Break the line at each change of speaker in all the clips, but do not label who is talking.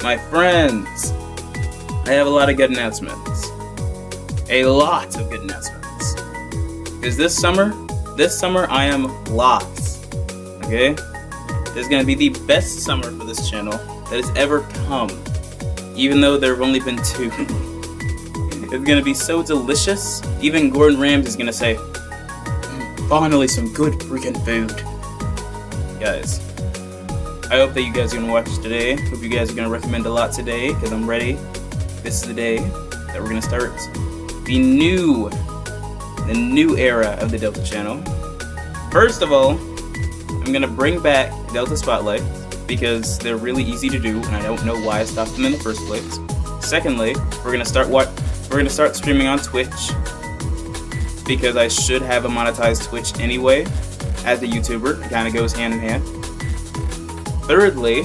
My friends, I have a lot of good announcements. A lot of good announcements. Because this summer I am locked. Okay? This is gonna be the best summer for this channel that has ever come. Even though there have only been 2. It's gonna be so delicious. Even Gordon Ramsay's gonna say, finally some good freaking food. Guys, I hope that you guys are gonna watch today. Hope you guys are gonna recommend a lot today, because I'm ready. This is the day that we're gonna start the new era of the Delta channel. First of all, I'm gonna bring back Delta Spotlight because they're really easy to do, and I don't know why I stopped them in the first place. Secondly, we're gonna start streaming on Twitch because I should have a monetized Twitch anyway. As a YouTuber, it kind of goes hand in hand. Thirdly,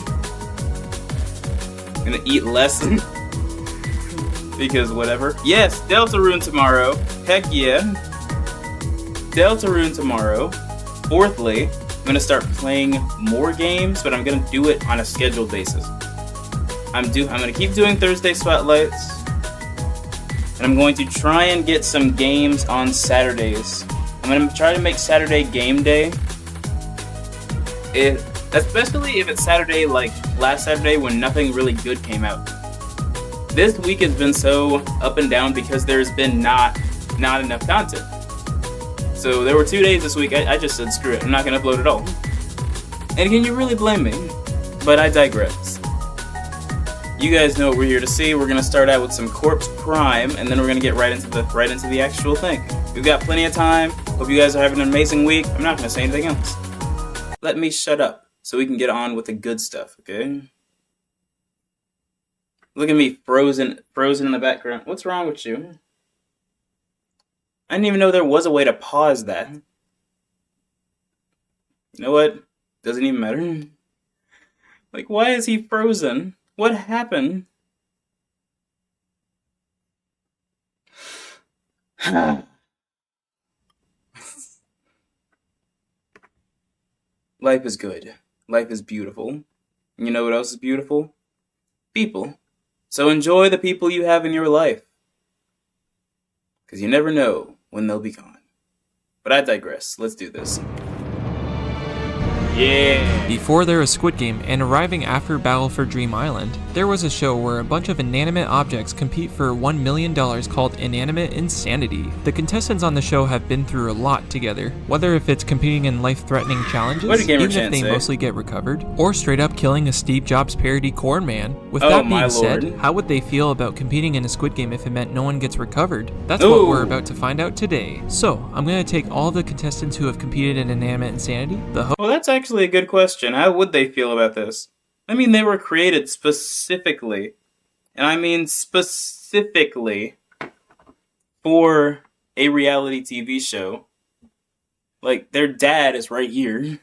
I'm gonna eat less because whatever. Yes, Deltarune tomorrow. Heck yeah. Deltarune tomorrow. Fourthly, I'm gonna start playing more games, but I'm gonna do it on a scheduled basis. I'm gonna keep doing Thursday Spotlights, and I'm going to try and get some games on Saturdays. I'm gonna try to make Saturday game day. Especially if it's Saturday like last Saturday when nothing really good came out. This week has been so up and down because there's been not enough content. So there were 2 days this week I just said screw it, I'm not gonna upload at all. And can you really blame me? But I digress. You guys know what we're here to see. We're gonna start out with some Corpse Prime, and then we're gonna get right into the actual thing. We've got plenty of time. Hope you guys are having an amazing week. I'm not gonna say anything else. Let me shut up so we can get on with the good stuff, okay? Look at me frozen in the background. What's wrong with you? I didn't even know there was a way to pause that. You know what? Doesn't even matter. Like, why is he frozen? What happened? Life is good. Life is beautiful. You know what else is beautiful? People. So enjoy the people you have in your life. Because you never know when they'll be gone. But I digress. Let's do this. Yeah.
Before there was Squid Game and arriving after Battle for Dream Island, there was a show where a bunch of inanimate objects compete for $1 million called Inanimate Insanity. The contestants on the show have been through a lot together, whether if it's competing in life-threatening challenges, even if they mostly get recovered, or straight up killing a Steve Jobs parody Corn Man. With that being said, how would they feel about competing in a Squid Game if it meant no one gets recovered? That's what we're about to find out today. So, I'm going to take all the contestants who have competed in Inanimate Insanity,
well, that's actually a good question. How would they feel about this? I mean, they were created specifically, and I mean specifically, for a reality TV show. Like, their dad is right here.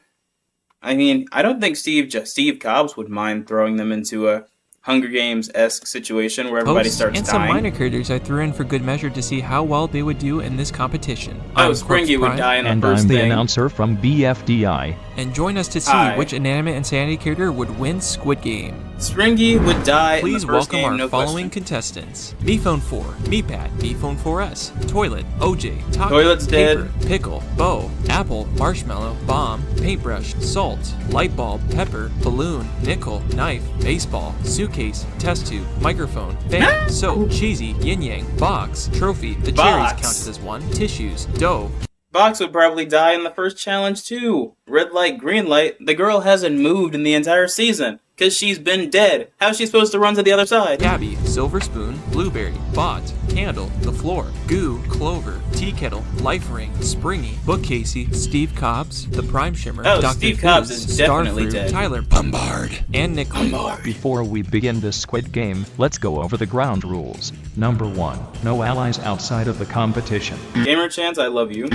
I mean, I don't think Steve Cobbs would mind throwing them into a Hunger Games-esque situation where everybody starts
and
dying.
Some minor creators I threw in for good measure to see how well they would do in this competition.
Springy would die in the
and
first
I'm the
thing.
announcer from BFDI.
And join us to see which Inanimate Insanity character would win Squid Game.
Springy would die in the first
Please welcome
game,
our following contestants. MePhone 4, MePad, MePhone 4S, Toilet, OJ, Taco,
Toilet's
Paper,
dead.
Pickle, Bow, Apple, Marshmallow, Bomb, Paintbrush, Salt, Lightbulb, Pepper, Balloon, Nickel, Knife, Baseball, Suitcase, Test Tube, Microphone, Fan, Soap, Cheesy, Yin Yang, Box, Trophy, the cherries counted as one, Tissues, Dough.
Box would probably die in the first challenge too. Red light, green light. The girl hasn't moved in the entire season because she's been dead. How's she supposed to run to the other side?
Gabby, Silver Spoon, Blueberry, Bot, Candle, The Floor, Goo, Clover, Tea Kettle, Life Ring, Springy, Bookcasey, Steve Cobbs, The Prime Shimmer, Dr.
Steve Cobbs is definitely
Starfruit,
dead.
Tyler Bombard, and Nick Bombard.
Before we begin this Squid Game, let's go over the ground rules. Number 1. No allies outside of the competition.
Gamer Chance, I love you.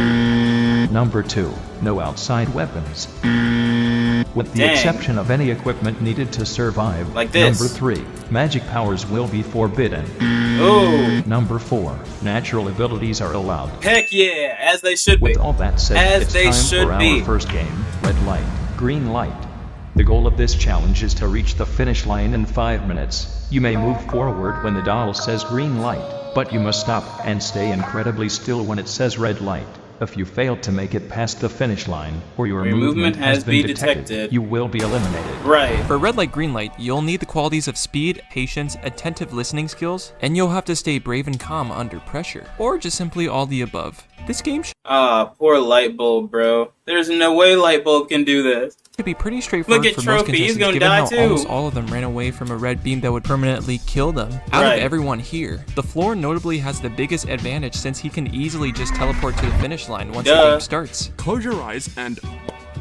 Number 2. No outside weapons. With the exception of any equipment needed to survive.
Like this.
Number 3. Magic powers will be forbidden.
Ooh.
Number 4. Natural abilities are allowed.
Heck yeah, as they should be.
With all that said,
As
it's
they
time
should
for
be.
our first game. Red light, green light. The goal of this challenge is to reach the finish line in 5 minutes. You may move forward when the dial says green light, but you must stop and stay incredibly still when it says red light. If you fail to make it past the finish line, or your movement has been detected, you will be eliminated.
Right.
For red light, green light, you'll need the qualities of speed, patience, attentive listening skills, and you'll have to stay brave and calm under pressure. Or just simply all the above. This game
poor Lightbulb, bro. There's no way Lightbulb can do this.
should be pretty straightforward
Look at
for most
Trophy, he's
contestants,
gonna
given
die
how
too.
almost all of them ran away from a red beam that would permanently kill them. Out
Right.
of everyone here, the floor notably has the biggest advantage since he can easily just teleport to the finish line once the game starts.
Close your eyes and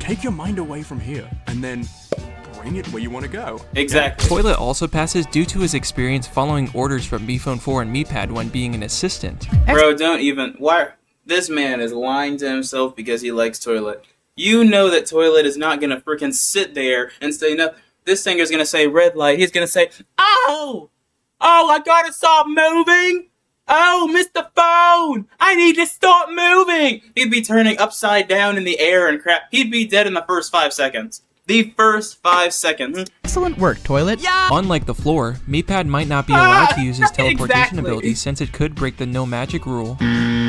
take your mind away from here, and then bring it where you want to go.
Exactly.
Toilet also passes due to his experience following orders from MePhone 4 and MePad when being an assistant.
Bro, don't even. Why? This man is lying to himself because he likes Toilet. You know that Toilet is not gonna freaking sit there and say nothing. This singer's gonna say red light. He's gonna say, "Oh, I gotta stop moving. Oh, Mr. Phone, I need to stop moving." He'd be turning upside down in the air and crap. He'd be dead in the first 5 seconds. The first 5 seconds.
Excellent work, Toilet.
Yeah.
Unlike the floor, MePad might not be allowed to use his teleportation
Exactly.
ability since it could break the no magic rule.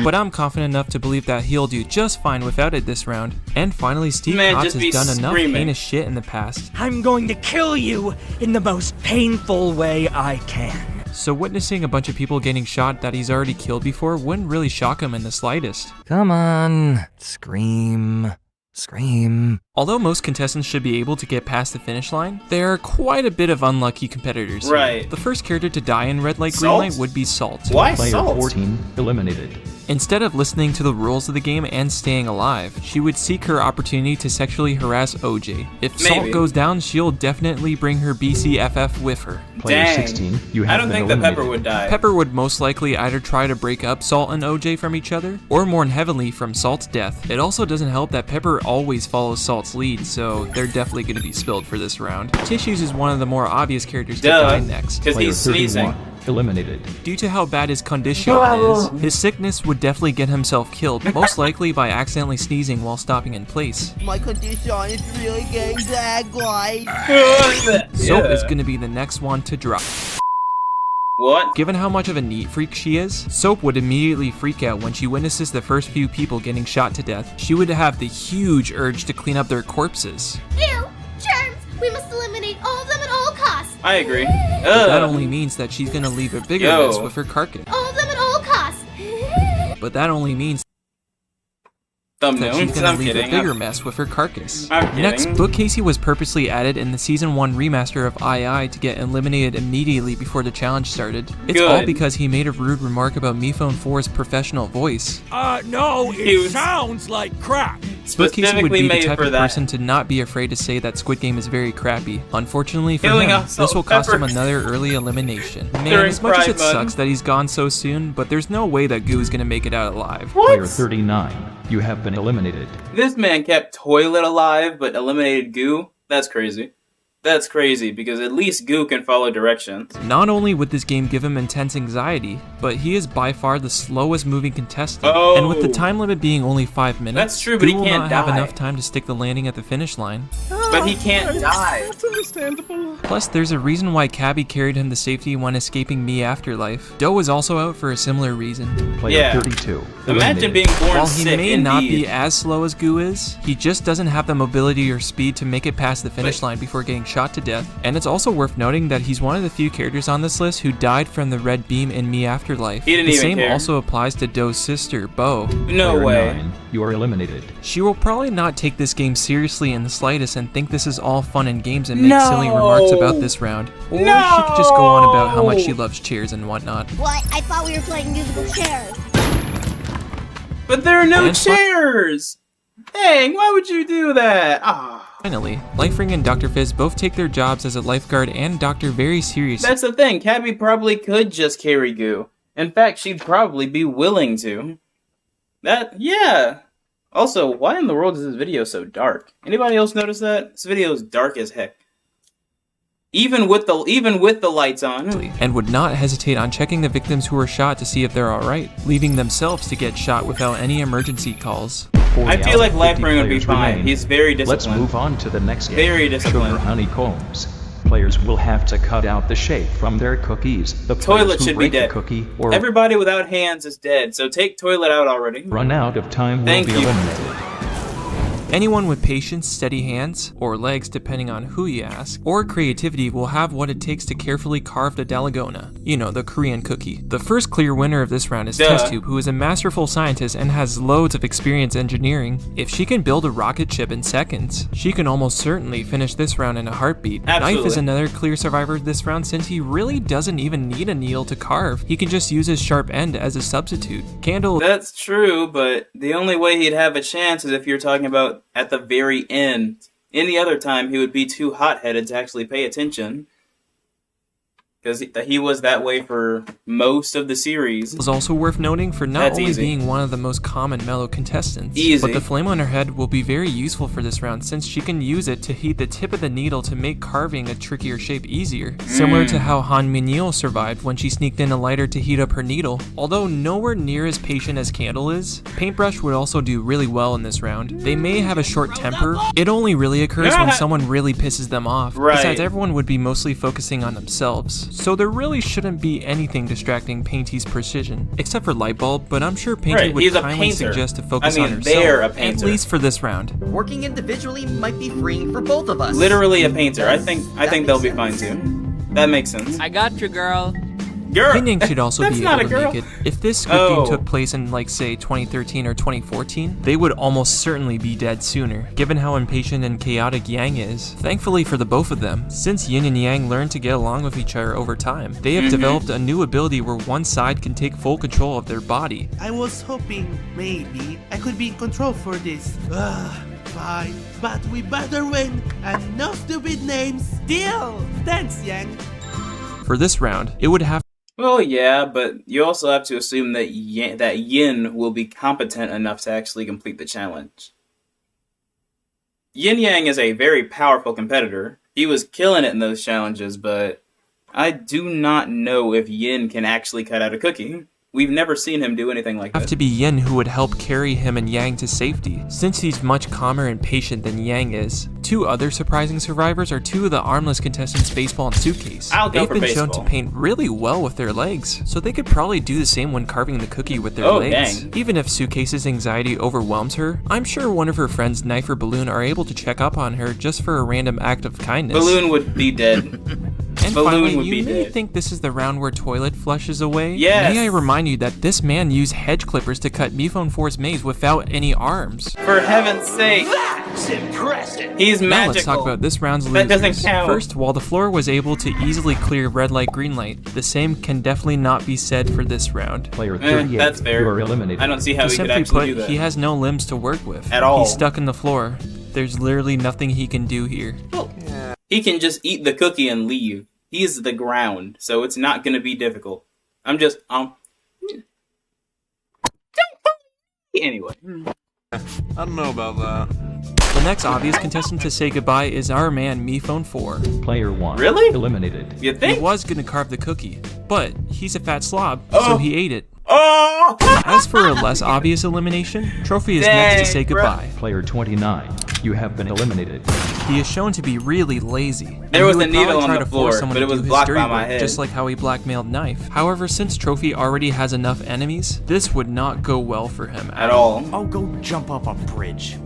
But I'm confident enough to believe that he'll do just fine without it this round. And finally, Steve
Man,
Potts
just
has
be
done enough
screaming.
heinous shit in the past.
I'm going to kill you in the most painful way I can.
So witnessing a bunch of people getting shot that he's already killed before wouldn't really shock him in the slightest.
Come on, scream. Scream.
Although most contestants should be able to get past the finish line, there are quite a bit of unlucky competitors here.
Right.
The first character to die in red light, green
Salt?
light would be Salt.
Why
Player
salt?
14 eliminated.
Instead of listening to the rules of the game and staying alive, she would seek her opportunity to sexually harass OJ. If Salt
Maybe.
goes down, she'll definitely bring her BCFF with her.
Player
Dang.
16, you have
I don't
been
think that
eliminated.
Pepper would die.
Pepper would most likely either try to break up Salt and OJ from each other, or more heavily from Salt's death. It also doesn't help that Pepper always follows Salt's lead, so they're definitely going to be spilled for this round. Tissues is one of the more obvious characters to die next.
Because
Player
he's sneezing.
31 eliminated.
Due to how bad his condition is, his sickness would definitely get himself killed, most likely by accidentally sneezing while stopping in place.
My condition is really getting bad, guys.
Soap is going to be the next one to drop.
What?
Given how much of a neat freak she is, Soap would immediately freak out when she witnesses the first few people getting shot to death. She would have the huge urge to clean up their corpses.
Ew! Germs! We must eliminate all of them at all costs!
I agree.
That only means that she's gonna leave a bigger
Yo.
mess with her carcass.
All of them at all costs!
But that only means
Thumbnail.
that she's gonna
I'm
leave
kidding.
a bigger mess with her carcass.
I'm kidding.
Next, Bookcasey was purposely added in the Season 1 remaster of II to get eliminated immediately before the challenge started. It's all
Good.
because he made a rude remark about MePhone 4's professional voice.
No,
He
it
was-
sounds like crap.
Bookcasey would
Specifically
be the
made
type
for
of
that.
person to not be afraid to say that Squid Game is very crappy. Unfortunately for
Killing
him,
us
this will cost him
peppers.
another early elimination. Man,
During
as much as
Pride
it
Month.
sucks that he's gone so soon, but there's no way that Goo is gonna make it out alive.
Player 39, you have been eliminated.
This man kept Toilet alive, but eliminated Goo? That's crazy. That's crazy, because at least Goo can follow directions.
Not only would this game give him intense anxiety, but he is by far the slowest moving contestant.
Oh.
And with the time limit being only 5 minutes,
That's true, but
Goo
he
will
can't
not have
die.
enough time to stick the landing at the finish line.
But he can't die.
That's understandable.
Plus, there's a reason why Cabby carried him to safety when escaping Me Afterlife. Doe is also out for a similar reason.
Player
Yeah.
32
Imagine
eliminated.
being born
While he
sick,
may not be
indeed.
as slow as Goo is, he just doesn't have the mobility or speed to make it past the finish line before getting shot to death. And it's also worth noting that he's one of the few characters on this list who died from the red beam in Me Afterlife.
He didn't
the
even
same
care.
also applies to Doe's sister, Bo.
No
Player
way.
9, you are eliminated.
She will probably not take this game seriously in the slightest and think this is all fun and games and make silly remarks about this round. Or she could just go on about how much she loves chairs and whatnot.
What? I thought we were playing musical chairs.
But there are no
And fu-
chairs! Dang, why would you do that? Ah.
Finally, Lifering and Dr. Fizz both take their jobs as a lifeguard and doctor very seriously.
That's the thing, Cabby probably could just carry Goo. In fact, she'd probably be willing to. Yeah. Also, why in the world is this video so dark? Anybody else notice that? This video is dark as heck. Even with the lights on.
and would not hesitate on checking the victims who were shot to see if they're alright, leaving themselves to get shot without any emergency calls.
I feel like Lightbringer would be fine.
Remain.
He's very
Let's
disciplined.
move on to the next game.
Very disciplined.
Sugar honeycombs. Players will have to cut out the shape from their cookies. The
Toilet
players who
should be
break
dead.
the cookie or
Everybody without hands is dead, so take Toilet out already.
run out of time will
Thank
be
you.
eliminated.
Anyone with patience, steady hands, or legs depending on who you ask, or creativity will have what it takes to carefully carve the dalgona. You know, the Korean cookie. The first clear winner of this round is
Duh.
Test Tube, who is a masterful scientist and has loads of experience engineering. If she can build a rocket ship in seconds, she can almost certainly finish this round in a heartbeat. Knife is
Absolutely.
another clear survivor this round since he really doesn't even need a needle to carve. He can just use his sharp end as a substitute. Candle
That's true, but the only way he'd have a chance is if you're talking about at the very end. Any other time, he would be too hot-headed to actually pay attention. Because he was that way for most of the series.
is also worth noting for not
That's
only
easy.
being one of the most common mellow contestants,
Easy.
but the flame on her head will be very useful for this round since she can use it to heat the tip of the needle to make carving a trickier shape easier. Similar to how Han Mingle survived when she sneaked in a lighter to heat up her needle. Although nowhere near as patient as Candle is, Paintbrush would also do really well in this round. They may have a short temper. It only really occurs when someone really pisses them off.
Right.
Besides, everyone would be mostly focusing on themselves. So there really shouldn't be anything distracting Painty's precision, except for Lightbulb, but I'm sure Painty
Right,
would
he's a
kindly
painter.
suggest to focus
I
on
mean,
herself,
they're a
at
painter.
least for this round.
Working individually might be freeing for both of us.
Literally a painter. I think they'll be fine too. That makes sense.
I got you, girl.
Girl!
Yin Yang should also
That's
be
not
able
a
to
girl.
make it. If this Squid
Oh.
game took place in, like, say, 2013 or 2014, they would almost certainly be dead sooner, given how impatient and chaotic Yang is. Thankfully for the both of them, since Yin and Yang learned to get along with each other over time, they have developed a new ability where one side can take full control of their body.
I was hoping maybe I could be in control for this. Fine, but we better win and no stupid names. Deal! Thanks, Yang.
For this round, it would have
Well, yeah, but you also have to assume that Yin will be competent enough to actually complete the challenge. Yin Yang is a very powerful competitor. He was killing it in those challenges, but I do not know if Yin can actually cut out a cookie. We've never seen him do anything like that.
to be Yin who would help carry him and Yang to safety, since he's much calmer and patient than Yang is. Two other surprising survivors are two of the armless contestants, Baseball and Suitcase.
I'll go
They've
for
been shown
Baseball.
to paint really well with their legs, so they could probably do the same when carving the cookie with their
Oh,
legs.
dang.
Even if Suitcase's anxiety overwhelms her, I'm sure one of her friends, Knife or Balloon, are able to check up on her just for a random act of kindness.
Balloon would be dead.
And
Balloon
finally,
would
you
be
may
dead.
think this is the round where Toilet flushes away.
Yes.
May I remind you that this man used hedge clippers to cut MePhone 4's maze without any arms.
For heaven's sake.
That's impressive.
He's
Now
magical.
let's talk about this round's
That
losers.
doesn't count.
First, while the floor was able to easily clear red light, green light, the same can definitely not be said for this round.
Player 38,
that's fair.
you are eliminated.
I don't see how
To
he could
simply
actually
put,
do that.
he has no limbs to work with.
At all.
He's stuck in the floor. There's literally nothing he can do here.
He can just eat the cookie and leave. He's the ground, so it's not going to be difficult. I'm just, anyway.
I don't know about that.
The next obvious contestant to say goodbye is our man, MePhone 4.
Player 1
Really?
eliminated.
You
He
think?
was gonna carve the cookie, but he's a fat slob,
Oh.
so he ate it.
Oh!
As for a less obvious elimination, Trophy is next to say
Dang, bruh.
goodbye.
Player 29, you have been eliminated.
He is shown to be really lazy.
There
and
was
he
a
would
needle
probably
on
try
the
to
floor,
force someone
but
to
it was
do his
blocked
dirty
by my
work,
head.
just like how he blackmailed Knife. However, since Trophy already has enough enemies, this would not go well for him
At all.
Oh, go jump up a bridge.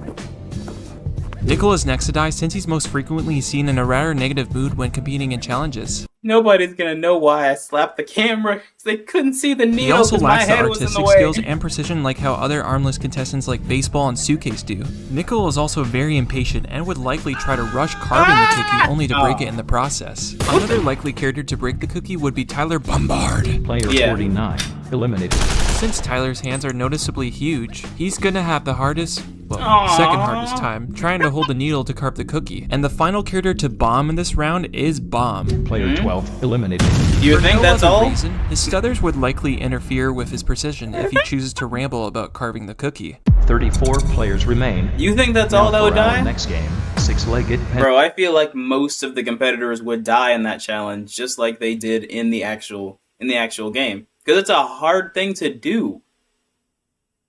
Nickel is next to die since he's most frequently seen in a rather negative mood when competing in challenges.
Nobody's gonna know why I slapped the camera. They couldn't see the
He
needle
also
because my
lacks the
head was in the
artistic
way.
skills and precision like how other armless contestants like Baseball and Suitcase do. Nickel is also very impatient and would likely try to rush carving the cookie only to break it in the process. Another likely character to break the cookie would be Tyler Bombard.
Player 49, eliminated.
Since Tyler's hands are noticeably huge, he's gonna have the hardest, well,
Aww.
second hardest time trying to hold the needle to carve the cookie. And the final character to bomb in this round is Bomb.
Player 12, eliminated.
You
For
think
no
that's
other
all?
reason, his stutters would likely interfere with his precision if he chooses to ramble about carving the cookie.
34 players remain.
You think that's
Now
all that
for
would
our
die?
next game, six-legged pen.
Bro, I feel like most of the competitors would die in that challenge, just like they did in the actual game. Because it's a hard thing to do.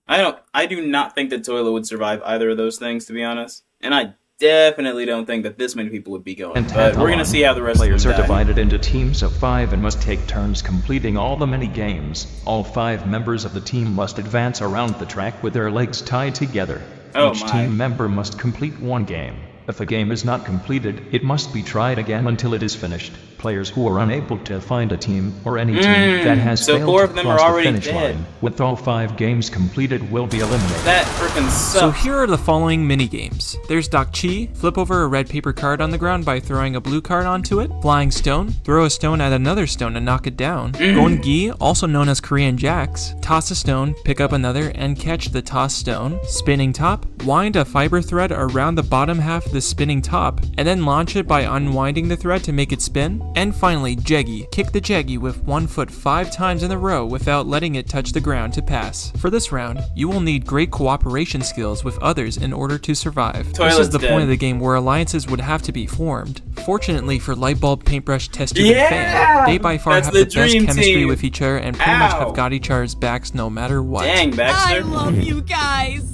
I do not think that Toilet would survive either of those things, to be honest. And I definitely don't think that this many people would be going. But we're gonna see how the rest of them
Players are
die.
divided into teams of 5 and must take turns completing all the mini-games. All 5 members of the team must advance around the track with their legs tied together. Each team member must complete one game. If a game is not completed, it must be tried again until it is finished. Players who are unable to find a team or any team that has failed
four
to
of them
cross
are
the
already
finish
dead.
line with all 5 games completed will be eliminated.
That freaking sucks.
So here are the following mini-games. There's Doc Chi, flip over a red paper card on the ground by throwing a blue card onto it. Flying Stone, throw a stone at another stone and knock it down. Gongi, also known as Korean Jacks, toss a stone, pick up another, and catch the tossed stone. Spinning Top, wind a fiber thread around the bottom half of the spinning top, and then launch it by unwinding the thread to make it spin. And finally, Jeggy, kick the Jeggy with one foot 5 times in a row without letting it touch the ground to pass. For this round, you will need great cooperation skills with others in order to survive. This is the point of the game where alliances would have to be formed. Fortunately for Lightbulb, Paintbrush, Tester, and Fan, they by far have the best chemistry with each other and pretty much have got each other's backs no matter what.
Dang, Baxter.
I love you guys.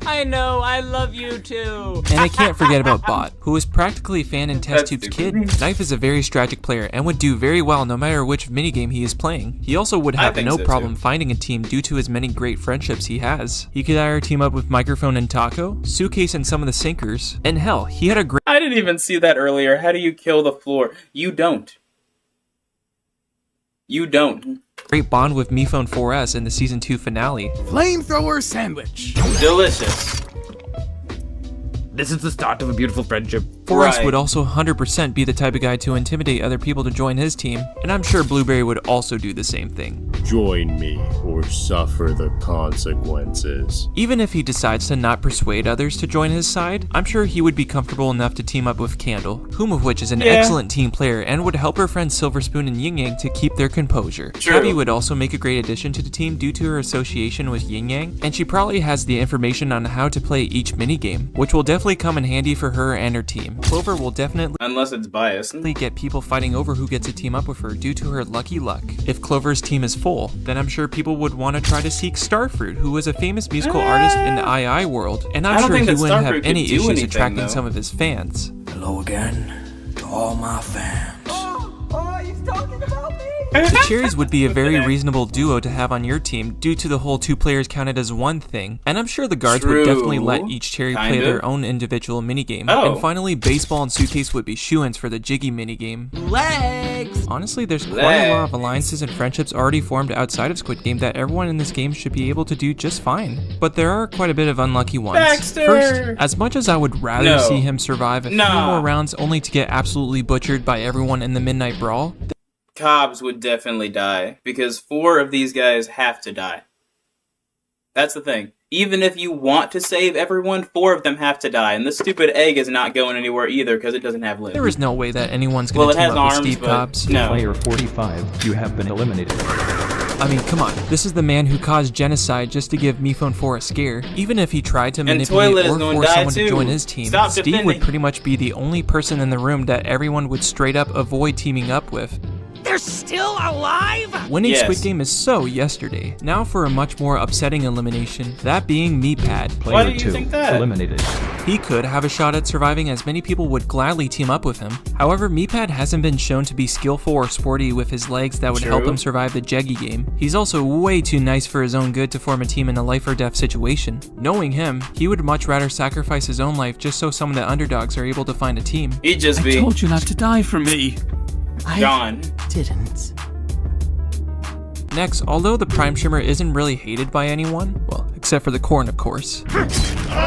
I know, I love you too.
And I can't forget about Bot, who is practically Fan and Test Tube's kid. Knife is a very strategic player and would do very well no matter which minigame he is playing. He also would have no problem finding a team due to his many great friendships he has. He could either team up with Microphone and Taco, Suitcase and some of the Sinkers, and hell, he had a great—
I didn't even see that earlier. How do you kill the floor? You don't. You don't.
Great bond with MePhone 4S in the Season 2 finale.
Flamethrower sandwich.
Delicious.
This is the start of a beautiful friendship.
4S would also 100% be the type of guy to intimidate other people to join his team, and I'm sure Blueberry would also do the same thing.
Join me or suffer the consequences.
Even if he decides to not persuade others to join his side, I'm sure he would be comfortable enough to team up with Candle, whom of which is an excellent team player and would help her friends Silver Spoon and Yin Yang to keep their composure. Tabby would also make a great addition to the team due to her association with Yin Yang, and she probably has the information on how to play each minigame, which will definitely come in handy for her and her team. Clover will definitely,
unless it's biased,
get people fighting over who gets to team up with her due to her lucky luck. If Clover's team is full, then I'm sure people would want to try to seek Starfruit, who is a famous musical artist in the II world, and I'm sure he wouldn't have any issues attracting some of his fans.
Hello again to all my fans.
He's talking about me.
The Cherries would be a very reasonable duo to have on your team due to the whole 2 players counted as one thing, and I'm sure the guards would definitely let each Cherry play their own individual minigame. And finally, Baseball and Suitcase would be shoo-ins for the Jiggy minigame.
Legs!
Honestly, there's quite a lot of alliances and friendships already formed outside of Squid Game that everyone in this game should be able to do just fine. But there are quite a bit of unlucky ones.
Baxter!
First, as much as I would rather see him survive a few more rounds only to get absolutely butchered by everyone in the Midnight Brawl,
Cobbs would definitely die, because 4 of these guys have to die. That's the thing. Even if you want to save everyone, 4 of them have to die, and this stupid egg is not going anywhere either because it doesn't have limbs.
There is no way that anyone's going to team up with Steve Cobbs.
No.
Player 45, you have been eliminated.
I mean, come on. This is the man who caused genocide just to give MePhone 4 a scare. Even if he tried to manipulate or force someone to join his team, Steve would pretty much be the only person in the room that everyone would straight up avoid teaming up with.
They're still alive?
Winning Squid Game is so yesterday. Now for a much more upsetting elimination, that being Meatpad.
Player 2, eliminated.
He could have a shot at surviving as many people would gladly team up with him. However, Meatpad hasn't been shown to be skillful or sporty with his legs that would help him survive the Jeggy game. He's also way too nice for his own good to form a team in a life or death situation. Knowing him, he would much rather sacrifice his own life just so some of the underdogs are able to find a team.
He'd just be...
I told you not to die for me.
Gone.
Didn't.
Next, although the Prime Shimmer isn't really hated by anyone, well, except for the Corn of course,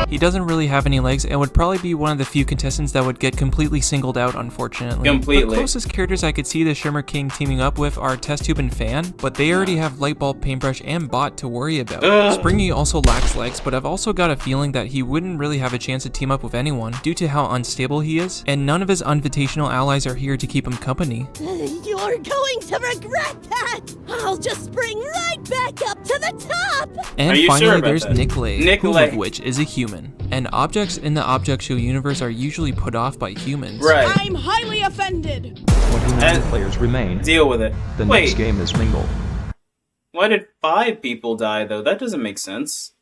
He doesn't really have any legs and would probably be one of the few contestants that would get completely singled out, unfortunately.
Completely.
The closest characters I could see the Shimmer King teaming up with are Test Tube and Fan, but they already have Lightbulb, Paintbrush, and Bot to worry about. Springy also lacks legs, but I've also got a feeling that he wouldn't really have a chance to team up with anyone due to how unstable he is, and none of his invitational allies are here to keep him company.
You're going to regret that! I'll just spring right back up to the top!
And
Are you
finally,
sure about
there's
that?
Nick who of which is a human. And objects in the Object Show universe are usually put off by humans.
Right.
I'm highly offended!
29 players remain.
Deal with it.
The
Wait,
next game is Mingle.
why did 5 people die, though? That doesn't make sense.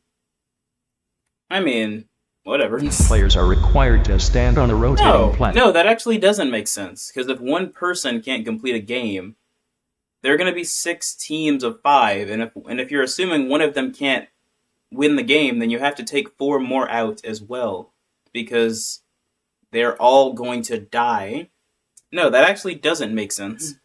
I mean, whatever.
Players are required to stand on a rotating platform.
No, that actually doesn't make sense. Because if one person can't complete a game, there are going to be 6 teams of 5. And if you're assuming one of them can't win the game, then you have to take 4 more out as well. Because they're all going to die. No, that actually doesn't make sense.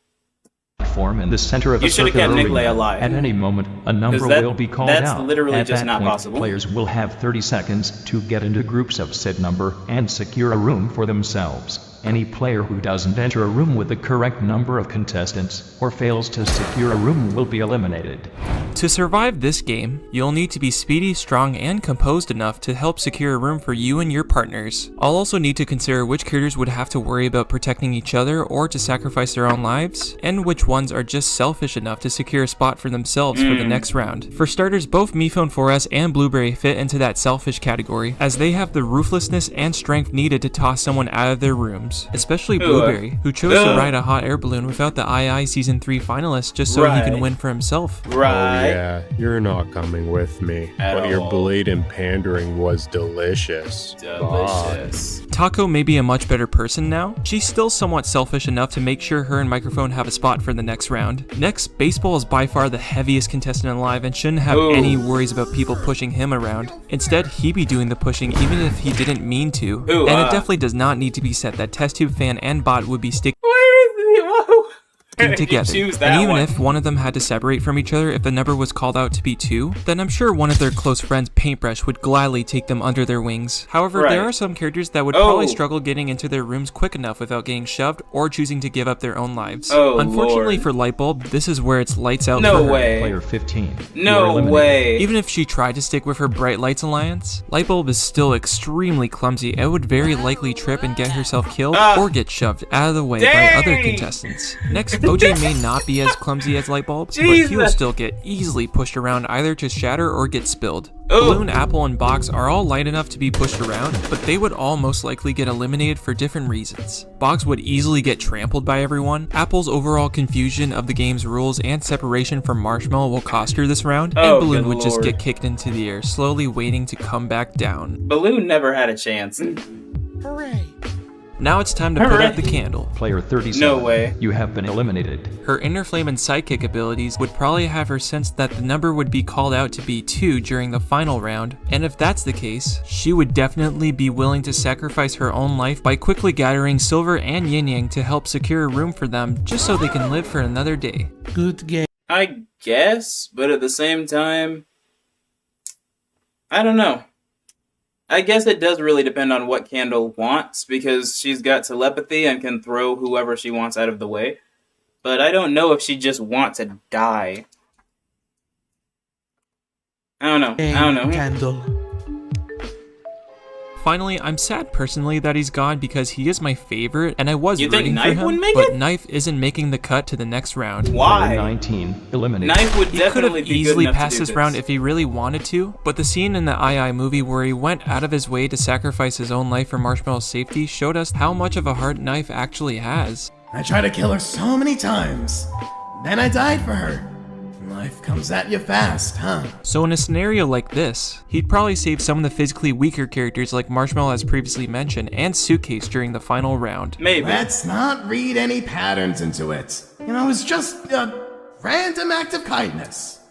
Platform in the center of
You
a
should have
circular
kept Nikolai
arena.
alive.
At any moment, a number will be called
that's
out.
literally
At
just
that
not
point,
possible.
Players will have 30 seconds to get into groups of said number and secure a room for themselves. Any player who doesn't enter a room with the correct number of contestants or fails to secure a room will be eliminated.
To survive this game, you'll need to be speedy, strong, and composed enough to help secure a room for you and your partners. I'll also need to consider which characters would have to worry about protecting each other or to sacrifice their own lives, and which ones are just selfish enough to secure a spot for themselves for the next round. For starters, both MePhone 4S and Blueberry fit into that selfish category, as they have the ruthlessness and strength needed to toss someone out of their rooms, especially Blueberry, who chose to ride a hot air balloon without the II Season 3 finalist just so he can win for himself.
Oh yeah, you're not coming with me. But your blatant pandering was delicious.
Delicious.
Taco may be a much better person now. She's still somewhat selfish enough to make sure her and Microphone have a spot for the next round. Next, Baseball is by far the heaviest contestant alive and shouldn't have any worries about people pushing him around. Instead, he be doing the pushing even if he didn't mean to. And it definitely does not need to be said that Test Tube Fan and Bot would be sticking together. And even if one of them had to separate from each other if the number was called out to be 2, then I'm sure one of their close friends, Paintbrush, would gladly take them under their wings. However, there are some characters that would probably struggle getting into their rooms quick enough without getting shoved or choosing to give up their own lives. Unfortunately for Lightbulb, this is where it's lights out for her.
Player 15.
No way.
Even if she tried to stick with her Bright Lights alliance, Lightbulb is still extremely clumsy and would very likely trip and get herself killed or get shoved out of the way by other contestants. Next, OJ may not be as clumsy as Lightbulb, but he will still get easily pushed around either to shatter or get spilled. Balloon, Apple, and Box are all light enough to be pushed around, but they would all most likely get eliminated for different reasons. Box would easily get trampled by everyone, Apple's overall confusion of the game's rules and separation from Marshmallow will cost her this round, and Balloon would just get kicked into the air, slowly waiting to come back down.
Balloon never had a chance.
Hooray!
Now it's time to put out the candle.
Player 37.
No way.
You have been eliminated.
Her Inner Flame and Sidekick abilities would probably have her sense that the number would be called out to be 2 during the final round, and if that's the case, she would definitely be willing to sacrifice her own life by quickly gathering Silver and Yin Yang to help secure a room for them just so they can live for another day.
Good game.
I guess, but at the same time, I don't know. I guess it does really depend on what Candle wants, because she's got telepathy and can throw whoever she wants out of the way. But I don't know if she just wants to die. I don't know.
Candle.
Finally, I'm sad personally that he's gone because he is my favorite, and I was rooting for
Knife
him,
wouldn't make
but
it?
Knife isn't making the cut to the next round.
Why?
Player 19. Eliminated.
Knife would
He could have
definitely be good
easily
enough to
passed
do
this
this
round if he really wanted to, but the scene in the II movie where he went out of his way to sacrifice his own life for Marshmallow's safety showed us how much of a heart Knife actually has.
I tried to kill her so many times. Then I died for her. Life comes at you fast, huh?
So in a scenario like this, he'd probably save some of the physically weaker characters like Marshmallow as previously mentioned, and Suitcase during the final round.
Maybe.
Let's not read any patterns into it. You know, it's just a random act of kindness.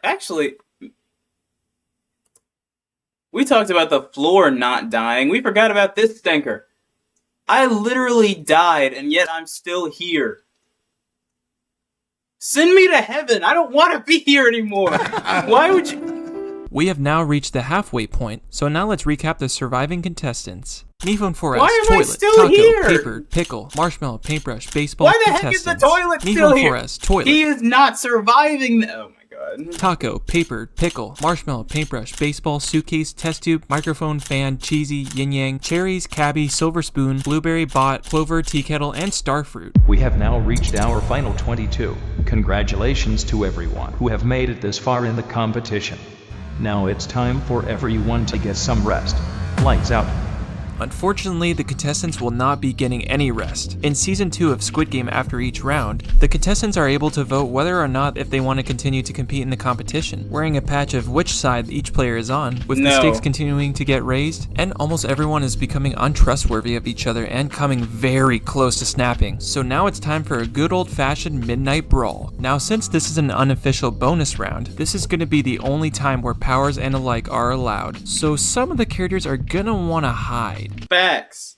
Actually, we talked about the floor not dying. We forgot about this stinker. I literally died, and yet I'm still here. Send me to heaven. I don't want to be here anymore. Why would you...
We have now reached the halfway point, so now let's recap the surviving contestants. Mephone 4S,
Why am I
toilet,
still
taco,
here?
paper, pickle, marshmallow, paintbrush, baseball,
Why the heck is the
contestants.
toilet still
Mephone
here?
4S, toilet.
He is not surviving. Oh my god.
Taco, paper, pickle, marshmallow, paintbrush, baseball, suitcase, test tube, microphone, fan, cheesy, yin yang, cherries, cabbie, silver spoon, blueberry, bot, clover, tea kettle, and starfruit.
We have now reached our final 22. Congratulations to everyone who have made it this far in the competition. Now it's time for everyone to get some rest. Lights out.
Unfortunately, the contestants will not be getting any rest. In Season 2 of Squid Game, after each round, the contestants are able to vote whether or not if they want to continue to compete in the competition, wearing a patch of which side each player is on, with the stakes continuing to get raised, and almost everyone is becoming untrustworthy of each other and coming very close to snapping. So now it's time for a good old-fashioned midnight brawl. Now, since this is an unofficial bonus round, this is going to be the only time where powers and alike are allowed, so some of the characters are gonna want to hide.
Facts.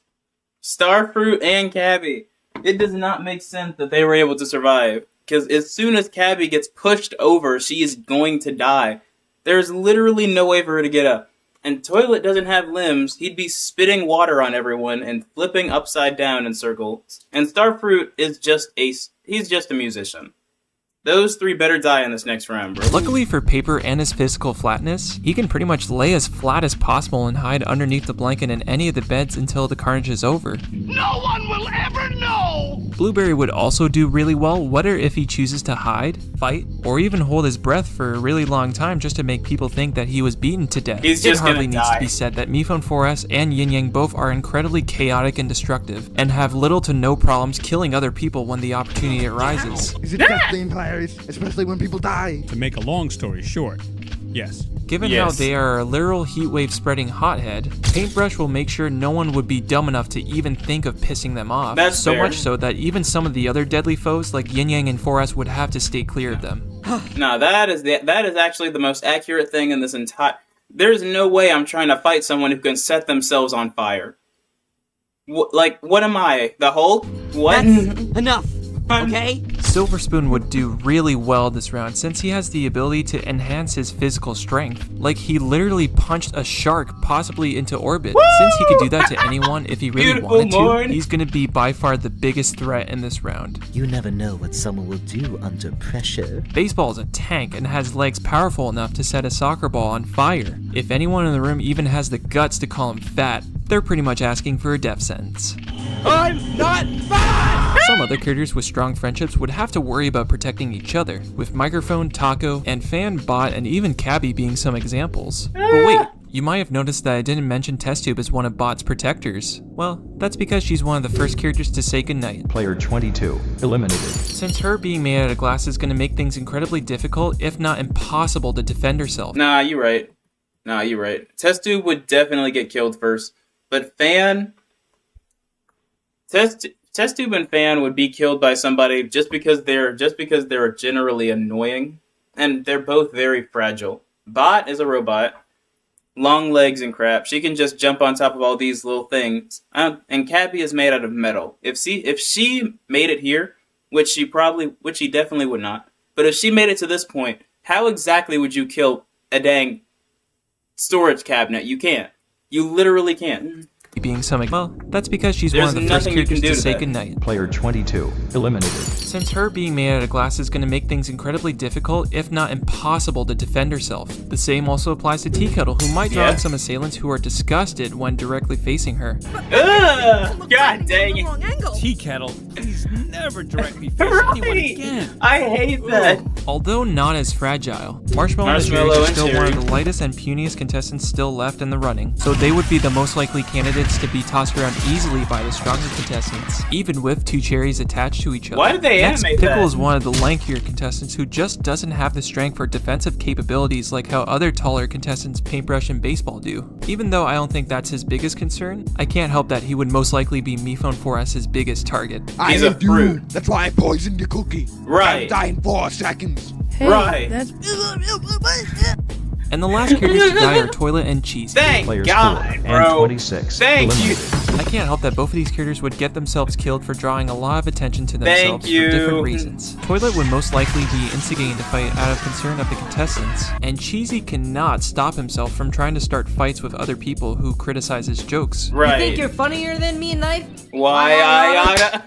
Starfruit and Cabbie. It does not make sense that they were able to survive. Because as soon as Cabbie gets pushed over, she is going to die. There's literally no way for her to get up. And Toilet doesn't have limbs. He'd be spitting water on everyone and flipping upside down in circles. And Starfruit is he's just a musician. Those three better die in this next round, bro.
Luckily for Paper and his physical flatness, he can pretty much lay as flat as possible and hide underneath the blanket in any of the beds until the carnage is over.
No one will ever know!
Blueberry would also do really well, whether if he chooses to hide, fight, or even hold his breath for a really long time just to make people think that he was beaten to death.
He's just
it hardly
gonna
needs
die.
to be said that Mephone 4S and Yin Yang both are incredibly chaotic and destructive, and have little to no problems killing other people when the opportunity arises.
Is it deathly in players, especially when people die?
To make a long story short, yes.
Given how they are a literal heatwave spreading hothead, Paintbrush will make sure no one would be dumb enough to even think of pissing them off.
That's
so
fair.
much so that even some of the other deadly foes like Yin Yang and 4S would have to stay clear of them.
No, that is actually the most accurate thing in this entire... There's no way I'm trying to fight someone who can set themselves on fire. What am I? The Hulk? What?
That's enough, okay?
Silver Spoon would do really well this round since he has the ability to enhance his physical strength. Like, he literally punched a shark possibly into orbit.
Woo!
Since he could do that to anyone if he really
Beautiful
wanted to,
morn.
he's gonna be by far the biggest threat in this round.
You never know what someone will do under pressure.
Baseball is a tank and has legs powerful enough to set a soccer ball on fire. If anyone in the room even has the guts to call him fat, they're pretty much asking for a death sentence.
I'm not fat!
Some other characters with strong friendships would have to worry about protecting each other, with Microphone, Taco, and Fan, Bot, and even Cabbie being some examples. But wait, you might have noticed that I didn't mention Test Tube as one of Bot's protectors. Well, that's because she's one of the first characters to say goodnight.
Player 22, eliminated.
Since her being made out of glass is going to make things incredibly difficult, if not impossible, to defend herself.
Nah, you're right. Test Tube would definitely get killed first. But Fan... Test Tube and Fan would be killed by somebody just because they're generally annoying. And they're both very fragile. Bot is a robot. Long legs and crap. She can just jump on top of all these little things. And Cabbie is made out of metal. If she made it here, which she definitely would not. But if she made it to this point, how exactly would you kill a dang storage cabinet? You can't. You literally can't.
Being some, well, that's because she's one of the first characters to say goodnight.
Player 22, eliminated.
Since her being made out of glass is going to make things incredibly difficult, if not impossible, to defend herself. The same also applies to Tea Kettle, who might draw in some assailants who are disgusted when directly facing her.
Ugh! God dang it.
Tea Kettle, please never directly face anyone again.
I hate that.
Although not as fragile, Marshmallow and Cherry are still one of the lightest and puniest contestants still left in the running, so they would be the most likely candidates to be tossed around easily by the stronger contestants, even with two cherries attached to each other.
Why did they
Next,
animate
Pickle
that?
is one of the lankier contestants who just doesn't have the strength or defensive capabilities like how other taller contestants Paintbrush and Baseball do. Even though I don't think that's his biggest concern, I can't help that he would most likely be Mephone 4S's biggest target.
He's a fruit.
That's why I poisoned the cookie.
Right.
Die in 4 seconds.
Hey,
Right.
That's...
And the last characters to die are Toilet and Cheesy.
Thank
Players
God,
4
bro.
and 26,
Thank you.
eliminated.
I can't help that both of these characters would get themselves killed for drawing a lot of attention to themselves for different reasons. Toilet would most likely be instigating the fight out of concern of the contestants, and Cheesy cannot stop himself from trying to start fights with other people who criticize his jokes.
You think you're funnier than me, Knife?
Why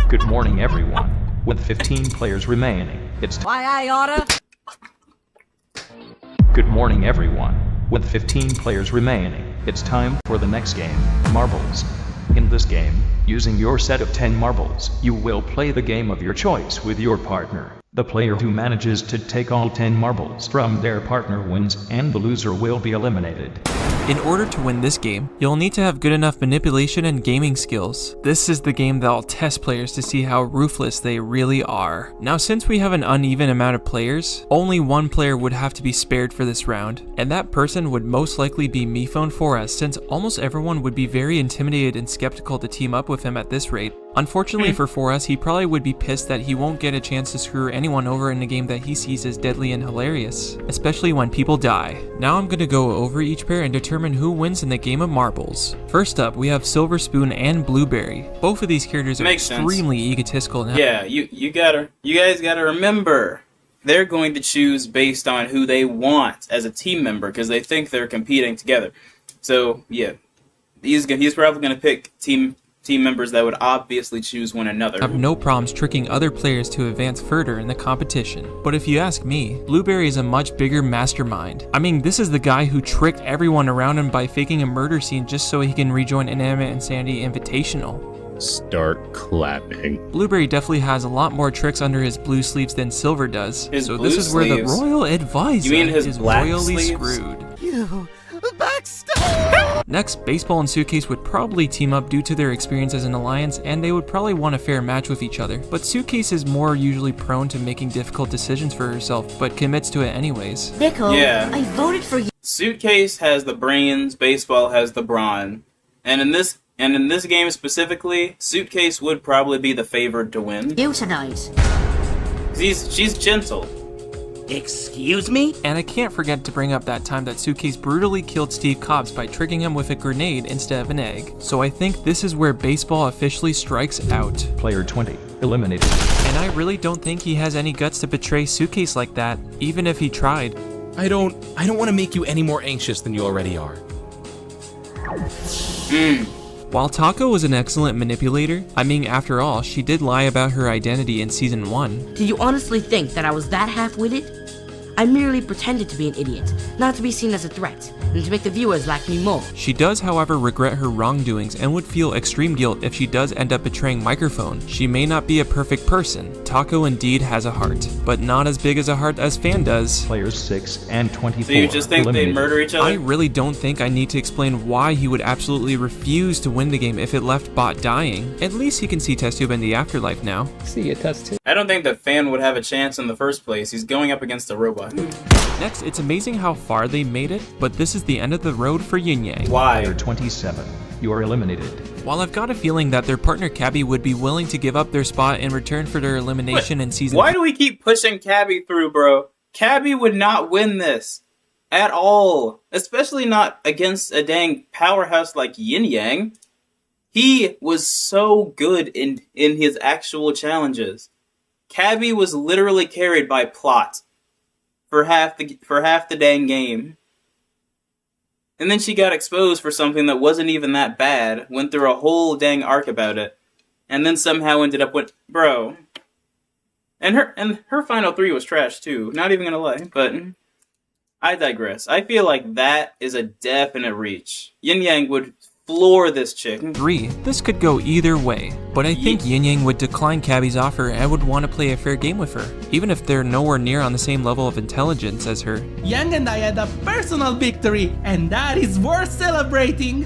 Good morning, everyone. With 15 players remaining, it's
Why I oughta?
Good morning, everyone. With 15 players remaining, it's time for the next game, Marbles. In this game, using your set of 10 marbles, you will play the game of your choice with your partner. The player who manages to take all 10 marbles from their partner wins, and the loser will be eliminated.
In order to win this game, you'll need to have good enough manipulation and gaming skills. This is the game that'll test players to see how ruthless they really are. Now, since we have an uneven amount of players, only one player would have to be spared for this round, and that person would most likely be Mifone Forrest, since almost everyone would be very intimidated and skeptical to team up with him at this rate. Unfortunately for Forrest, he probably would be pissed that he won't get a chance to screw anyone over in a game that he sees as deadly and hilarious, especially when people die. Now I'm gonna go over each pair and determine who wins in the game of marbles. First up, we have Silver Spoon and Blueberry. Both of these characters are extremely egotistical.
Yeah, you guys gotta remember, they're going to choose based on who they want as a team member because they think they're competing together. So yeah, he's probably gonna pick team members that would obviously choose one another.
Have no problems tricking other players to advance further in the competition. But if you ask me, Blueberry is a much bigger mastermind. I mean, this is the guy who tricked everyone around him by faking a murder scene just so he can rejoin Inanimate Insanity Invitational.
Start clapping.
Blueberry definitely has a lot more tricks under his blue sleeves than Silver does. So this is where the royal advisor is royally screwed.
You backstab!
Next, Baseball and Suitcase would probably team up due to their experience as an alliance, and they would probably want a fair match with each other. But Suitcase is more usually prone to making difficult decisions for herself, but commits to it anyways.
Nickel,
Yeah.
I voted for you.
Suitcase has the brains, Baseball has the brawn. And in this game specifically, Suitcase would probably be the favored to win.
You tonight.
She's gentle.
Excuse me?
And I can't forget to bring up that time that Suitcase brutally killed Steve Cobbs by tricking him with a grenade instead of an egg. So I think this is where Baseball officially strikes out.
Player 20, eliminated.
And I really don't think he has any guts to betray Suitcase like that, even if he tried.
I don't want to make you any more anxious than you already are.
While Taco was an excellent manipulator, I mean, after all, she did lie about her identity in Season 1.
Did you honestly think that I was that half-witted? I merely pretended to be an idiot, not to be seen as a threat, and to make the viewers like me more.
She does, however, regret her wrongdoings and would feel extreme guilt if she does end up betraying Microphone. She may not be a perfect person. Taco indeed has a heart, but not as big as a heart as Fan does.
Players 6 and 24.
So you just think they'd murder each other?
I really don't think I need to explain why he would absolutely refuse to win the game if it left Bot dying. At least he can see Test Tube in the afterlife now.
See ya, Test Tube.
I don't think the Fan would have a chance in the first place. He's going up against a robot.
Next, it's amazing how far they made it, but this is the end of the road for Yin Yang.
Why?
Player 27, you are eliminated.
While I've got a feeling that their partner Cabby would be willing to give up their spot in return for their elimination in Season 3.
Why do we keep pushing Cabby through, bro? Cabby would not win this at all, especially not against a dang powerhouse like Yin Yang. He was so good in his actual challenges. Cabby was literally carried by plot for half the dang game. And then she got exposed for something that wasn't even that bad, went through a whole dang arc about it, and then somehow ended up with bro. And her final 3 was trash too, not even gonna lie, but I digress. I feel like that is a definite reach. Yin Yang would floor this chick.
3. This could go either way, but I think Yin Yang would decline Cabby's offer and would want to play a fair game with her, even if they're nowhere near on the same level of intelligence as her.
Yang and I had a personal victory, and that is worth celebrating!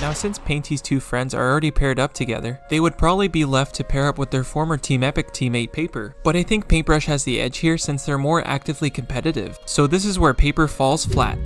Now, since Painty's 2 friends are already paired up together, they would probably be left to pair up with their former Team Epic teammate Paper. But I think Paintbrush has the edge here since they're more actively competitive, so this is where Paper falls flat.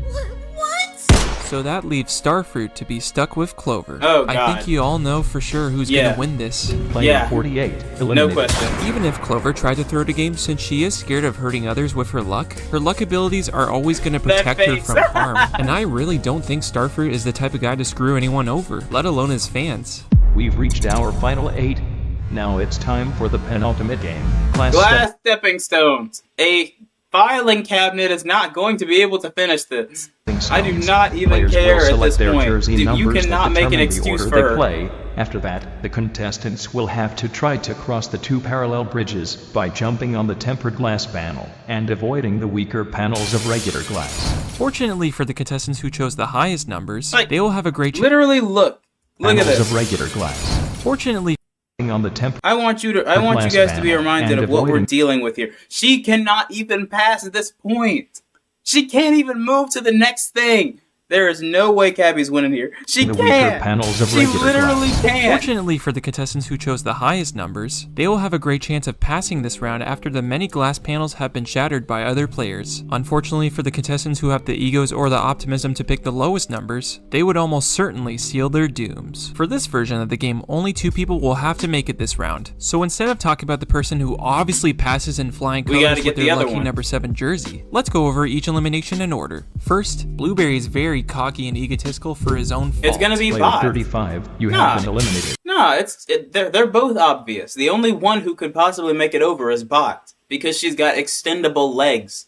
So that leaves Starfruit to be stuck with Clover.
Oh, God.
I think you all know for sure who's gonna win this.
Player 48, eliminated.
No question.
Even if Clover tried to throw the game, since she is scared of hurting others with her luck abilities are always gonna protect her from harm. And I really don't think Starfruit is the type of guy to screw anyone over, let alone his fans.
We've reached our final 8. Now it's time for the penultimate game.
Glass stepping stones. A filing cabinet is not going to be able to finish this. I do not even
Players
care
will
at
select
this
their
point.
jersey
You
numbers
cannot
that
make an
determine the
excuse
order
for
they
her.
play. After that, the contestants will have to try to cross the 2 parallel bridges by jumping on the tempered glass panel and avoiding the weaker panels of regular glass.
Fortunately for the contestants who chose the highest numbers, they will have a great
Literally, look at
Panels
this.
of regular glass.
Fortunately,
on the tempered
I want you guys to be reminded of what we're dealing with here. She cannot even pass at this point. She can't even move to the next thing. There is no way Cabby's winning here. She can't.
Panels of
She literally can't.
Fortunately for the contestants who chose the highest numbers, they will have a great chance of passing this round after the many glass panels have been shattered by other players. Unfortunately for the contestants who have the egos or the optimism to pick the lowest numbers, they would almost certainly seal their dooms. For this version of the game, only 2 people will have to make it this round. So instead of talking about the person who obviously passes in flying colors with their lucky number 7 jersey, let's go over each elimination in order. First, Blueberry is very cocky and egotistical for his own fault.
It's gonna be
Player
Bot.
35, you have been eliminated.
No, they're both obvious. The only one who could possibly make it over is Bot because she's got extendable legs.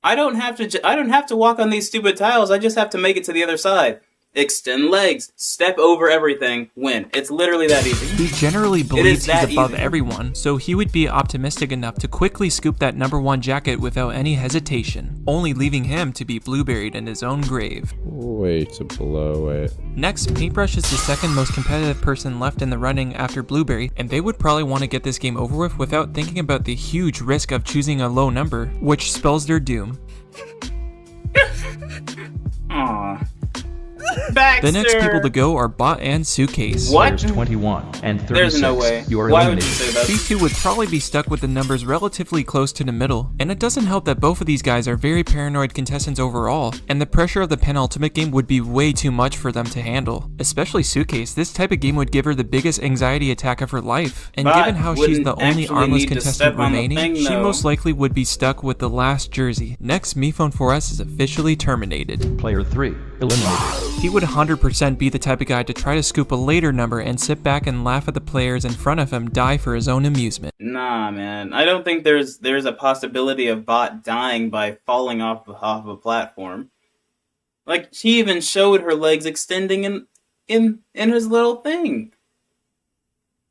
I don't have to walk on these stupid tiles. I just have to make it to the other side. Extend legs, step over everything, win. It's literally that easy.
He generally believes he's above
easy.
everyone, so he would be optimistic enough to quickly scoop that number 1 jacket without any hesitation, only leaving him to be blueberried in his own grave.
Way to blow it.
Next, Paintbrush is the second most competitive person left in the running after Blueberry, and they would probably want to get this game over with without thinking about the huge risk of choosing a low number, which spells their doom.
Aww.
The next people to go are Bot and Suitcase.
What?
Players 21 and 36.
There's no way.
You are
Why would
eliminated.
you say that?
These two would probably be stuck with the numbers relatively close to the middle, and it doesn't help that both of these guys are very paranoid contestants overall, and the pressure of the penultimate game would be way too much for them to handle. Especially Suitcase, this type of game would give her the biggest anxiety attack of her life, and
But
given how she's the
wouldn't
only
actually
armless
need to
contestant
step on the
remaining,
thing,
she
though.
most likely would be stuck with the last jersey. Next, MePhone4S is officially terminated.
Player 3, eliminated.
He would 100% be the type of guy to try to scoop a later number and sit back and laugh at the players in front of him die for his own amusement.
Nah, man. I don't think there's a possibility of Bot dying by falling off a platform. Like, she even showed her legs extending in his little thing.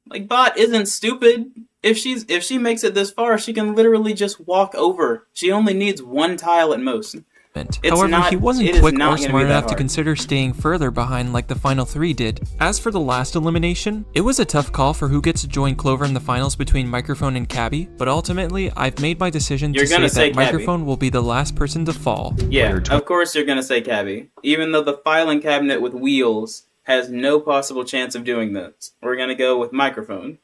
Like, Bot isn't stupid. If she makes it this far, she can literally just walk over. She only needs 1 tile at most.
However, he wasn't quick or smart enough to
hard.
consider staying further behind like the final 3 did. As for the last elimination, it was a tough call for who gets to join Clover in the finals between Microphone and Cabby, but ultimately, I've made my decision to say that
Cabby.
Microphone will be the last person to fall.
Yeah, of course you're gonna say Cabby. Even though the filing cabinet with wheels has no possible chance of doing this. We're gonna go with Microphone.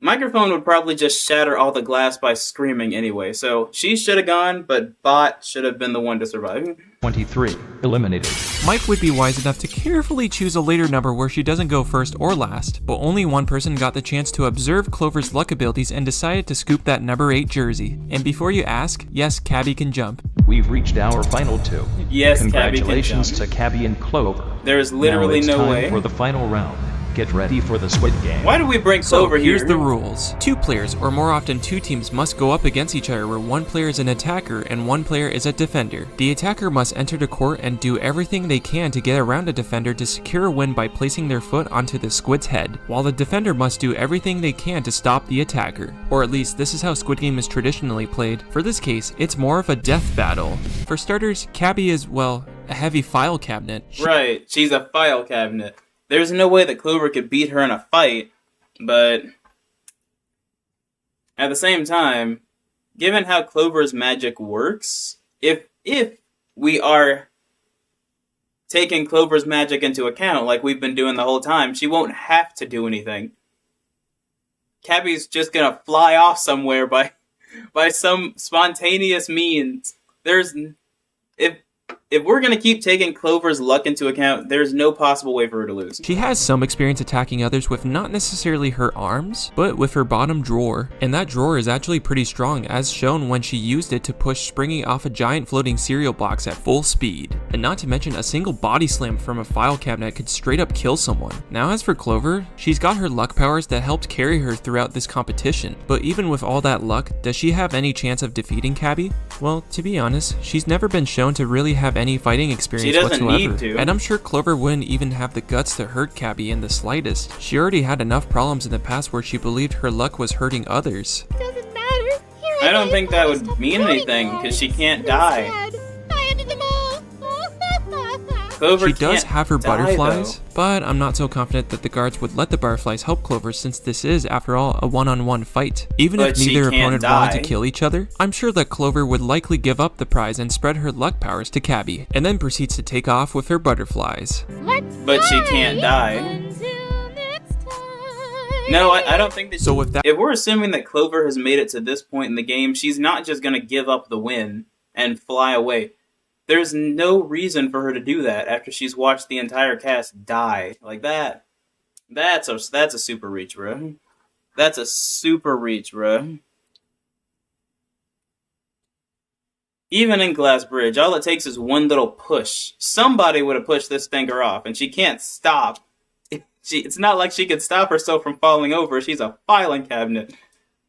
Microphone would probably just shatter all the glass by screaming anyway, so she should have gone, but Bot should have been the one to survive.
23, eliminated.
Mike would be wise enough to carefully choose a later number where she doesn't go first or last, but only one person got the chance to observe Clover's luck abilities and decided to scoop that number 8 jersey. And before you ask, yes, Cabby can jump.
We've reached our final 2.
Yes, Cabby can
Congratulations
jump.
to Cabby and Clover.
There is literally
now it's
no
time
way.
for the final round. Get ready for the Squid game.
Why do we bring Clover here?
Here's the rules. 2 players, or more often 2 teams, must go up against each other where 1 player is an attacker and 1 player is a defender. The attacker must enter the court and do everything they can to get around a defender to secure a win by placing their foot onto the Squid's head, while the defender must do everything they can to stop the attacker. Or at least this is how Squid Game is traditionally played. For this case, it's more of a death battle. For starters, Cabby is, well, a heavy file cabinet.
Right, she's a file cabinet. There's no way that Clover could beat her in a fight, but at the same time, given how Clover's magic works, if we are taking Clover's magic into account like we've been doing the whole time, she won't have to do anything. Cabby's just gonna fly off somewhere by some spontaneous means. if we're gonna keep taking Clover's luck into account, there's no possible way for her to lose.
She has some experience attacking others with not necessarily her arms, but with her bottom drawer, and that drawer is actually pretty strong as shown when she used it to push Springy off a giant floating cereal box at full speed. And not to mention a single body slam from a file cabinet could straight up kill someone. Now as for Clover, she's got her luck powers that helped carry her throughout this competition, but even with all that luck, does she have any chance of defeating Cabby? Well, to be honest, she's never been shown to really have any fighting experience whatsoever.
Need to.
And I'm sure Clover wouldn't even have the guts to hurt Cabby in the slightest. She already had enough problems in the past where she believed her luck was hurting others.
Doesn't matter.
I don't think that would mean anything, because she can't die.
I ended them all.
Clover
She does
can't
have her
die,
butterflies,
though.
but I'm not so confident that the guards would let the butterflies help Clover since this is, after all, a one-on-one fight. Even
But
if
she
neither
can't
opponent wanted to
die.
kill each other, I'm sure that Clover would likely give up the prize and spread her luck powers to Cabby, and then proceeds to take off with her butterflies.
But she can't die. No, I don't think that.
So with that,
if we're assuming that Clover has made it to this point in the game, she's not just gonna give up the win and fly away. There's no reason for her to do that after she's watched the entire cast die like that. That's a super reach, bro. That's a super reach, bro. Even in Glass Bridge, all it takes is one little push. Somebody would have pushed this thinker off, and she can't stop. It's not like she could stop herself from falling over. She's a filing cabinet.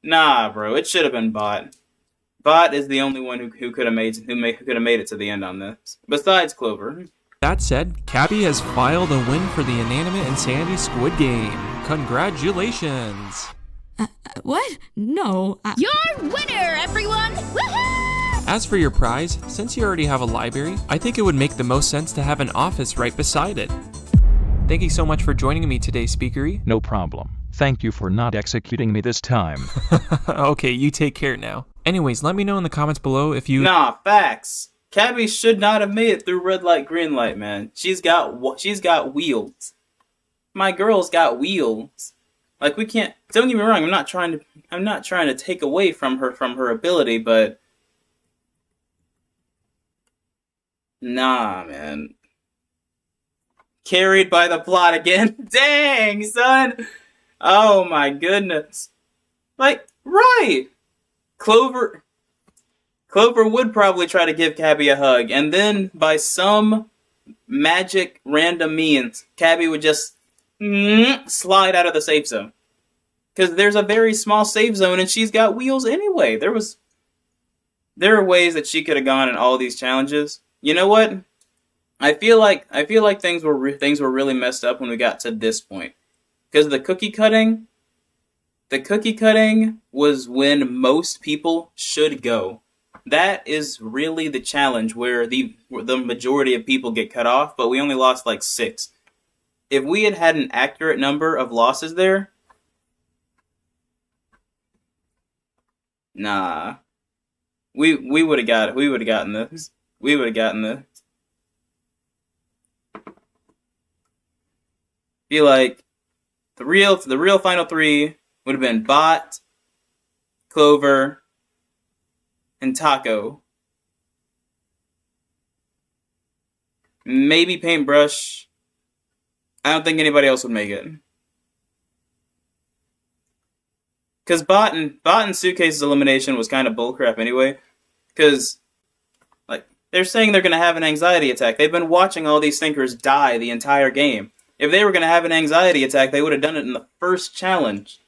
Nah, bro, it should have been Bot. Bot is the only one who could have made it to the end on this. Besides Clover.
That said, Cabby has filed a win for the Inanimate Insanity Squid Game. Congratulations!
What? No. Your winner, everyone! Woohoo!
As for your prize, since you already have a library, I think it would make the most sense to have an office right beside it. Thank you so much for joining me today, Speakery.
No problem. Thank you for not executing me this time.
Okay, you take care now. Anyways, let me know in the comments below if you...
Nah, facts. Cabby should not have made it through red light, green light, man. She's got wheels. My girl's got wheels. Like, we can't... Don't get me wrong, I'm not trying to take away from her ability, but... Nah, man. Carried by the plot again. Dang, son! Oh my goodness. Like, right! Clover would probably try to give Cabby a hug, and then by some magic random means, Cabby would just slide out of the safe zone. Because there's a very small safe zone, and she's got wheels anyway. There are ways that she could have gone in all these challenges. You know what? I feel like things were really messed up when we got to this point. Because the cookie cutting was when most people should go. That is really the challenge where the majority of people get cut off, but we only lost like 6. If we had had an accurate number of losses there, nah, we would have got it. We would have gotten this. We would have gotten this. Feel like the real final 3 would have been Bot, Clover, and Taco. Maybe Paintbrush. I don't think anybody else would make it. Because Bot and Suitcase's elimination was kind of bullcrap anyway. Because, like, they're saying they're going to have an anxiety attack. They've been watching all these thinkers die the entire game. If they were going to have an anxiety attack, they would have done it in the first challenge.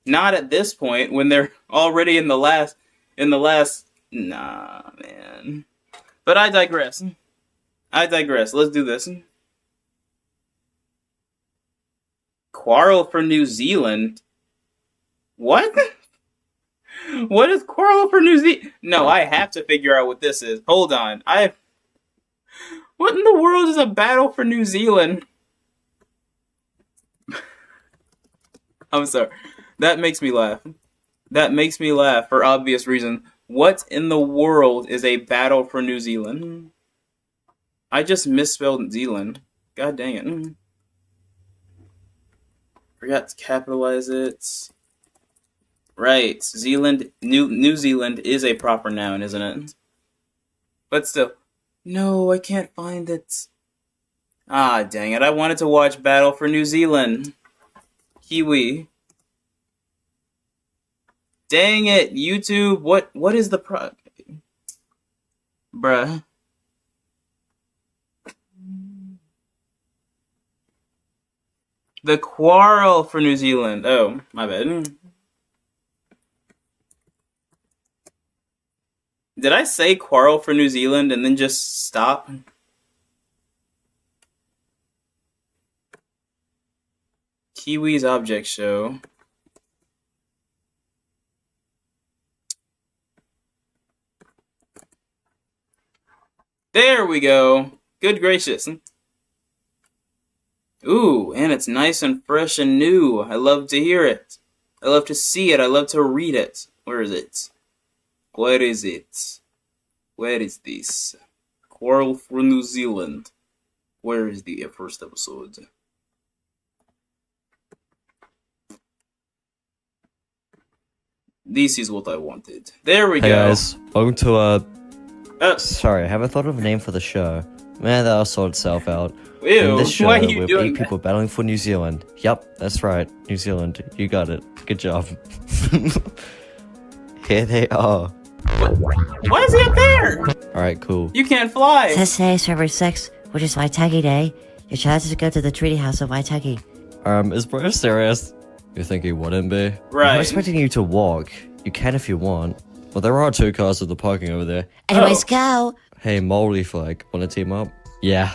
Not at this point, when they're already in the last... Nah, man. But I digress. Let's do this. Quarrel for New Zealand? What? What is Quarrel for New Zealand? No, I have to figure out what this is. Hold on. What in the world is a battle for New Zealand? I'm sorry. That makes me laugh. That makes me laugh for obvious reasons. What in the world is a battle for New Zealand? I just misspelled Zealand. God dang it. Forgot to capitalize it. Right. Zealand, New Zealand is a proper noun, isn't it? But still. No, I can't find it. Ah, dang it. I wanted to watch Battle for New Zealand. Kiwi. Dang it, YouTube. What is the Bruh. The Quarrel for New Zealand. Oh, my bad. Did I say Quarrel for New Zealand and then just stop? Kiwi's Object Show. There we go. Good gracious. Ooh, and it's nice and fresh and new. I love to hear it. I love to see it. I love to read it. Where is it? Where is it? Where is this? Quarrel for New Zealand. Where is the first episode? This is what I wanted. There we
Hey
go.
guys, welcome to sorry, I haven't thought of a name for the show. Man, that'll sort itself out.
Ew,
In this show,
why are
we
you
have
doing
8
that?
people battling for New Zealand. Yup, that's right, New Zealand. You got it. Good job. Here they are.
Why is he up there?
Alright, cool.
You can't fly.
Says today, Server 6, which is Waitaki Day. Your chance is to go to the treaty house of Waitaki.
Is bro serious? You think he wouldn't be?
Right.
I'm expecting you to walk. You can if you want. Well, there are 2 cars at the parking over there.
Anyways, go!
Hey, Moldy Flag, wanna team up? Yeah.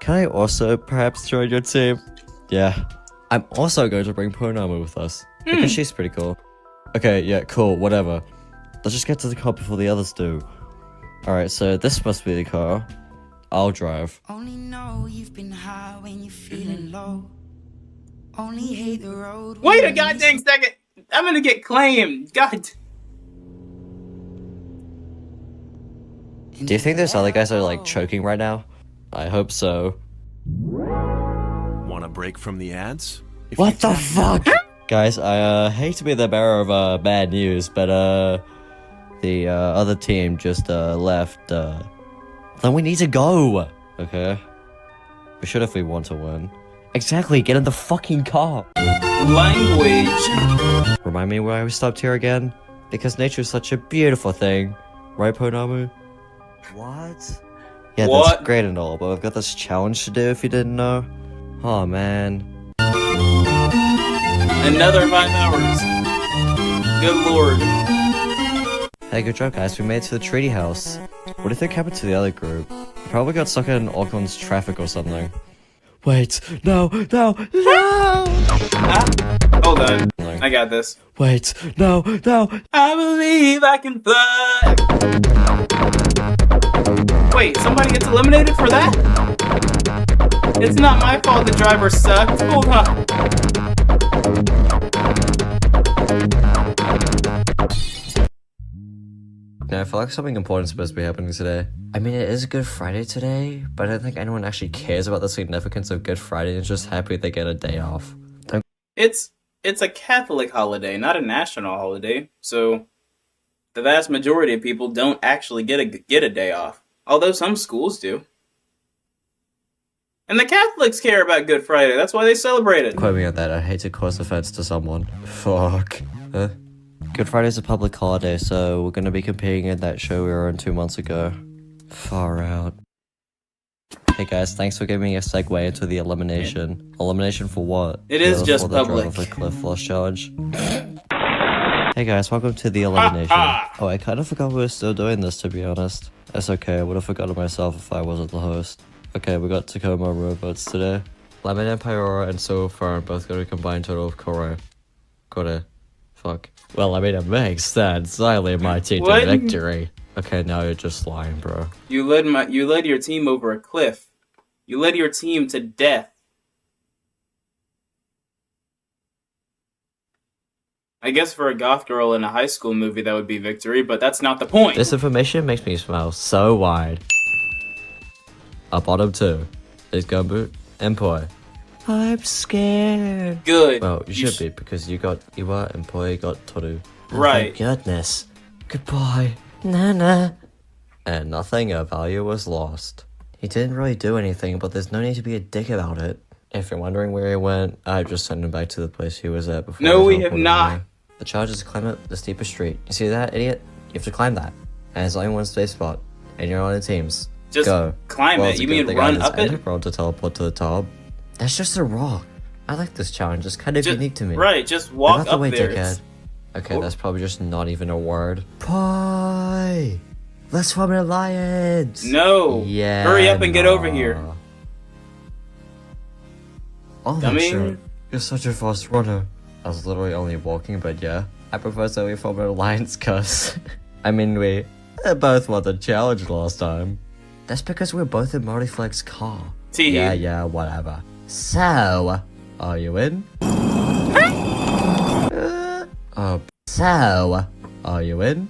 Can I also perhaps join your team? Yeah. I'm also going to bring Ponamu with us, because she's pretty cool. Okay, yeah, cool, whatever. Let's just get to the car before the others do. Alright, so this must be the car. I'll drive.
Only know you've been high when you're feeling low. Only hate the road.
Wait a goddamn second. I'm gonna get claimed. God.
Do you think those other guys are like choking right now? I hope so.
Want a break from the ads?
What the fuck? Guys, I hate to be the bearer of bad news, but the other team just left. Then we need to go. Okay. We should if we want to win. Exactly. Get in the fucking car.
Language.
Remind me why we stopped here again? Because nature is such a beautiful thing, right, Ponamu?
What?
Yeah,
What?
that's great and all, but we've got this challenge to do if you didn't know. Oh man.
Another 5 hours. Good lord.
Hey, good job, guys. We made it to the treaty house. What do you think happened to the other group? They probably got stuck in Auckland's traffic or something. Wait, no!
Hold on. I got this.
Wait, no!
I believe I can fly. Wait, somebody gets eliminated for that? It's not my fault the driver sucked. Hold on.
Now, I feel like something important is supposed to be happening today. I mean, it is Good Friday today, but I don't think anyone actually cares about the significance of Good Friday and is just happy they get a day off.
It's a Catholic holiday, not a national holiday. So the vast majority of people don't actually get a day off. Although some schools do. And the Catholics care about Good Friday. That's why they celebrate it.
Quote me on that. I hate to cause offense to someone. Fuck. Good Friday's a public holiday, so we're gonna be competing in that show we were in 2 months ago. Far out. Hey guys, thanks for giving me a segue into the elimination. Elimination for what?
It is just public.
The Cliff Floss Challenge. Hey guys, welcome to the elimination. Oh, I kind of forgot we were still doing this, to be honest. That's okay, I would have forgotten myself if I wasn't the host. Okay, we got Tacoma robots today. Lemon and Pyora and So Far both got a combined total of Kore. Fuck. Well, I mean, it makes sense. I lead my team to victory. Okay, now you're just lying, bro.
You led your team over a cliff. You led your team to death. I guess for a goth girl in a high school movie that would be victory, but that's not the point.
This information makes me smile so wide. Up bottom 2 is Gumboot and Poi. I'm scared.
Good.
Well, you should be, because you got Iwa and Poi got Toru.
Right.
Oh, thank goodness. Goodbye. Nana. and nothing of value was lost. He didn't really do anything, but there's no need to be a dick about it. If you're wondering where he went, I just sent him back to the place he was at before.
No, we have not.
The charge is to climb up the steepest street. You see that, idiot? You have to climb that. And there's only one space spot. And you're on the teams.
Just
go.
Climb it? You mean run up it?
Roll to teleport to the top. That's just a rock. I like this challenge. It's kind of unique to me.
Right, just walk
up
up
the way,
there.
Dickhead. Okay, that's probably just not even a word. Pie! Let's form an alliance!
No!
Yeah.
Hurry up and get over here.
Oh, that's sure. You're such a fast runner. I was literally only walking, but yeah. I propose that we form an alliance, cuz. I mean, we both won the challenge last time. That's because we're both in Marty Fleck's car.
See
yeah, whatever. So, are you in? So, are you in?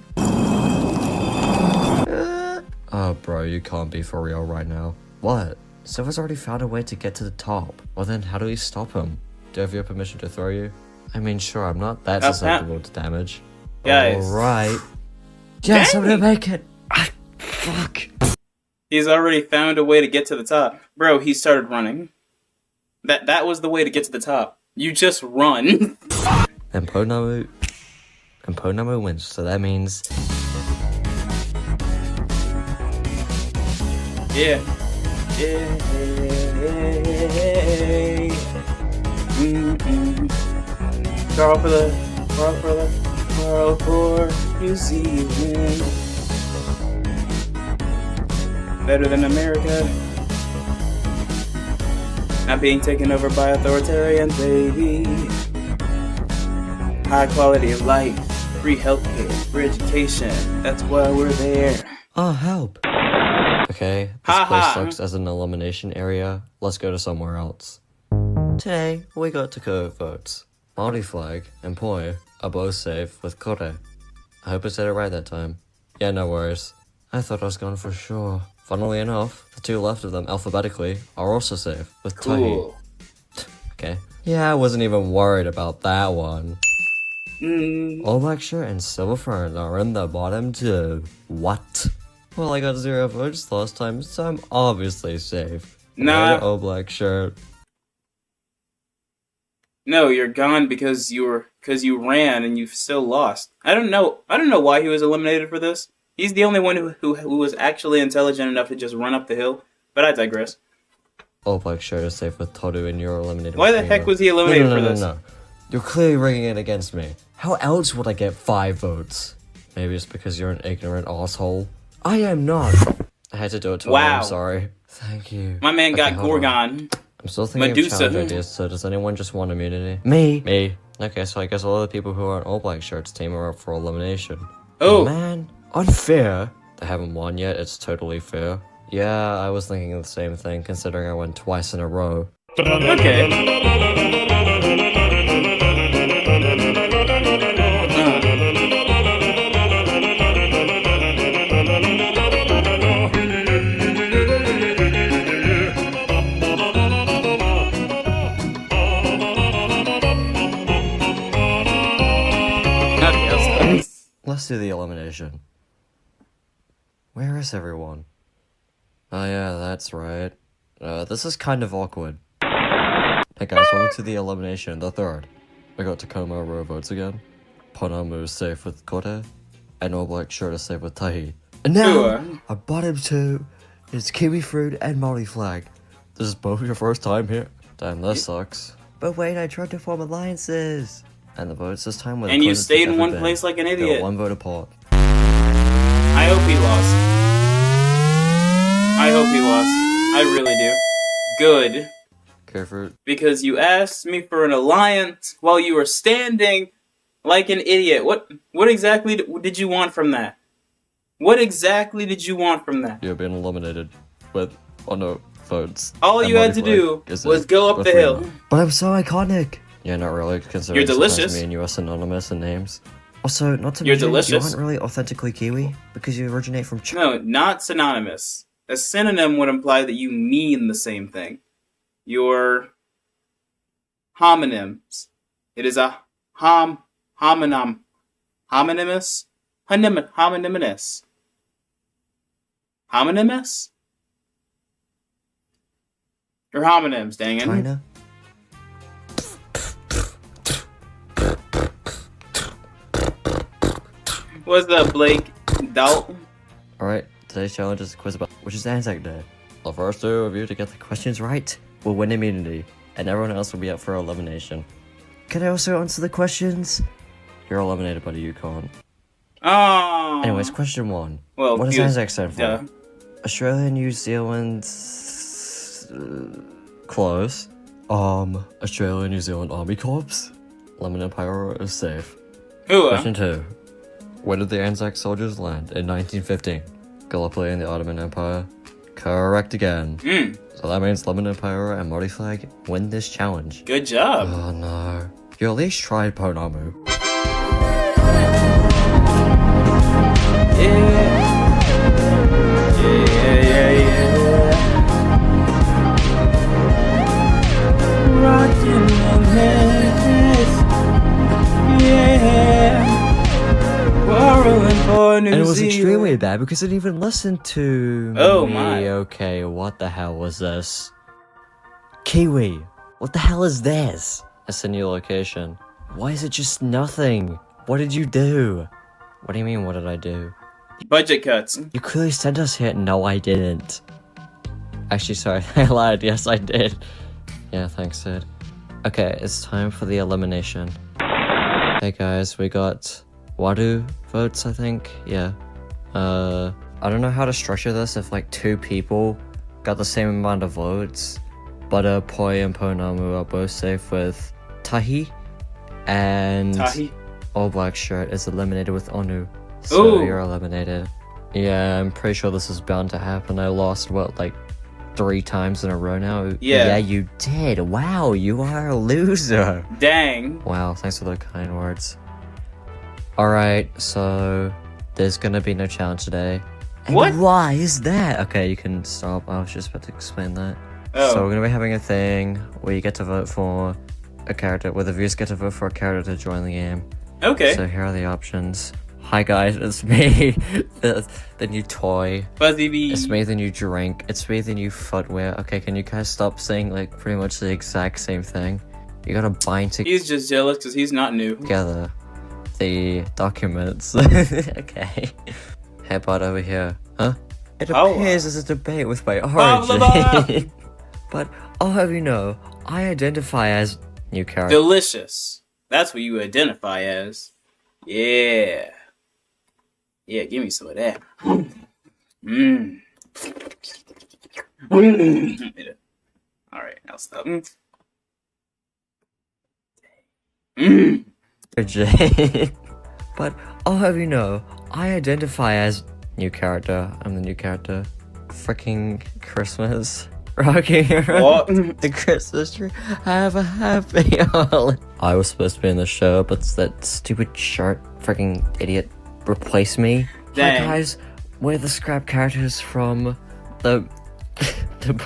Oh, bro, you can't be for real right now. What? Silver's already found a way to get to the top. Well then, how do we stop him? Do I have your permission to throw you? I mean, sure, I'm not that susceptible to damage.
Guys.
Alright. Yes, I'm gonna make it! Fuck.
He's already found a way to get to the top. Bro, he started running. That was the way to get to the top. You just run.
And Ponamu wins, so that means...
Yeah. Quarrel for New Zealand. Better than America. Not being taken over by authoritarian, baby. High quality of life, free healthcare, free education. That's why we're there.
Oh, help. Okay, this place sucks as an elimination area. Let's go to somewhere else. Today, we got to go votes. Marty Flag and Poi are both safe with Kore. I hope I said it right that time. Yeah, no worries. I thought I was gone for sure. Funnily enough, the two left of them alphabetically are also safe with
Cool.
Tahi. Okay. Yeah, I wasn't even worried about that one. All Black Shirt and Silver Fern are in the bottom too. What? Well, I got 0 votes last time, so I'm obviously safe.
Nah.
All Black Shirt.
No, you're gone because you ran and you still lost. I don't know why he was eliminated for this. He's the only one who was actually intelligent enough to just run up the hill. But I digress.
All Black Shirt is safe with Toru and you're eliminated.
Why the heck was he eliminated for this?
No. You're clearly rigging it against me. How else would I get 5 votes? Maybe it's because you're an ignorant asshole. I am not. I had to do it to him, I'm sorry. Thank you.
My man got Gorgon.
I'm still thinking
Medusa.
of challenge ideas, so does anyone just want immunity? Me. Okay, so I guess all the people who are on All Black Shirts team are up for elimination.
Oh.
Man, unfair. They haven't won yet, it's totally fair. Yeah, I was thinking the same thing, considering I won twice in a row.
Okay.
Let's do the elimination. Where is everyone? Oh yeah, that's right. This is kind of awkward. Hey guys, welcome to the elimination, the third. We got Tacoma row votes again. Ponamu is safe with Kote. And All Black Shirt is safe with Tahi. And now, our bottom 2 is Kiwi Fruit and Molly Flag. This is both your first time here. Damn, that sucks. But wait, I tried to form alliances. And the votes this time were the
And you
closest
stayed
they've
in
ever
one
been.
place like an
They were
idiot.
1 vote apart.
I hope he lost. I hope he lost. I really do. Good.
Careful.
Because you asked me for an alliance while you were standing like an idiot. What exactly did you want from that? What exactly did you want from that?
You've been eliminated with no votes.
All you had to do was go up the hill.
But I'm so iconic. Yeah, not really, considering
You're delicious.
me and you are synonymous in names. Also, not to
You're
mention,
delicious.
you aren't really authentically Kiwi, because you originate from China.
No, not synonymous. A synonym would imply that you mean the same thing. You're homonyms. It is a homonym. Homonymous? Homonymous. Homonym-S? Or homonyms, dang it.
China?
What's up, Blake? Doubt?
Alright, today's challenge is a quiz about which is Anzac Day. The first two of you to get the questions right will win immunity, and everyone else will be up for elimination. Can I also answer the questions? You're eliminated, buddy, you can't.
Oh.
Anyways, question 1.
Well,
what does Anzac stand for?
Yeah.
Australia, New Zealand... close. Australia, New Zealand Army Corps? Lemon Pyro is safe. Question 2. Where did the Anzac soldiers land in 1915? Gallipoli and the Ottoman Empire? Correct again. So that means Lemon Empire and Marty Flag win this challenge.
Good job.
Oh no. You at least tried Ponamu.
Rockin' in Memphis. Yeah. Quarreling for New
And it was
Zealand.
extremely bad because it didn't even listen to
Oh
me.
my.
Okay, what the hell was this? Kiwi, what the hell is this? It's a new location. Why is it just nothing? What did you do? What do you mean, what did I do?
Budget cuts.
You clearly sent us here. No, I didn't. Actually, sorry, I lied. Yes, I did. Yeah, thanks, Sid. Okay, it's time for the elimination. Hey guys, we got Wadu votes, I think. Yeah. I don't know how to structure this if like 2 people got the same amount of votes. But Poi and Ponamu are both safe with Tahi. And
Tahi?
All Black Shirt is eliminated with Onu. So
Ooh.
you're eliminated. Yeah, I'm pretty sure this is bound to happen. I lost, what, like 3 times in a row now?
Yeah.
Yeah, you did. Wow, you are a loser.
Dang.
Wow, thanks for the kind words. Alright, so there's gonna be no challenge today. And
What?
why is that? Okay, you can stop. I was just about to explain that.
Oh.
So we're gonna be having a thing where you get to vote for a character, where the viewers get to vote for a character to join the game.
Okay.
So here are the options. Hi guys, it's me, the new toy.
Fuzzy Bee.
It's me, the new drink. It's me, the new footwear. Okay, can you guys stop saying like pretty much the exact same thing? You gotta bind
He's just jealous because he's not new.
together the documents. Okay. Hey bud, over here. Huh? It appears there's a debate with my origin. But I'll have you know, I identify as new character.
Delicious. That's what you identify as. Yeah. Yeah, give me some of that. Mmm. Alright, now stop. Mmm.
But I'll have you know, I identify as new character. I'm the new character. Freaking Christmas. Rocking around the Christmas tree. Have a happy holiday. I was supposed to be in the show, but that stupid shirt freaking idiot replaced me.
Dang.
Hi guys, we're the scrap characters from the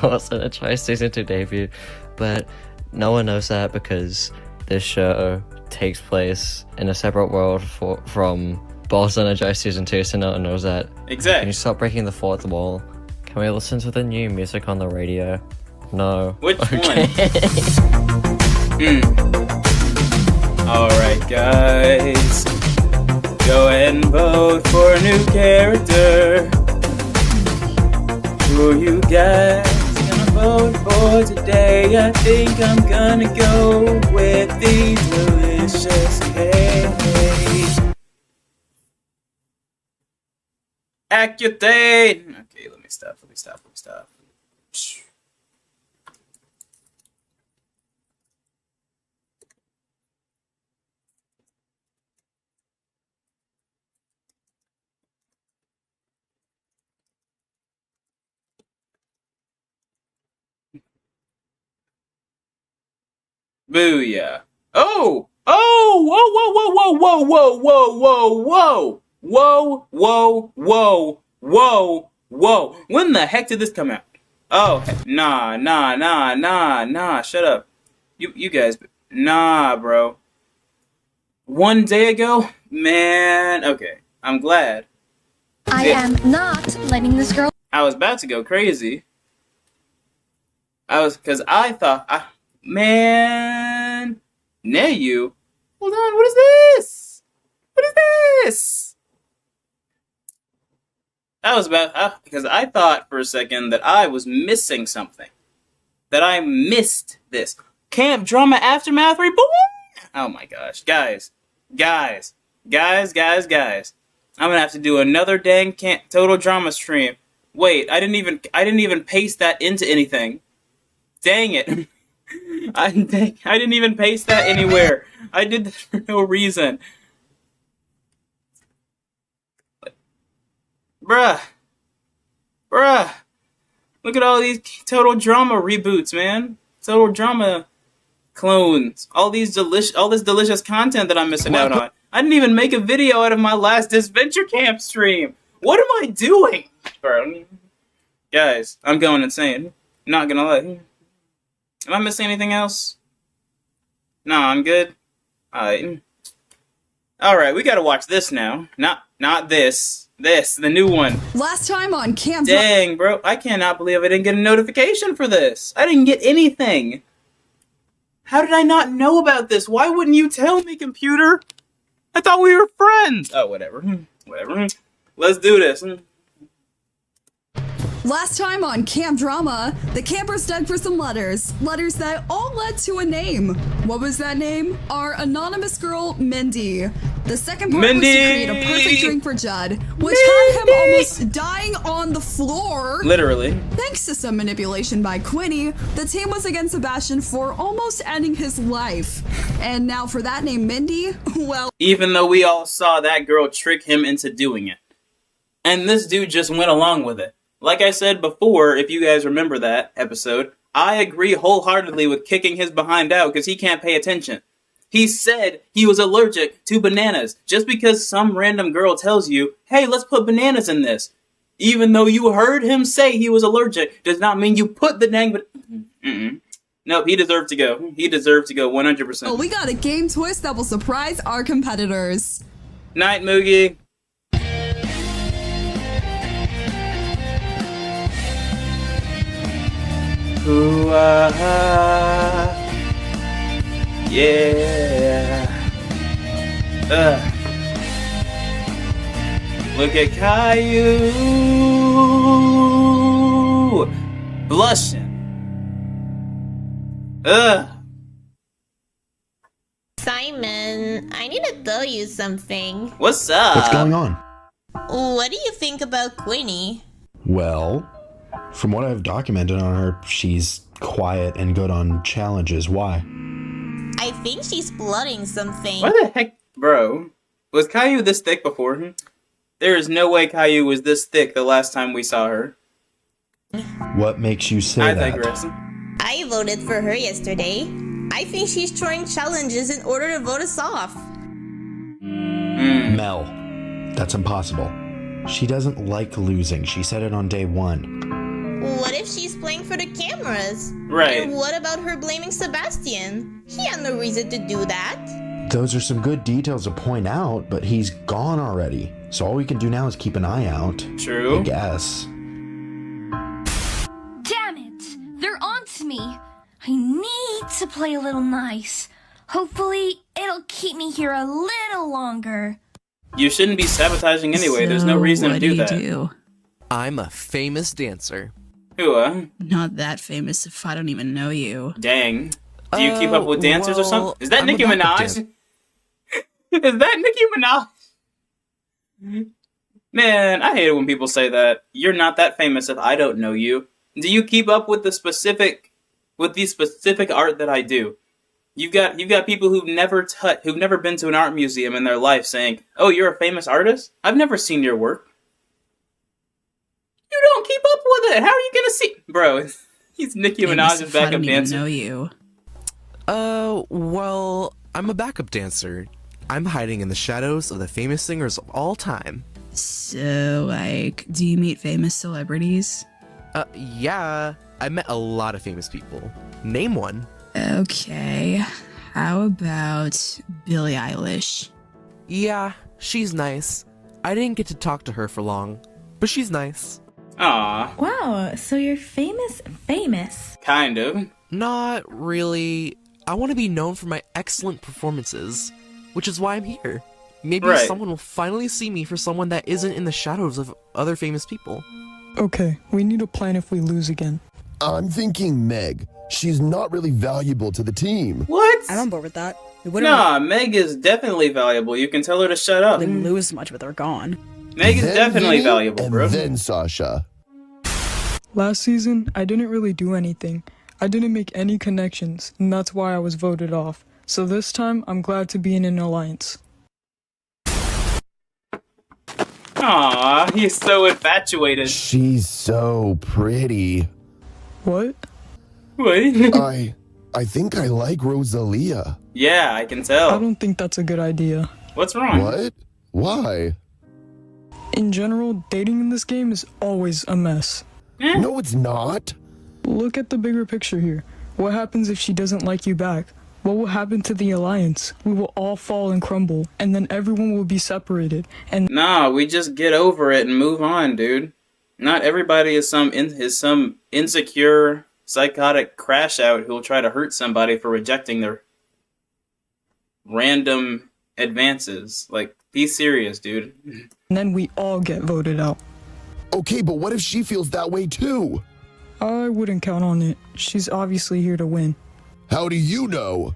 Boss and a Try Season 2 debut, but no one knows that because this show takes place in a separate world from Boss and a Try Season 2, so no one knows that.
Exactly.
Can you stop breaking the fourth wall? Can we listen to the new music on the radio? No.
Which
okay.
one? Alright, guys. Go ahead and vote for a new character. Who you guys gonna vote for today? I think I'm gonna go with the delicious cake. Accutane! Okay, let me stop. Booyah. Oh! Oh! Whoa, whoa, whoa, whoa, whoa, whoa, whoa, whoa, whoa, whoa, whoa, whoa. When the heck did this come out? Oh, nah, shut up. You guys, nah, bro. 1 day ago? Man, okay. I'm glad.
I am not letting this girl.
I was about to go crazy. Because I thought, man, Neyu, hold on, what is this? What is this? I was about, because I thought for a second that I was missing something. That I missed this. Camp Drama Aftermath Reborn? Oh my gosh, guys. I'm gonna have to do another dang Total Drama stream. Wait, I didn't even paste that into anything. Dang it. I didn't even paste that anywhere. I did this for no reason. Bruh. Look at all these Total Drama reboots, man. Total Drama clones. All this delicious content that I'm missing out on. I didn't even make a video out of my last Adventure Camp stream. What am I doing? Bro. Guys, I'm going insane. Not gonna lie. Am I missing anything else? No, I'm good. Alright, we gotta watch this now. Not this. This, the new one.
Last time on Camp.
Dang, bro. I cannot believe I didn't get a notification for this. I didn't get anything. How did I not know about this? Why wouldn't you tell me, computer? I thought we were friends. Oh, whatever. Whatever. Let's do this.
Last time on Camp Drama, the campers dug for some letters. Letters that all led to a name. What was that name? Our anonymous girl, Mindy. The second part was to create a perfect drink for Judd, which had him almost dying on the floor.
Literally.
Thanks to some manipulation by Quinny, the team was against Sebastian for almost ending his life. And now for that name, Mindy, well...
Even though we all saw that girl trick him into doing it. And this dude just went along with it. Like I said before, if you guys remember that episode, I agree wholeheartedly with kicking his behind out because he can't pay attention. He said he was allergic to bananas just because some random girl tells you, hey, let's put bananas in this. Even though you heard him say he was allergic, does not mean you put the dang... Nope, he deserved to go. He deserved to go 100%.
Oh, we got a game twist that will surprise our competitors.
Night, Moogie. Ooh, yeah. Look at Caillou blushing.
Simon, I need to tell you something.
What's up?
What's going on?
What do you think about Quinny?
Well, from what I've documented on her, she's quiet and good on challenges. Why?
I think she's plotting something.
What the heck? Bro, was Caillou this thick before? There is no way Caillou was this thick the last time we saw her.
What makes you say that?
I digress.
I voted for her yesterday. I think she's trying challenges in order to vote us off.
Mel, that's impossible. She doesn't like losing. She said it on day one.
What if she's playing for the cameras?
Right.
And what about her blaming Sebastian? He had no reason to do that.
Those are some good details to point out, but he's gone already. So all we can do now is keep an eye out.
True.
I guess.
Damn it! They're on to me! I need to play a little nice. Hopefully, it'll keep me here a little longer.
You shouldn't be sabotaging anyway. There's no reason to do that.
Do? I'm a famous dancer.
Who,
Not that famous if I don't even know you.
Dang. Do you keep up with dancers or something? Is that Nicki Minaj? Is that Nicki Minaj? Man, I hate it when people say that. You're not that famous if I don't know you. Do you keep up with the specific art that I do? You've got people who've never been to an art museum in their life saying, "Oh, you're a famous artist? I've never seen your work." You don't keep up with it. How are you gonna see, bro? He's Nicki Minaj's backup dancer.
I don't even know you. Well, I'm a backup dancer. I'm hiding in the shadows of the famous singers of all time. So, like, do you meet famous celebrities? Yeah. I met a lot of famous people. Name one. Okay. How about Billie Eilish? Yeah, she's nice. I didn't get to talk to her for long, but she's nice.
Aw.
Wow, so you're famous?
Kind of.
Not really. I want to be known for my excellent performances, which is why I'm here. Maybe someone will finally see me for someone that isn't in the shadows of other famous people.
Okay, we need a plan if we lose again.
I'm thinking Meg. She's not really valuable to the team.
What?
I'm on board with that.
Nah, Meg is definitely valuable. You can tell her to shut up.
Didn't lose much with her gone.
Meg is definitely valuable, bro.
And then Sasha.
Last season, I didn't really do anything. I didn't make any connections, and that's why I was voted off. So this time, I'm glad to be in an alliance.
Aw, he's so infatuated.
She's so pretty.
What?
What?
I think I like Rosalia.
Yeah, I can tell.
I don't think that's a good idea.
What's wrong?
What? Why?
In general, dating in this game is always a mess.
No, it's not.
Look at the bigger picture here. What happens if she doesn't like you back? What will happen to the alliance? We will all fall and crumble, and then everyone will be separated. And
nah, we just get over it and move on, dude. Not everybody is some insecure, psychotic crash out who will try to hurt somebody for rejecting their random advances. Like, be serious, dude.
And then we all get voted out.
Okay, but what if she feels that way too?
I wouldn't count on it. She's obviously here to win.
How do you know?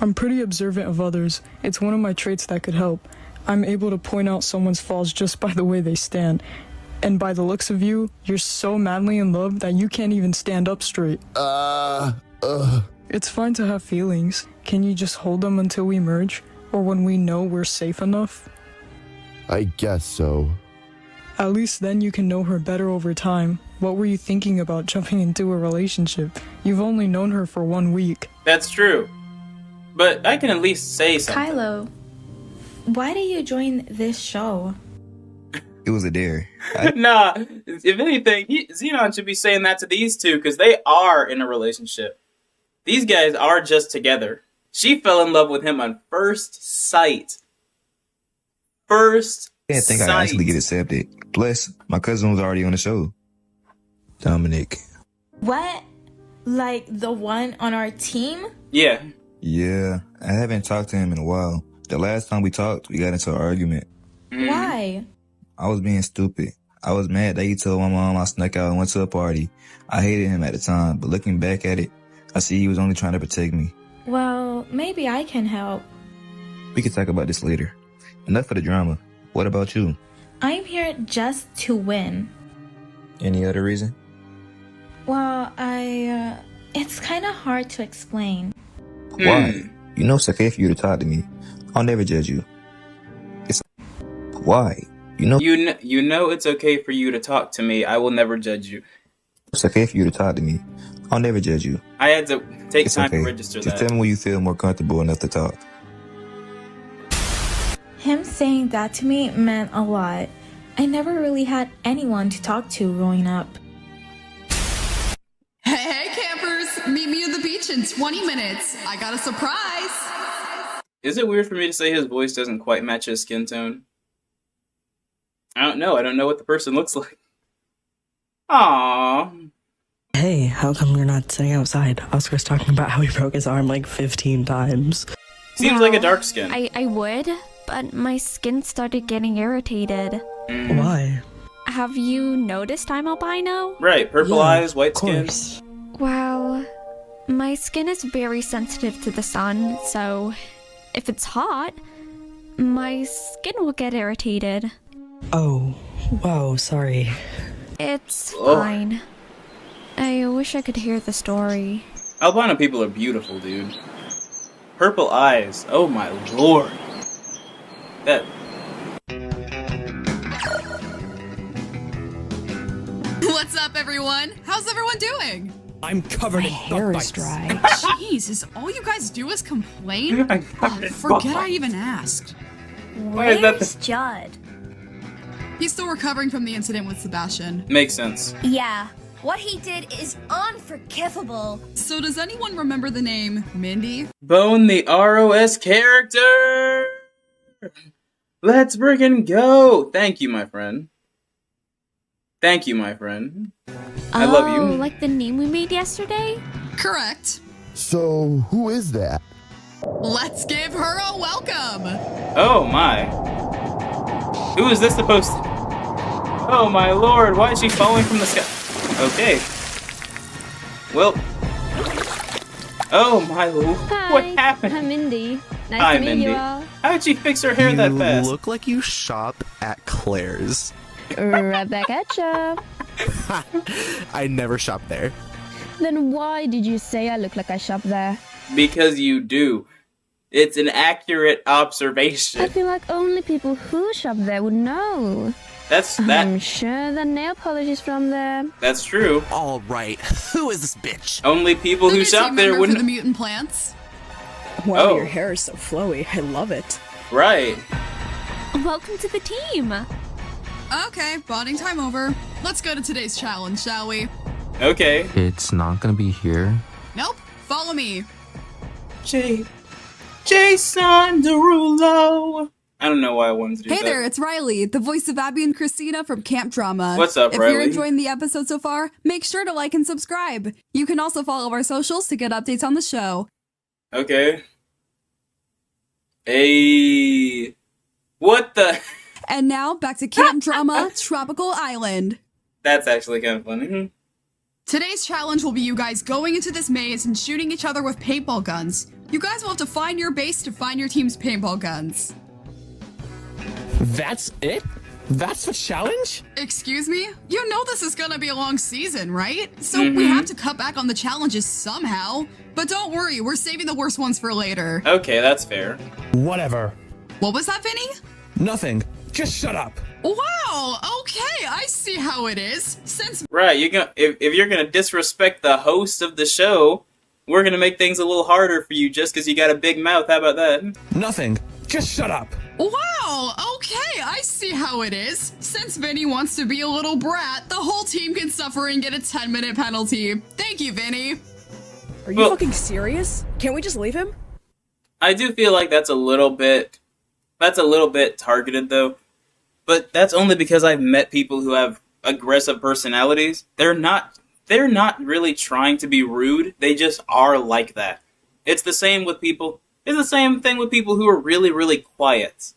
I'm pretty observant of others. It's one of my traits that could help. I'm able to point out someone's flaws just by the way they stand. And by the looks of you, you're so madly in love that you can't even stand up straight. It's fine to have feelings. Can you just hold them until we merge? Or when we know we're safe enough?
I guess so.
At least then you can know her better over time. What were you thinking about jumping into a relationship? You've only known her for 1 week.
That's true. But I can at least say something.
Kylo, why did you join this show?
It was a dare.
Nah, if anything, Xenon should be saying that to these two, because they are in a relationship. These guys are just together. She fell in love with him on first sight.
I didn't think I'd actually get accepted. Plus, my cousin was already on the show. Dominic.
What? Like the one on our team?
Yeah.
Yeah, I haven't talked to him in a while. The last time we talked, we got into an argument.
Why?
I was being stupid. I was mad that he told my mom I snuck out and went to a party. I hated him at the time, but looking back at it, I see he was only trying to protect me.
Well, maybe I can help.
We can talk about this later. Enough of the drama. What about you?
I'm here just to win.
Any other reason?
Well, it's kind of hard to explain.
Why? You know it's okay for you to talk to me. I'll never judge you. Why? You know
it's okay for you to talk to me. I will never judge you.
It's okay for you to talk to me. I'll never judge you.
I had to take time to register
Just
that.
tell me when you feel more comfortable enough to talk.
Him saying that to me meant a lot. I never really had anyone to talk to growing up.
Hey, campers! Meet me at the beach in 20 minutes. I got a surprise!
Is it weird for me to say his voice doesn't quite match his skin tone? I don't know. I don't know what the person looks like. Aww.
Hey, how come you're not sitting outside? Oscar's talking about how he broke his arm like 15 times.
Seems like a dark skin.
I would, but my skin started getting irritated.
Why?
Have you noticed I'm albino?
Right, purple eyes, white skin.
Well, my skin is very sensitive to the sun, so if it's hot, my skin will get irritated.
Oh, wow, sorry.
It's fine. I wish I could hear the story.
Albino people are beautiful, dude. Purple eyes. Oh my lord. That...
What's up, everyone? How's everyone doing?
I'm covered in
hair
bug
is
bites.
dry. Jeez, is all you guys do is complain? Forget I even asked.
Where's Judd?
He's still recovering from the incident with Sebastian.
Makes sense.
Yeah, what he did is unforgivable.
So does anyone remember the name Mindy?
Bone the ROS character! Let's friggin' go! Thank you, my friend. Thank you, my friend. I love you.
Oh, like the name we made yesterday?
Correct.
So, who is that?
Let's give her a welcome.
Oh my. Who is this supposed to? Oh my lord, why is she falling from the sky? Okay. Well. Oh my lord.
Hi,
What happened?
I'm Mindy. Nice
Hi,
to meet
Mindy.
you all.
How did she fix her hair that fast?
You look like you shop at Claire's.
Right back at ya.
I never shop there.
Then why did you say I look like I shop there?
Because you do. It's an accurate observation.
I feel like only people who shop there would know.
That.
I'm sure the nail polish is from there.
That's true.
All right. Who is this bitch?
Only people who shop there
For
wouldn't.
the mutant plants.
Wow,
Oh.
your hair is so flowy. I love it.
Right.
Welcome to the team.
Okay, bonding time over. Let's go to today's challenge, shall we?
Okay.
It's not gonna be here.
Nope. Follow me.
Jason Derulo. I don't know why I wanted to do
Hey
that.
there, it's Riley, the voice of Abby and Christina from Camp Drama.
What's up,
If
Riley?
you're enjoying the episode so far, make sure to like and subscribe. You can also follow our socials to get updates on the show.
Okay. Hey. What the?
And now, back to Camp Drama, Tropical Island.
That's actually kind of funny.
Today's challenge will be you guys going into this maze and shooting each other with paintball guns. You guys will have to find your base to find your team's paintball guns.
That's it? That's the challenge?
Excuse me? You know this is gonna be a long season, right? So we have to cut back on the challenges somehow. But don't worry, we're saving the worst ones for later.
Okay, that's fair.
Whatever.
What was that, Vinny?
Nothing. Just shut up.
Wow, okay, I see how it is. Since
Right, you're gonna if you're gonna disrespect the host of the show, we're gonna make things a little harder for you just because you got a big mouth. How about that?
Nothing. Just shut up.
Wow, okay, I see how it is. Since Vinny wants to be a little brat, the whole team can suffer and get a 10-minute penalty. Thank you, Vinny.
Are you fucking serious? Can't we just leave him?
I do feel like that's a little bit targeted though. But that's only because I've met people who have aggressive personalities. They're not really trying to be rude. They just are like that. It's the same with people. It's the same thing with people who are really, really quiet.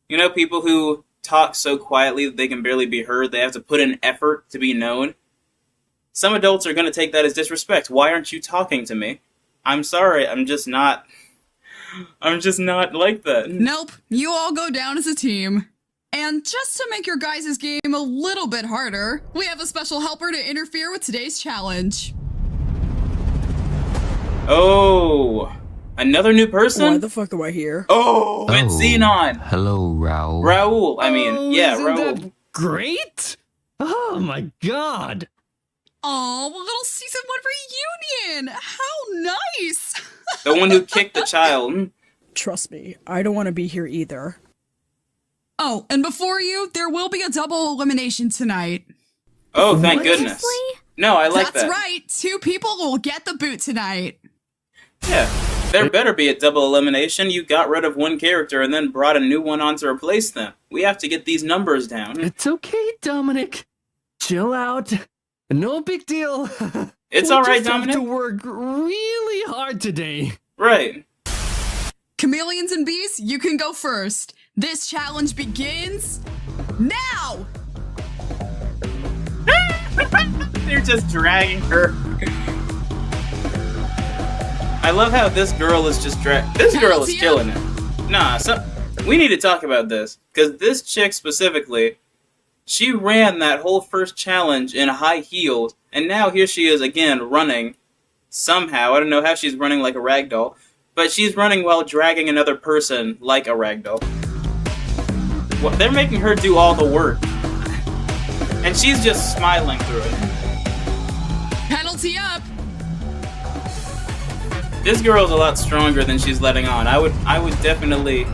You know, people who talk so quietly that they can barely be heard. They have to put in effort to be known. Some adults are going to take that as disrespect. Why aren't you talking to me? I'm sorry, I'm just not like that.
Nope, you all go down as a team. And just to make your guys' game a little bit harder, we have a special helper to interfere with today's challenge.
Oh, another new person?
Why the fuck am I here?
Oh, it's Xenon.
Hello, Raul.
Raul, I mean, yeah,
isn't
Raul.
that great? Oh my god.
Oh, a little season 1 reunion! How nice!
The one who kicked the child.
Trust me, I don't want to be here either.
Oh, and before you, there will be a double elimination tonight.
Oh, thank goodness. No, I like
That's
that.
right, 2 people will get the boot tonight.
Yeah, there better be a double elimination. You got rid of one character and then brought a new one on to replace them. We have to get these numbers down.
It's okay, Dominic. Chill out. No big deal.
It's
We
all right,
just have
Dominic.
to work really hard today.
Right.
Chameleons and bees, you can go first. This challenge begins now!
They're just dragging her. I love how this girl is just This girl is killing it. Nah, we need to talk about this. Because this chick specifically, she ran that whole first challenge in high heels, and now here she is again running. Somehow, I don't know how she's running like a ragdoll, but she's running while dragging another person like a ragdoll. Well, they're making her do all the work. And she's just smiling through it.
Penalty up!
This girl's a lot stronger than she's letting on. I would definitely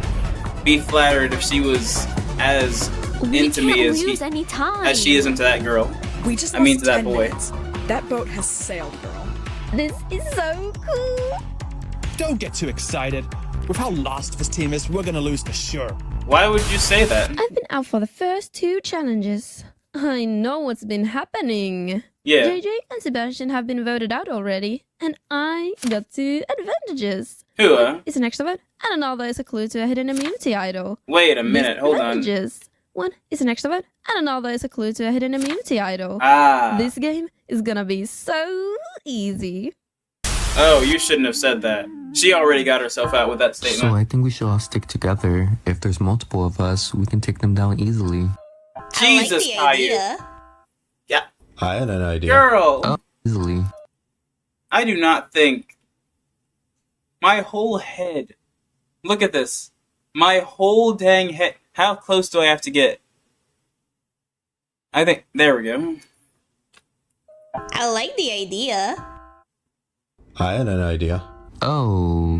be flattered if she was as into me as she is into that girl.
We just
I mean
lost
to that
10
boy.
minutes. That boat has sailed, girl.
This is so cool.
Don't get too excited. With how lost this team is, we're gonna lose for sure.
Why would you say that?
I've been out for the first 2 challenges.
I know what's been happening.
Yeah.
JJ and Sebastian have been voted out already, and I got 2 advantages.
Who,
One is an extrovert, and another is a clue to a hidden immunity idol.
Wait a minute, hold on.
Advantages. One is an extrovert, and another is a clue to a hidden immunity idol.
Ah.
This game is gonna be so easy.
Oh, you shouldn't have said that. She already got herself out with that statement.
So I think we should all stick together. If there's multiple of us, we can take them down easily.
Jesus, Caillou. Yeah.
I had an idea.
Girl.
Oh, easily.
I do not think. My whole head. Look at this. My whole dang head. How close do I have to get? I think. There we go.
I like the idea.
I had an idea.
Oh,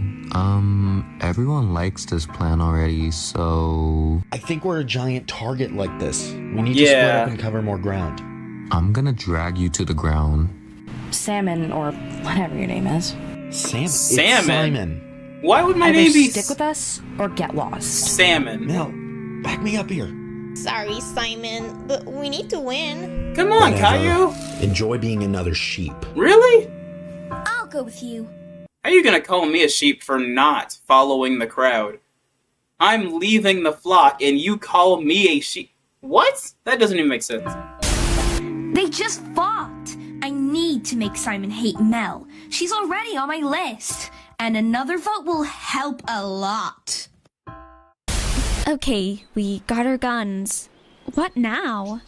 everyone likes this plan already, so...
I think we're a giant target like this. We need to split up and cover more ground.
I'm gonna drag you to the ground.
Salmon, or whatever your name is.
Salmon?
Salmon?
It's Simon.
Why would my
Either
name be...
stick with us, or get lost.
Salmon.
Mel, back me up here.
Sorry, Simon, but we need to win.
Come on,
Whatever.
Caillou.
Enjoy being another sheep.
Really?
I'll go with you.
How are you gonna call me a sheep for not following the crowd? I'm leaving the flock and you call me a sheep. What? That doesn't even make sense.
They just fought. I need to make Simon hate Mel. She's already on my list. And another vote will help a lot.
Okay, we got our guns. What now?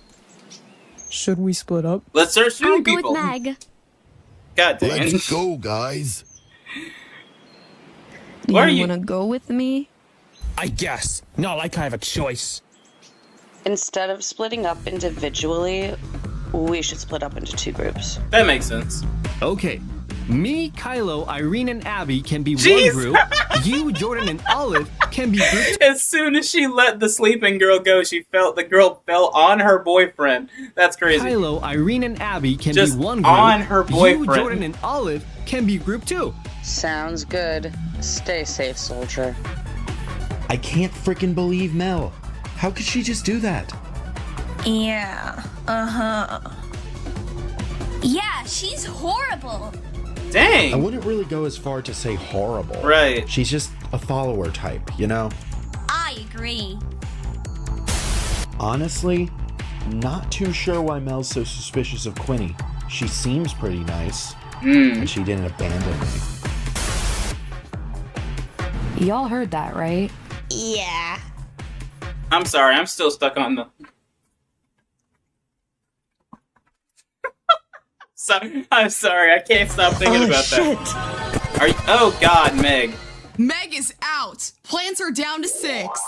Should we split up?
Let's start shooting
I'll go
people.
with Meg.
God dang it.
Let's go, guys.
Do
Why are
you
you-
wanna go with me?
I guess. Not like I have a choice.
Instead of splitting up individually, we should split up into 2 groups.
That makes sense.
Okay. Me, Kylo, Irene, and Abby can be
Jeez.
one group. You, Jordan, and Olive can be group 2.
As soon as she let the sleeping girl go, the girl fell on her boyfriend. That's crazy.
Kylo, Irene, and Abby can
Just
be one group.
on her
You,
boyfriend.
Jordan, and Olive can be group 2.
Sounds good. Stay safe, soldier.
I can't freaking believe Mel. How could she just do that?
Yeah. Yeah, she's horrible.
Dang.
I wouldn't really go as far to say horrible.
Right.
She's just a follower type, you know?
I agree.
Honestly, not too sure why Mel's so suspicious of Quinny. She seems pretty nice, and she didn't abandon me.
Y'all heard that, right?
Yeah.
I'm sorry, I'm still stuck on the... I'm sorry, I can't stop thinking about that. Are you... Oh god, Meg.
Meg is out. Plants are down to 6.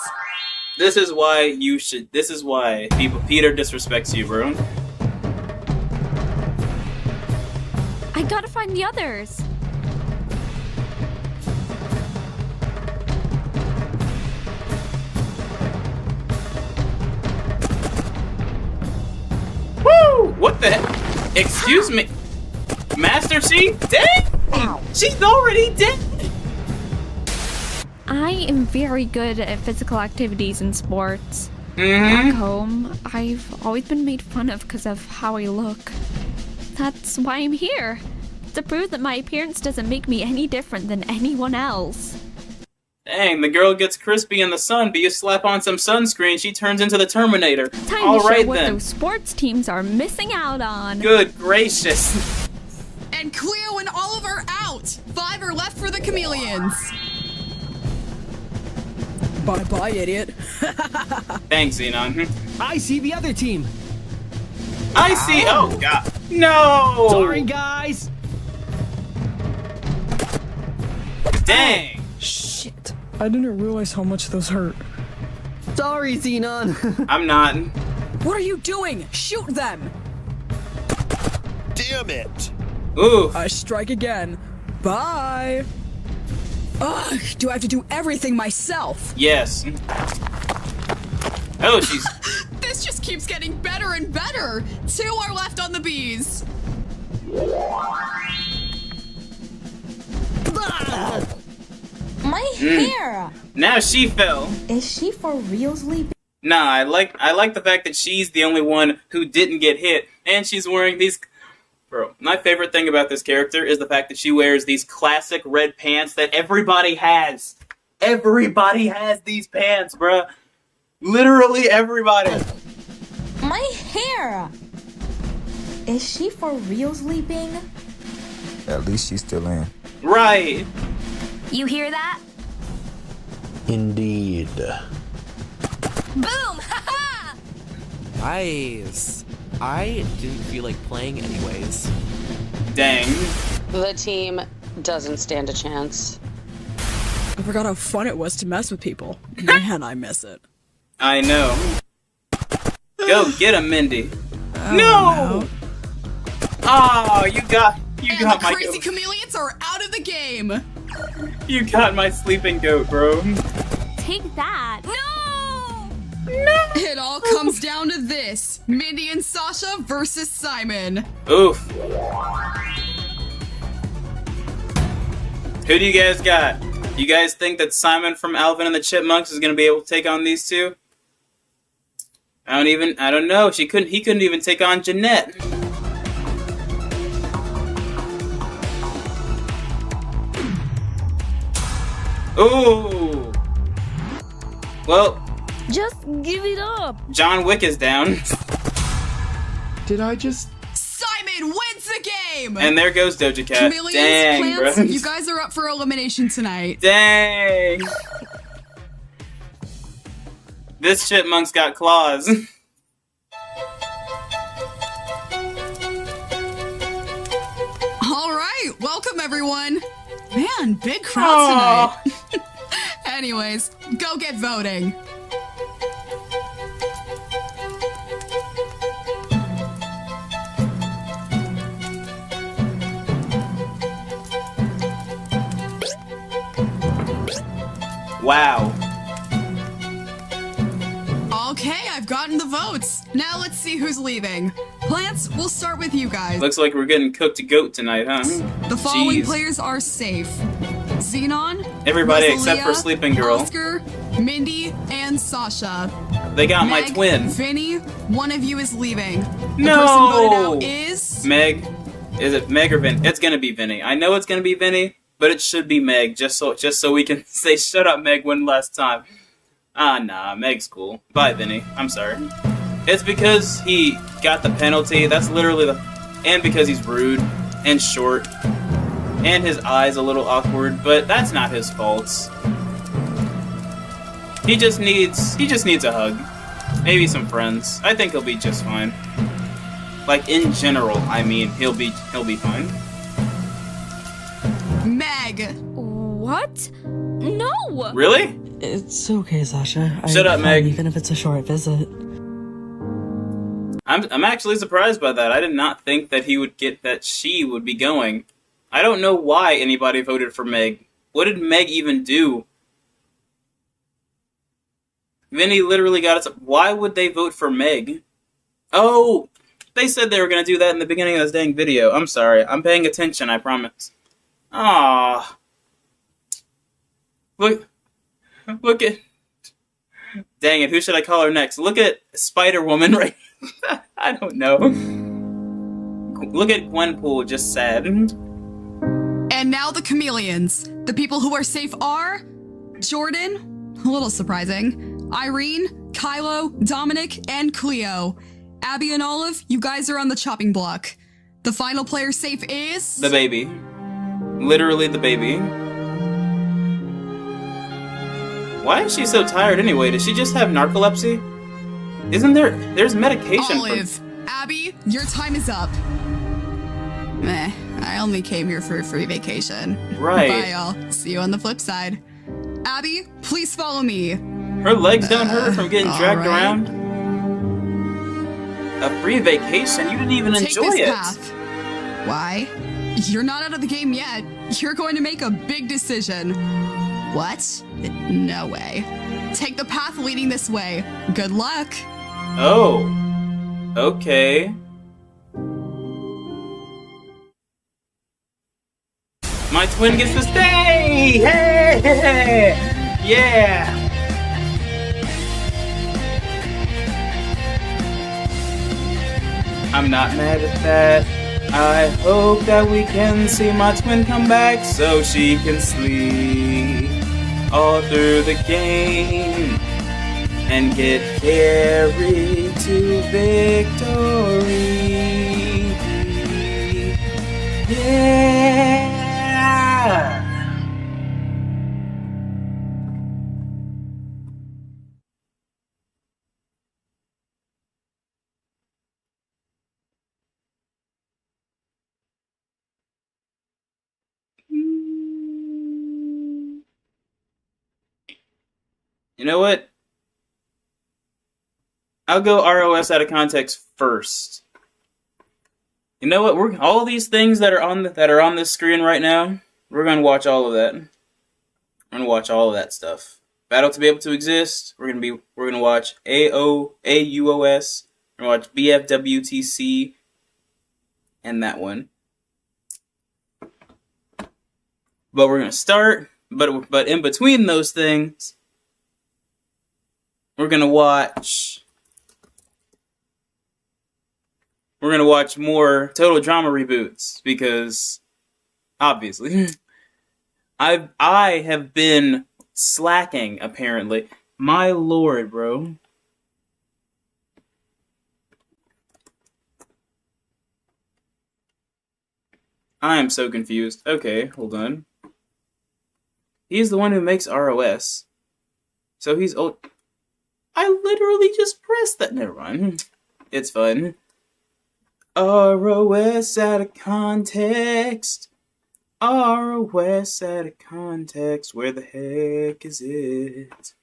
This is why you should... This is why Peter disrespects you, bro.
I gotta find the others.
Woo! What the heck? Excuse me? Master Chief? Dang! She's already dead!
I am very good at physical activities and sports.
Mm-hmm.
Back home, I've always been made fun of because of how I look. That's why I'm here. To prove that my appearance doesn't make me any different than anyone else.
Dang, the girl gets crispy in the sun, but you slap on some sunscreen, she turns into the Terminator.
Time to show
Alright
what
then.
those sports teams are missing out on.
Good gracious.
And Cleo and Olive are out. 5 are left for the chameleons.
Bye-bye, idiot.
Thanks, Xenon.
I see the other team.
I see. Oh god. No!
Sorry, guys.
Dang.
Shit. I didn't realize how much those hurt.
Sorry, Xenon.
I'm not.
What are you doing? Shoot them!
Damn it!
Ooh.
I strike again. Bye! Ugh, do I have to do everything myself?
Yes. Oh, she's...
This just keeps getting better and better. 2 are left on the bees.
My hair!
Now she fell.
Is she for real sleeping?
Nah, I like the fact that she's the only one who didn't get hit, and she's wearing these. Bro, my favorite thing about this character is the fact that she wears these classic red pants that everybody has. Everybody has these pants, bruh. Literally everybody.
My hair! Is she for real sleeping?
At least she's still in.
Right.
You hear that?
Indeed.
Boom! Ha-ha!
Nice. I didn't feel like playing anyways.
Dang.
The team doesn't stand a chance.
I forgot how fun it was to mess with people. Man, I miss it.
I know. Go get him, Mindy.
Oh,
no! Oh, you got
the
my
crazy
goat.
chameleons are out of the game.
You got my sleeping goat, bro.
Take that.
No!
It all comes down to this. Mindy and Sasha versus Simon.
Oof. Who do you guys got? You guys think that Simon from Alvin and the Chipmunks is gonna be able to take on these two? I don't know. He couldn't even take on Jeanette. Ooh. Well,
just give it up.
John Wick is down.
Did I just...
Simon wins the game!
And there goes Doja Cat.
Chameleons,
Dang,
plants,
bro.
you guys are up for elimination tonight.
Dang. This chipmunk's got claws.
All right, welcome everyone. Man, big crowd tonight. Anyways, go get voting.
Wow.
Okay, I've gotten the votes. Now let's see who's leaving. Plants, we'll start with you guys.
Looks like we're getting cooked goat tonight, huh?
The following
Jeez.
players are safe. Xenon,
Everybody
Rosalia,
except for Sleeping Girl.
Oscar, Mindy, and Sasha.
They got my
Meg,
twin.
Vinny, one of you is leaving. The
No!
person voted out is...
Meg. Is it Meg or Vinny? It's gonna be Vinny. I know it's gonna be Vinny, but it should be Meg, just so we can say shut up, Meg, one last time. Ah, nah, Meg's cool. Bye, Vinny. I'm sorry. It's because he got the penalty. That's literally and because he's rude and short and his eye's a little awkward, but that's not his fault. He just needs a hug. Maybe some friends. I think he'll be just fine. Like in general, I mean, he'll be fine.
Meg.
What? No.
Really?
It's okay, Sasha.
Shut up, Meg.
Even if it's a short visit.
I'm actually surprised by that. I did not think that she would be going. I don't know why anybody voted for Meg. What did Meg even do? Vinny literally got it. Why would they vote for Meg? Oh, they said they were going to do that in the beginning of this dang video. I'm sorry. I'm paying attention, I promise. Ah, Look at... Dang it, who should I call her next? Look at Spider-Woman right... I don't know. Look at Gwenpool, just sad.
And now the chameleons. The people who are safe are... Jordan, a little surprising, Irene, Kylo, Dominic, and Cleo. Abby and Olive, you guys are on the chopping block. The final player safe is...
The baby. Literally the baby. Why is she so tired anyway? Does she just have narcolepsy? Isn't there's medication
Olive, Abby, your time is up. Meh, I only came here for a free vacation.
Right.
Bye, y'all. See you on the flip side. Abby, please follow me.
Her legs don't hurt from getting dragged around? A free vacation? You didn't even
Take
enjoy
this
it.
path. Why? You're not out of the game yet. You're going to make a big decision. What? No way. Take the path leading this way. Good luck.
Oh. Okay. My twin gets to stay! Hey! Yeah! I'm not mad at that. I hope that we can see my twin come back so she can sleep all through the game and get carried to victory. Yeah! You know what? I'll go ROS out of context first. You know what? We're all these things that are on this screen right now. We're gonna watch all of that. We're gonna watch all of that stuff. Battle to be able to exist. We're gonna watch AUOS. We're gonna watch BFWTC, and that one. But we're gonna start. But in between those things, we're gonna watch more Total Drama reboots because obviously I have been slacking apparently. My lord, bro. I am so confused. Okay, hold on. He's the one who makes ROS. So he's old. I literally just pressed that. Never mind. It's fun. ROS out of context. ROS out of context. Where the heck is it?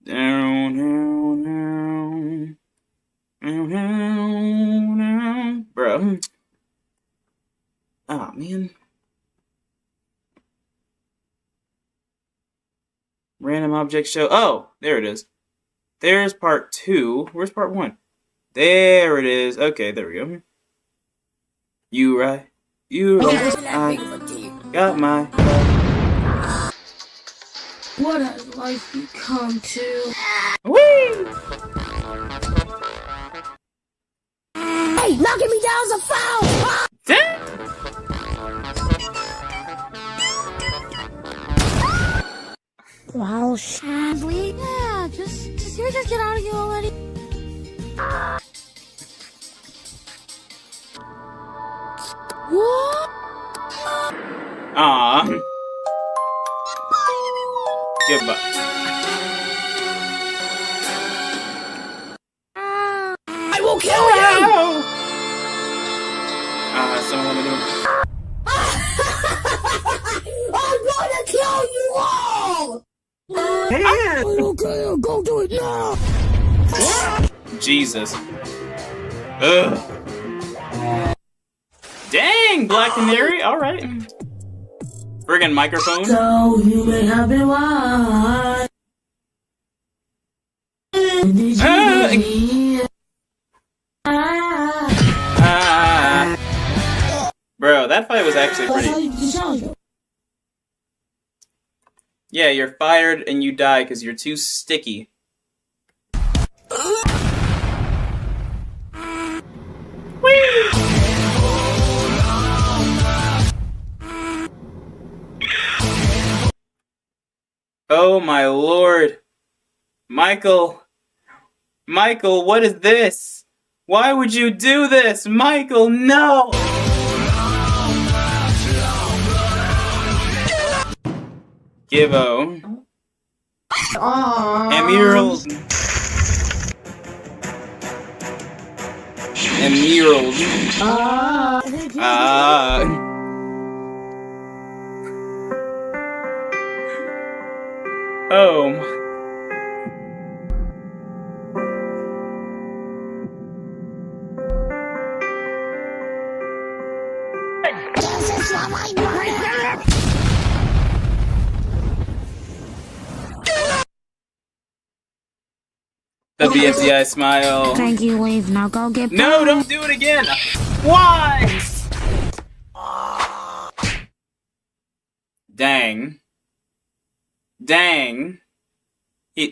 Down, down, down. Down, down, down. Bro. Oh, man. Random object show. Oh, there it is. There's part 2. Where's part 1? There it is. Okay, there we go. You right. I got my.
What has life become to?
Whee!
Hey, knocking me down is a foul! Wow, sadly. Yeah, just get out of here already. What?
Aww. Goodbye.
I will kill you!
Someone let me do
I'm gonna kill you all! Okay, go do it now!
Jesus. Ugh. Dang, Black Canary. Alright. Friggin' microphone.
So you may have been wise.
Bro, that fight was actually pretty. Yeah, you're fired and you die because you're too sticky. Whee! Oh my lord. Michael, what is this? Why would you do this? Michael, no! Givo. Emerald. Oh. The BFCI smile.
Thank you, leave. Now go get.
No, don't do it again. Why? Dang.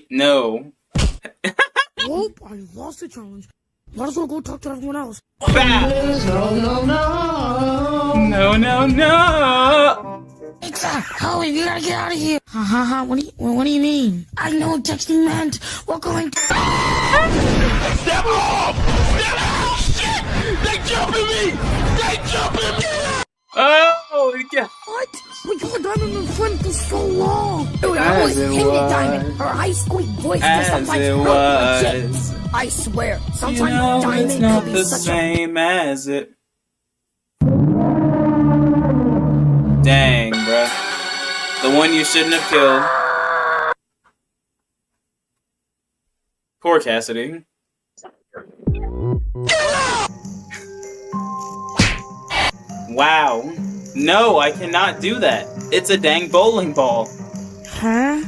No.
Oh, I lost the challenge. Might as well go talk to everyone else.
No, no, no!
Howie, you gotta get out of here. Ha. What do you mean? I know what texting meant. We're going to...
Step off! Step off! Shit! They jumping me! They jumping me!
Oh, yeah.
What? We called Diamond my friend for so long. Dude, I always hated Diamond. Her high squeak voice just sometimes hurt legit. I swear, sometimes
You know,
Diamond
it's not
could be
the
such
same as it. Dang, bruh. The one you shouldn't have killed. Poor Cassidy. Wow. No, I cannot do that. It's a dang bowling ball.
Huh?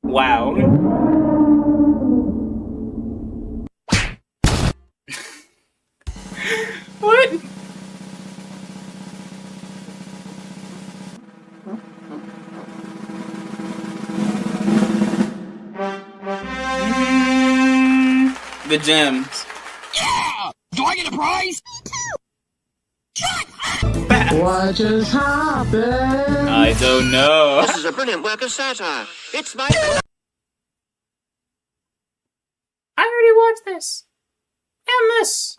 Wow. What? The gems.
Yeah! Do I get a prize?
What just happened?
I don't know.
This is a brilliant work of satire. It's my...
I already watched this. And this.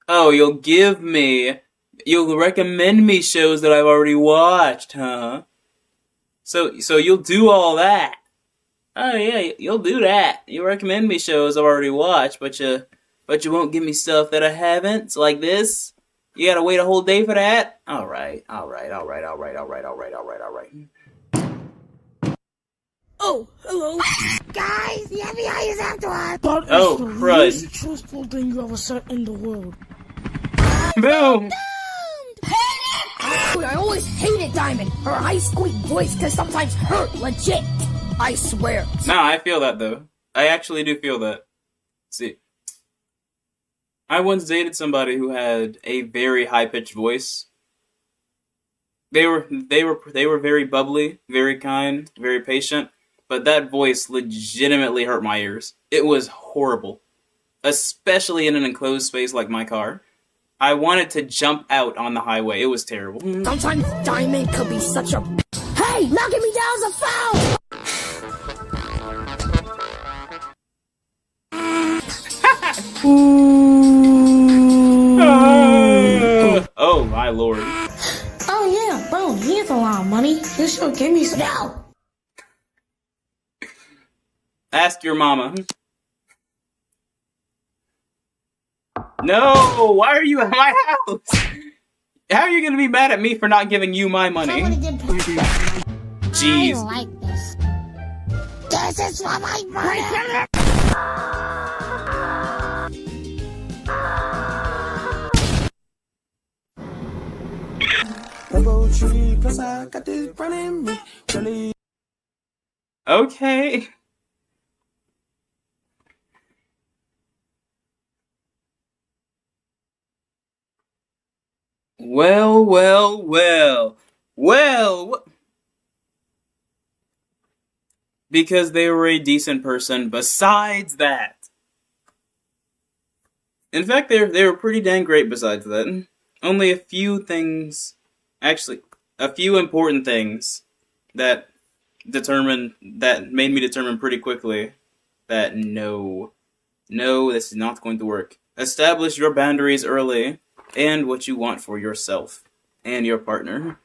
Oh, you'll recommend me shows that I've already watched, huh? So you'll do all that. Oh yeah, you'll do that. You'll recommend me shows I've already watched, but you won't give me stuff that I haven't, like this. You gotta wait a whole day for that? Alright.
Oh, hello. Guys, the FBI is after us. But
Oh,
it's the
crud.
least truthful thing you ever said in the world.
Boom!
Dude, I always hated Diamond. Her high squeak voice can sometimes hurt legit. I swear.
No, I feel that though. I actually do feel that. See, I once dated somebody who had a very high-pitched voice. They were very bubbly, very kind, very patient, but that voice legitimately hurt my ears. It was horrible, especially in an enclosed space like my car. I wanted to jump out on the highway. It was terrible.
Sometimes Diamond could be such a... Hey, knocking me down is a foul!
Oh my lord.
Oh yeah, bro, he has a lot of money. You should give me some now.
Ask your mama. No, why are you at my house? How are you gonna be mad at me for not giving you my money? Jeez.
I like this. This is for my money.
Okay. Well. Because they were a decent person besides that. In fact, they were pretty dang great besides that. Only a few things, actually, a few important things that made me determine pretty quickly that no, this is not going to work. Establish your boundaries early and what you want for yourself and your partner.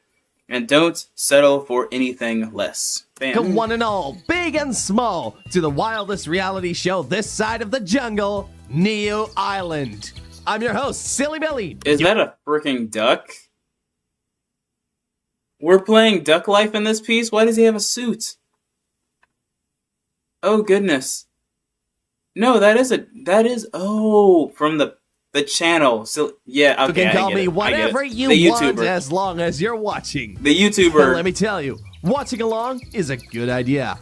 And don't settle for anything less. Bam.
Welcome one and all, big and small, to the wildest reality show this side of the jungle, Neo Island. I'm your host, Silly Billy.
Is that a freaking duck? We're playing Duck Life in this piece? Why does he have a suit? Oh goodness. No, that is from the channel. So yeah, okay.
You can call me whatever you want as long as you're watching.
The YouTuber.
Let me tell you, watching along is a good idea.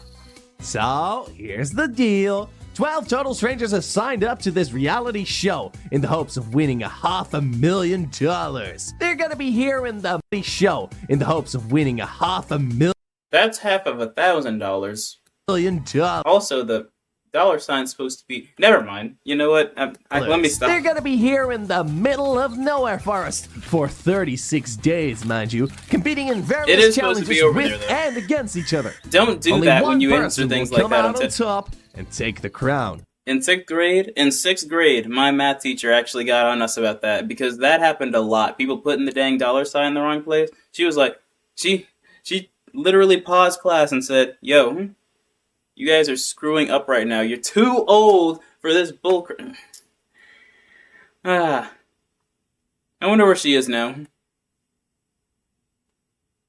So, here's the deal. 12 total strangers have signed up to this reality show in the hopes of winning $500,000. They're gonna be here in the show in the hopes of winning $500,000.
That's half of $1,000.
$1,000,000.
Also, the $sign's supposed to be... Never mind. You know what? Let me stop.
They're gonna be here in the middle of nowhere forest for 36 days, mind you, competing in
It is
various
supposed to be
challenges
over
with
there, though.
and against each other.
Don't do
Only
that
one
when you
person
answer things
will
like
come
that
out
on
on top and take the crown.
In 6th grade, my math teacher actually got on us about that because that happened a lot. People putting the dang $sign in the wrong place. She was like, she literally paused class and said, "Yo, you guys are screwing up right now. You're too old for this bull." I wonder where she is now.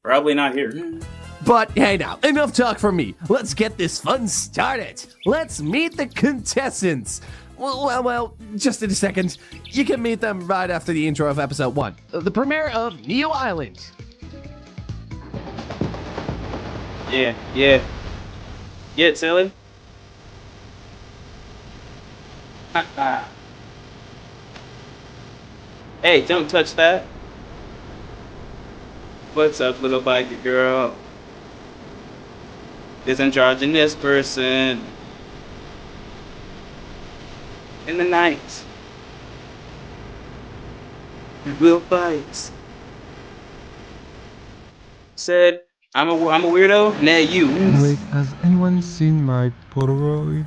Probably not here.
But hey now, enough talk from me. Let's get this fun started. Let's meet the contestants. Well, just in a second. You can meet them right after the intro of episode 1. The premiere of Neo Island.
Yeah. Get silly. Hey, don't touch that. What's up, little biker girl? Isn't charging this person in the night. We'll fight. Said, I'm a weirdo. Nah, you.
Wait, has anyone seen my Polaroid?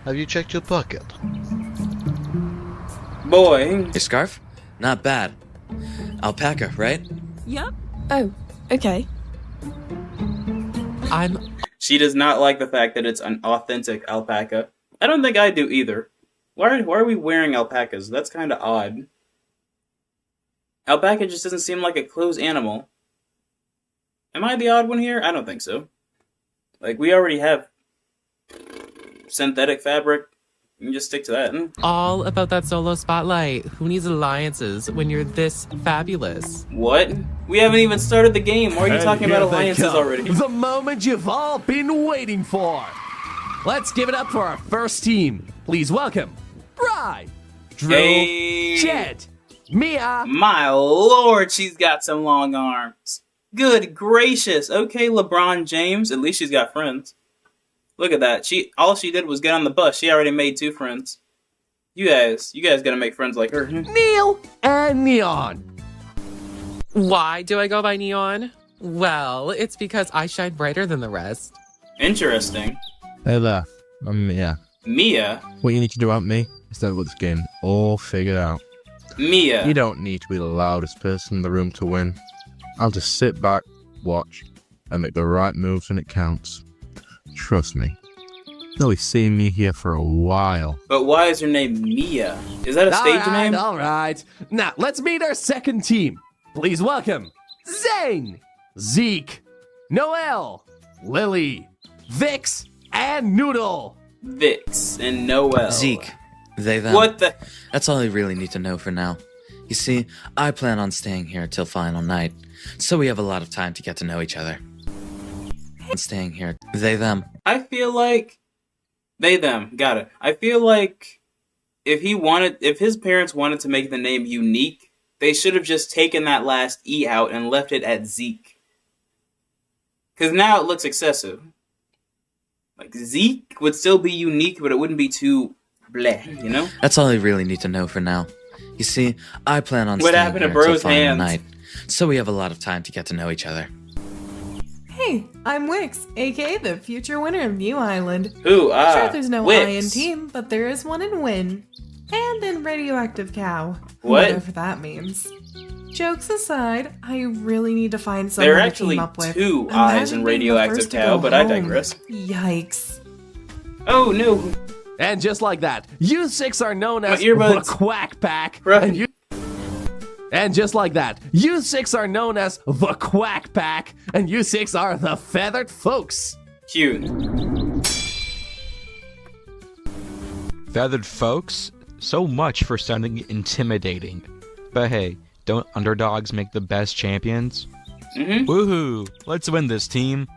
Have you checked your pocket?
Boy.
Your scarf? Not bad. Alpaca, right?
Yep. Oh, okay.
She does not like the fact that it's an authentic alpaca. I don't think I do either. Why are we wearing alpacas? That's kind of odd. Alpaca just doesn't seem like a closed animal. Am I the odd one here? I don't think so. Like, we already have synthetic fabric. You can just stick to that.
All about that solo spotlight. Who needs alliances when you're this fabulous?
What? We haven't even started the game. Why are you talking about alliances already?
The moment you've all been waiting for. Let's give it up for our first team. Please welcome Bri, Drew, Jed, Mia.
My lord, she's got some long arms. Good gracious. Okay, LeBron James. At least she's got friends. Look at that. All she did was get on the bus. She already made 2 friends. You guys gotta make friends like her.
Neil and Neon.
Why do I go by Neon? Well, it's because I shine brighter than the rest.
Interesting.
Hey there, I'm Mia.
Mia?
What you need to do out me is to look this game all figured out.
Mia.
You don't need to be the loudest person in the room to win. I'll just sit back, watch, and make the right moves when it counts. Trust me. They'll be seeing me here for a while.
But why is her name Mia? Is that a stage name?
All right. Now, let's meet our second team. Please welcome Zane, Zeke, Noel, Lily, Vix, and Noodle.
Vix and Noel.
Zeke. They, them.
What the?
That's all I really need to know for now. You see, I plan on staying here till final night, so we have a lot of time to get to know each other. Staying here. They, them.
I feel like... They, them. Got it. I feel like if his parents wanted to make the name unique, they should have just taken that last E out and left it at Zeke. Because now it looks excessive. Like, Zeke would still be unique, but it wouldn't be too bleh, you know?
That's all I really need to know for now. You see, I plan on
what
staying
happened
here
to Bro's
till final
hands?
night, so we have a lot of time to get to know each other.
Hey, I'm Wix, aka the future winner of New Island.
Who?
Sure, there's no
Wix.
I in team, but there is one in win. And in radioactive cow.
What?
Whatever that means. Jokes aside, I really need to find someone
There are
to
actually
team up with.
2 eyes in
Imagine being the
radioactive
first to
cow,
go
but I
home.
digress.
Yikes.
Oh, no.
And just like that, you 6 are known as the
earbuds.
Quack Pack.
Right.
And just like that, you 6 are known as the Quack Pack, and you 6 are the Feathered Folks.
Cute.
Feathered Folks? So much for sounding intimidating. But hey, don't underdogs make the best champions? Woohoo! Let's win this, team.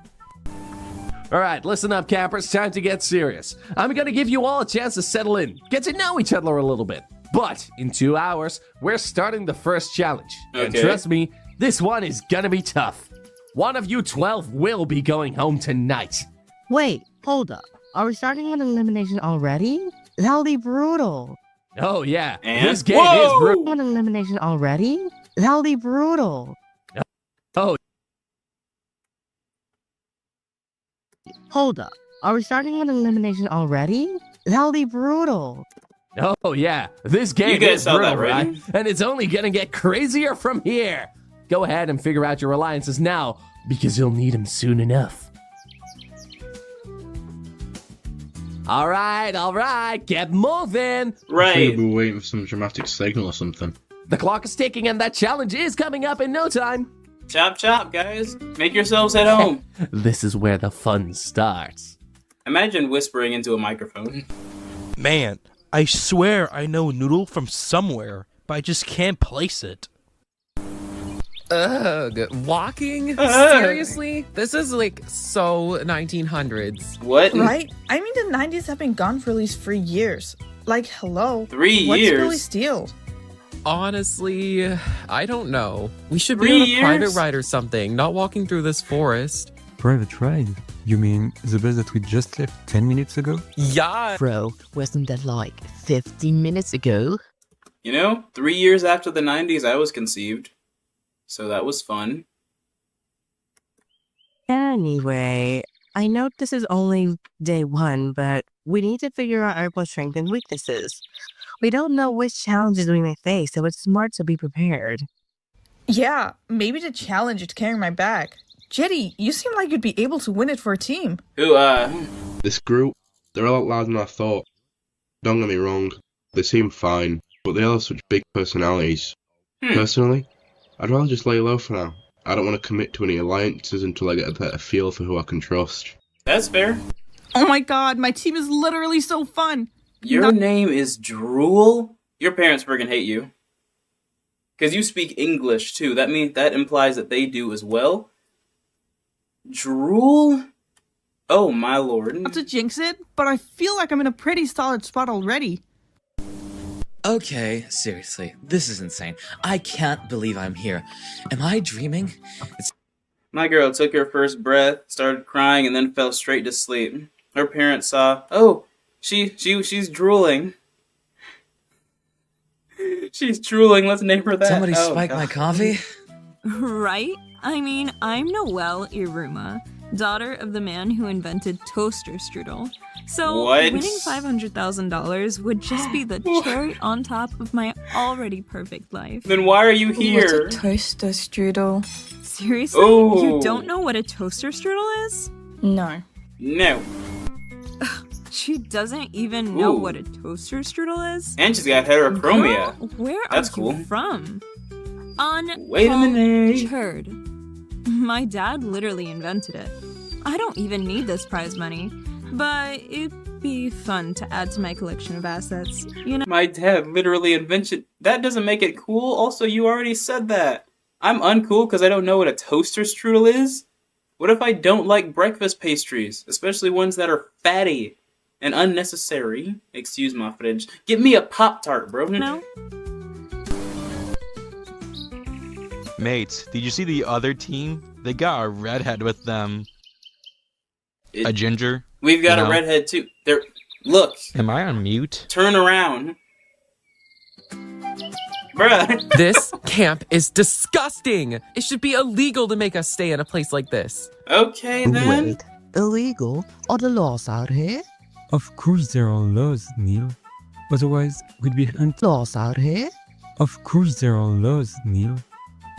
Alright, listen up, campers. Time to get serious. I'm gonna give you all a chance to settle in, get to know each other a little bit. But in 2 hours, we're starting the first challenge. And
Okay.
trust me, this one is gonna be tough. One of you 12 will be going home tonight.
Wait, hold up.
Are we starting with elimination already? That'll be brutal.
Oh, yeah.
And?
This game is brutal.
With elimination already? That'll be brutal.
Oh.
Hold up. Are we starting with elimination already? That'll be brutal.
Oh, yeah. This game
guys
is
saw that,
brutal,
right?
right? And it's only gonna get crazier from here. Go ahead and figure out your alliances now, because you'll need them soon enough. All right, get moving.
Right.
We're waiting for some dramatic signal or something.
The clock is ticking and that challenge is coming up in no time.
Chop chop, guys. Make yourselves at home.
This is where the fun starts.
Imagine whispering into a microphone.
Man, I swear I know Noodle from somewhere, but I just can't place it.
Ugh, walking? Seriously? This is like so 1900s.
What?
Right? I mean, the 90s have been gone for at least 3 years. Like, hello.
3
What's
years?
Billy Steele?
Honestly, I don't know. We should
3
be on a
years?
private ride or something, not walking through this forest.
Private ride? You mean the bus that we just left 10 minutes ago?
Yeah.
Bro, wasn't that like 15 minutes ago?
You know, 3 years after the 90s, I was conceived. So that was fun.
Anyway, I know this is only day 1, but we need to figure out our strengths and weaknesses. We don't know which challenges we may face, so it's smart to be prepared.
Yeah, maybe the challenge is carrying my bag. Jetty, you seem like you'd be able to win it for a team.
This group, they're a lot louder than I thought. Don't get me wrong, they seem fine, but they all have such big personalities. Personally, I'd rather just lay low for now. I don't want to commit to any alliances until I get a better feel for who I can trust.
That's fair.
Oh my god, my team is literally so fun.
Your name is Drool? Your parents friggin' hate you. Because you speak English, too. That implies that they do as well. Drool? Oh, my lord.
Not to jinx it, but I feel like I'm in a pretty solid spot already.
Okay, seriously, this is insane. I can't believe I'm here. Am I dreaming?
My girl took her first breath, started crying, and then fell straight to sleep. Her parents saw, oh, she's drooling. She's drooling, let's name her that.
Somebody spike my coffee?
Right? I mean, I'm Noelle Iruma, daughter of the man who invented toaster strudel. So
What?
winning $500,000 would just be the cherry on top of my already perfect life.
Then why are you here?
What's a toaster strudel? Seriously?
Oh.
You don't know what a toaster strudel is? No.
No.
She doesn't even know
Ooh.
what a toaster strudel is?
And she's got heterochromia.
Girl, where
That's
are
cool.
you from?
Wait a minute.
Uncultured. My dad literally invented it. I don't even need this prize money, but it'd be fun to add to my collection of assets, you know?
My dad literally invented... That doesn't make it cool. Also, you already said that. I'm uncool because I don't know what a toaster strudel is? What if I don't like breakfast pastries? Especially ones that are fatty and unnecessary. Excuse my French. Give me a Pop-Tart, bro.
No.
Mates, did you see the other team? They got a redhead with them. A ginger.
We've got
you
a
know?
redhead too. There. Look.
Am I on mute?
Turn around. Bruh.
This camp is disgusting. It should be illegal to make us stay in a place like this.
Okay then.
Wait, illegal? Are the laws out here?
Of course there are laws, Neil. Otherwise, we'd be hunting.
Laws out here?
Of course there are laws, Neil.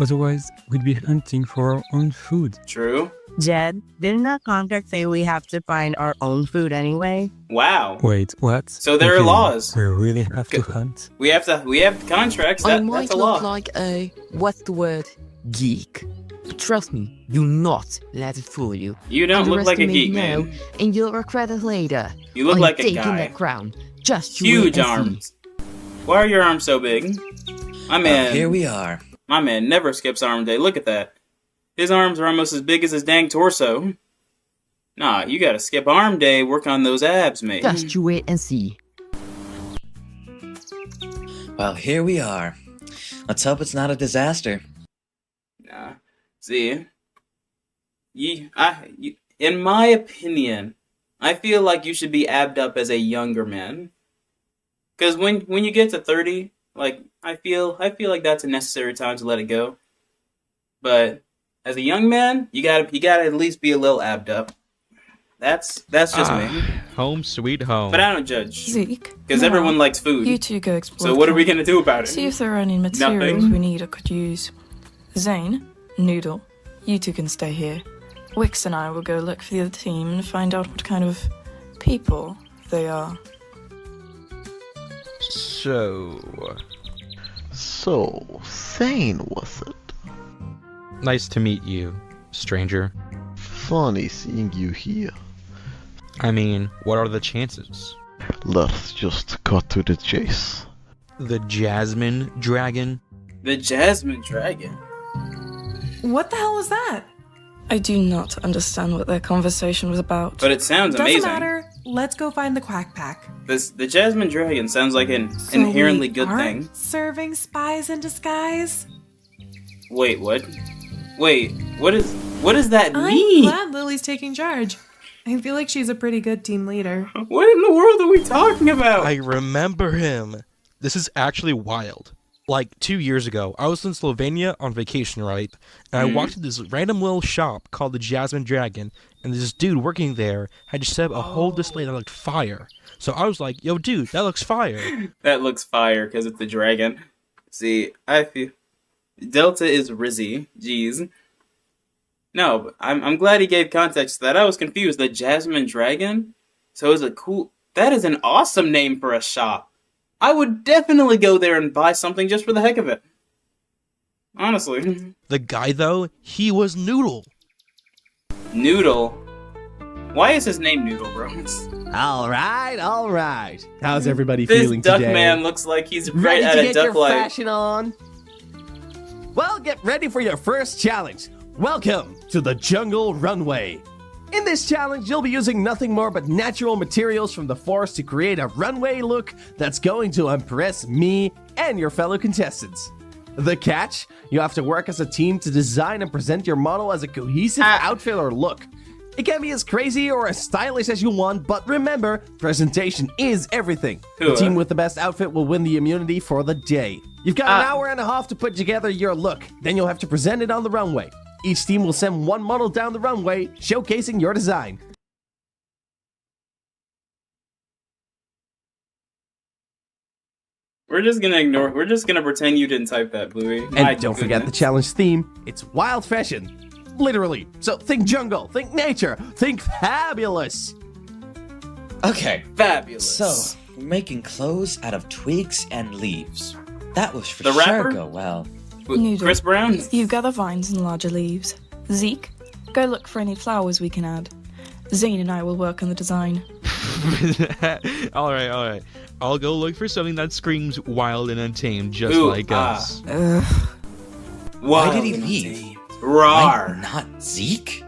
Otherwise, we'd be hunting for our own food.
True.
Jed, didn't that contract say we have to find our own food anyway?
Wow.
Wait, what?
So there are
Okay,
laws.
We really have to hunt.
We have contracts.
I
That's
might
a
look
law.
like a, what's the word? Geek. But trust me, do not let it fool you.
You don't look like a
Underestimate
geek,
now,
man.
and you'll regret it later.
You look
I'm
like a
taking
guy.
that crown. Just you
Huge
wait and see.
arms. Why are your arms so big? My man.
Here we are.
My man never skips arm day. Look at that. His arms are almost as big as his dang torso. Nah, you gotta skip arm day, work on those abs, mate.
Just you wait and see.
Well, here we are. Let's hope it's not a disaster.
Nah. See? In my opinion, I feel like you should be abbed up as a younger man. Because when you get to 30, like I feel like that's a necessary time to let it go. But as a young man, you gotta at least be a little abbed up. That's just me.
Home sweet home.
But I don't judge.
Zeke.
Because everyone likes food.
You two go explore.
So what are we gonna do about it?
See if there are any materials
Nothing.
we need or could use. Zane, Noodle, you two can stay here. Wix and I will go look for the other team and find out what kind of people they are.
So,
Zane was it?
nice to meet you, stranger.
Funny seeing you here.
I mean, what are the chances?
Let's just cut to the chase.
The Jasmine Dragon?
The Jasmine Dragon?
What the hell was that?
I do not understand what their conversation was about.
But it sounds amazing.
Doesn't matter. Let's go find the Quack Pack.
The Jasmine Dragon sounds like an inherently good thing.
Serving spies in disguise?
Wait, what? Wait, what does that
I'm
mean?
glad Lily's taking charge. I feel like she's a pretty good team leader.
What in the world are we talking about?
I remember him. This is actually wild. Like 2 years ago, I was in Slovenia on vacation, right? And I walked to this random little shop called the Jasmine Dragon, and this dude working there had just set up a whole display that looked fire. So I was like, yo, dude, that looks fire.
That looks fire because it's the dragon. See, I feel Delta is Rizzy. Jeez. No, but I'm glad he gave context to that. I was confused. The Jasmine Dragon? So is it cool? That is an awesome name for a shop. I would definitely go there and buy something just for the heck of it. Honestly.
The guy, though, he was Noodle.
Noodle? Why is his name Noodle, bro?
All right. How's everybody
This
feeling
duck
today?
man looks like he's right
Ready
at
to
a
get
duck
your
life.
fashion on? Well, get ready for your first challenge. Welcome to the Jungle Runway. In this challenge, you'll be using nothing more but natural materials from the forest to create a runway look that's going to impress me and your fellow contestants. The catch? You have to work as a team to design and present your model as a cohesive outfit or look. It can be as crazy or as stylish as you want, but remember, presentation is everything. The team with the best outfit will win the immunity for the day. You've got an hour and a half to put together your look, then you'll have to present it on the runway. Each team will send one model down the runway, showcasing your design.
We're just gonna pretend you didn't type that, Bluey.
And don't forget the challenge theme. It's wild fashion. Literally. So think jungle, think nature, think fabulous.
Okay.
Fabulous.
So, we're making clothes out of twigs and leaves. That will for
The
sure
rapper?
go well.
Noodle,
Chris Brown?
You gather vines and larger leaves. Zeke, go look for any flowers we can add. Zane and I will work on the design.
all right. I'll go look for something that screams wild and untamed, just
Ooh,
like us.
Why did he leave?
Rawr.
Why not Zeke?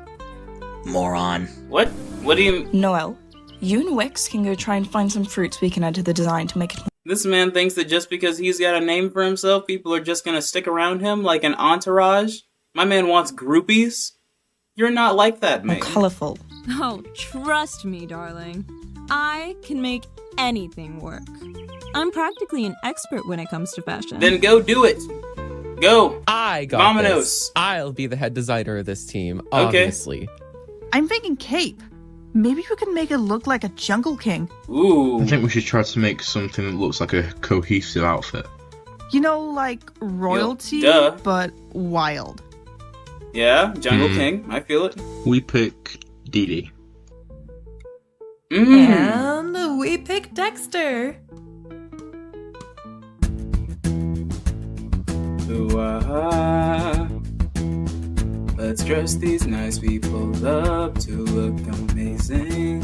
Moron.
What? What do you...
Noel, you and Wix can go try and find some fruits we can add to the design to make it...
This man thinks that just because he's got a name for himself, people are just gonna stick around him like an entourage? My man wants groupies? You're not like that, man.
Colorful.
Oh, trust me, darling. I can make anything work. I'm practically an expert when it comes to fashion.
Then go do it. Go.
I got
Vamonos.
this. I'll be the head designer of this team, obviously.
I'm thinking cape. Maybe we can make it look like a jungle king.
Ooh.
I think we should try to make something that looks like a cohesive outfit.
You know, like royalty,
Duh.
but wild.
Yeah, Jungle King. I feel it.
We pick Dee Dee.
And we pick Dexter.
Ooh, let's dress these nice people up to look amazing.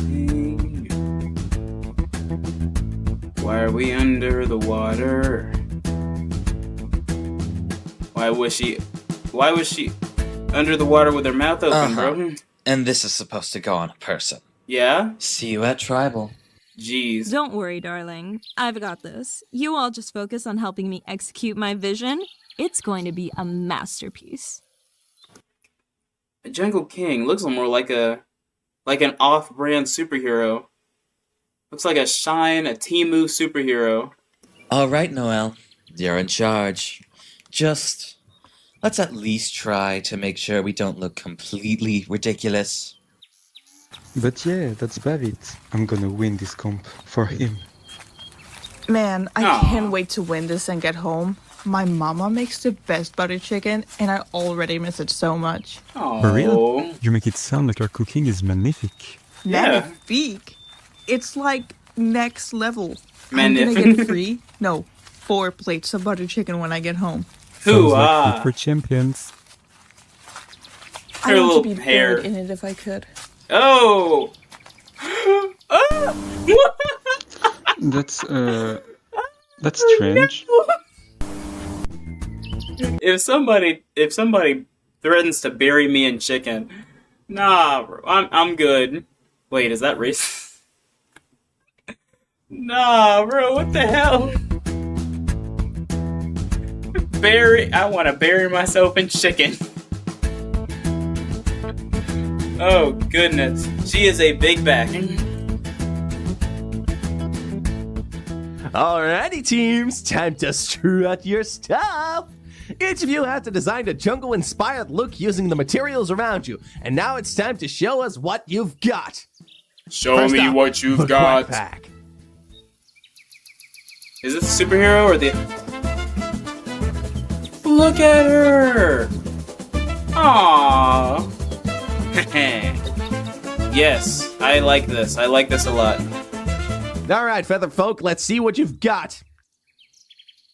Why are we under the water? Why was she under the water with her mouth open, bro?
And this is supposed to go on a person.
Yeah?
See you at Tribal.
Jeez.
Don't worry, darling. I've got this. You all just focus on helping me execute my vision. It's going to be a masterpiece.
A Jungle King looks more like a Like an off-brand superhero. Looks like a Shine, a Temu superhero.
All right, Noel. You're in charge. Just let's at least try to make sure we don't look completely ridiculous.
But yeah, that's David. I'm gonna win this comp for him.
Man, I can't wait to win this and get home. My mama makes the best butter chicken, and I already miss it so much.
For real? You make it sound like our cooking is magnifique.
Magnifique? It's like next level. I'm gonna get 4 plates of butter chicken when I get home.
Sounds like food for champions.
I want to be buried in it if I could.
Oh!
That's strange.
If somebody threatens to bury me in chicken, nah, bro, I'm good. Wait, is that racist? Nah, bro, what the hell? I want to bury myself in chicken. Oh goodness, she is a big back.
Alrighty, teams, time to strut your stuff. Each of you have to design a jungle-inspired look using the materials around you, and now it's time to show us what you've got.
Show me what you've got. Is this a superhero or the? Look at her. Aww. Yes, I like this. I like this a lot.
All right, feather folk, let's see what you've got.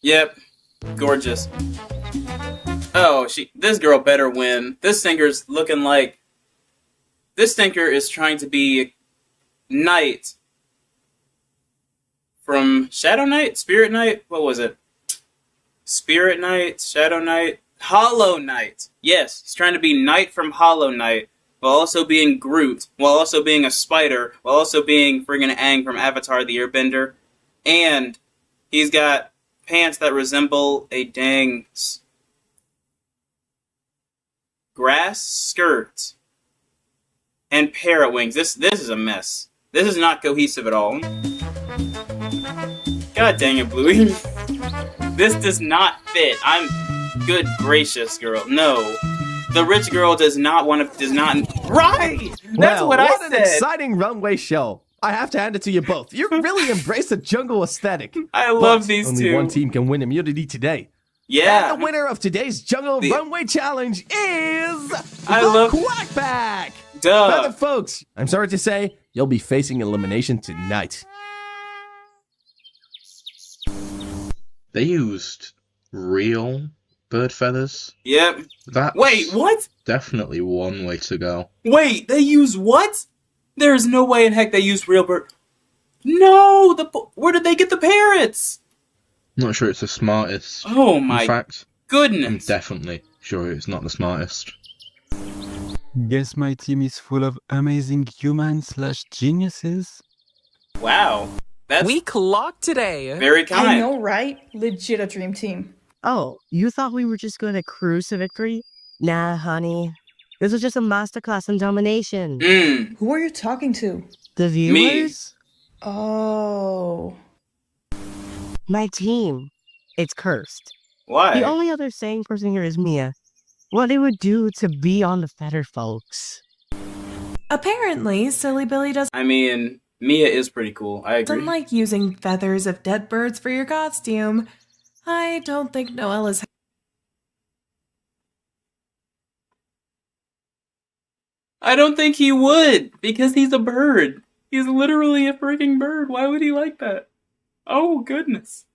Yep, gorgeous. Oh, this girl better win. This stinker's looking like... This stinker is trying to be Knight from Shadow Knight? Spirit Knight? What was it? Spirit Knight? Shadow Knight? Hollow Knight! Yes, he's trying to be Knight from Hollow Knight, while also being Groot, while also being a spider, while also being friggin' Aang from Avatar the Airbender, and he's got pants that resemble a dang grass skirt and parrot wings. This is a mess. This is not cohesive at all. God dang it, Bluey. This does not fit. I'm good gracious, girl. No. The rich girl does not. Right! That's what I said!
What an exciting runway show. I have to hand it to you both. You really embrace the jungle aesthetic.
I love these
only
two.
Only one team can win immunity today.
Yeah.
And the winner of today's Jungle Runway Challenge is the Quackback!
Duh.
Feather folks, I'm sorry to say, you'll be facing elimination tonight.
They used real bird feathers?
Yep. Wait, what?
Definitely one way to go.
Wait, they use what? There's no way in heck they use real bird. No! Where did they get the parrots?
Not sure it's the smartest.
Oh my
In fact,
goodness.
I'm definitely sure it's not the smartest.
Guess my team is full of amazing humans/geniuses.
Wow.
We clocked today.
Very kind.
I know, right? Legit a dream team.
Oh, you thought we were just going to cruise to victory? Nah, honey. This was just a masterclass in domination.
Who are you talking to?
The viewers?
Oh.
My team. It's cursed.
Why?
The only other sane person here is Mia. What it would do to be on the feather folks.
Apparently, Silly Billy doesn't
I mean, Mia is pretty cool. I agree.
like using feathers of dead birds for your costume. I don't think Noelle is...
I don't think he would, because he's a bird. He's literally a freaking bird. Why would he like that? Oh, goodness.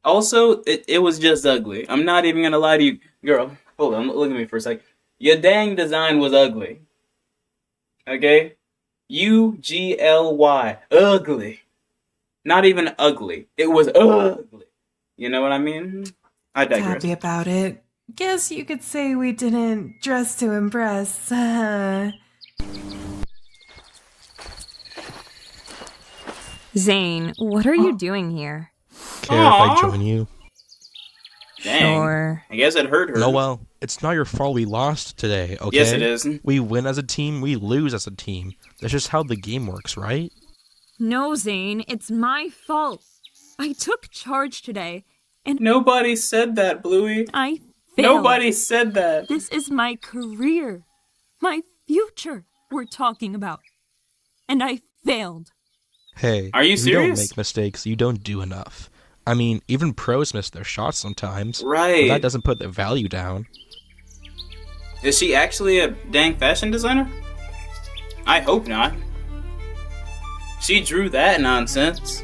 Also, it was just ugly. I'm not even gonna lie to you. Girl, hold on, look at me for a sec. Your dang design was ugly. Okay? UGLY. Ugly. Not even ugly. It was ugly. You know what I mean? I digress.
Happy about it. Guess you could say we didn't dress to impress.
Zane, what are you doing here?
Care if I join you?
Dang.
Sure.
I guess it hurt her.
Noelle, it's not your fault we lost today, okay?
Yes, it is.
We win as a team, we lose as a team. That's just how the game works, right?
No, Zane, it's my fault. I took charge today, and
nobody said that, Bluey.
I failed.
Nobody said that.
This is my career, my future we're talking about, and I failed.
Hey,
are you
if
serious?
You don't make mistakes, you don't do enough. I mean, even pros miss their shots sometimes.
Right.
But that doesn't put their value down.
Is she actually a dang fashion designer? I hope not. She drew that nonsense.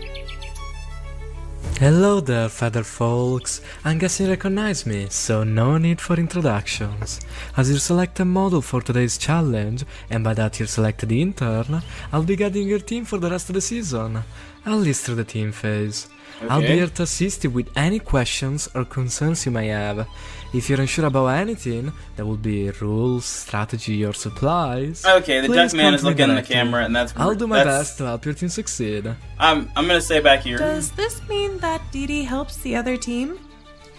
Hello there, feather folks. I'm guessing you recognize me, so no need for introductions. As your selected model for today's challenge, and by that your selected intern, I'll be guiding your team for the rest of the season, at least through the team phase. I'll be here to assist you with any questions or concerns you may have. If you're unsure about anything, that will be rules, strategy, or supplies.
Okay, the duck man is looking at the camera, and that's.
I'll do my best to help your team succeed.
I'm gonna stay back here.
Does this mean that Dee Dee helps the other team?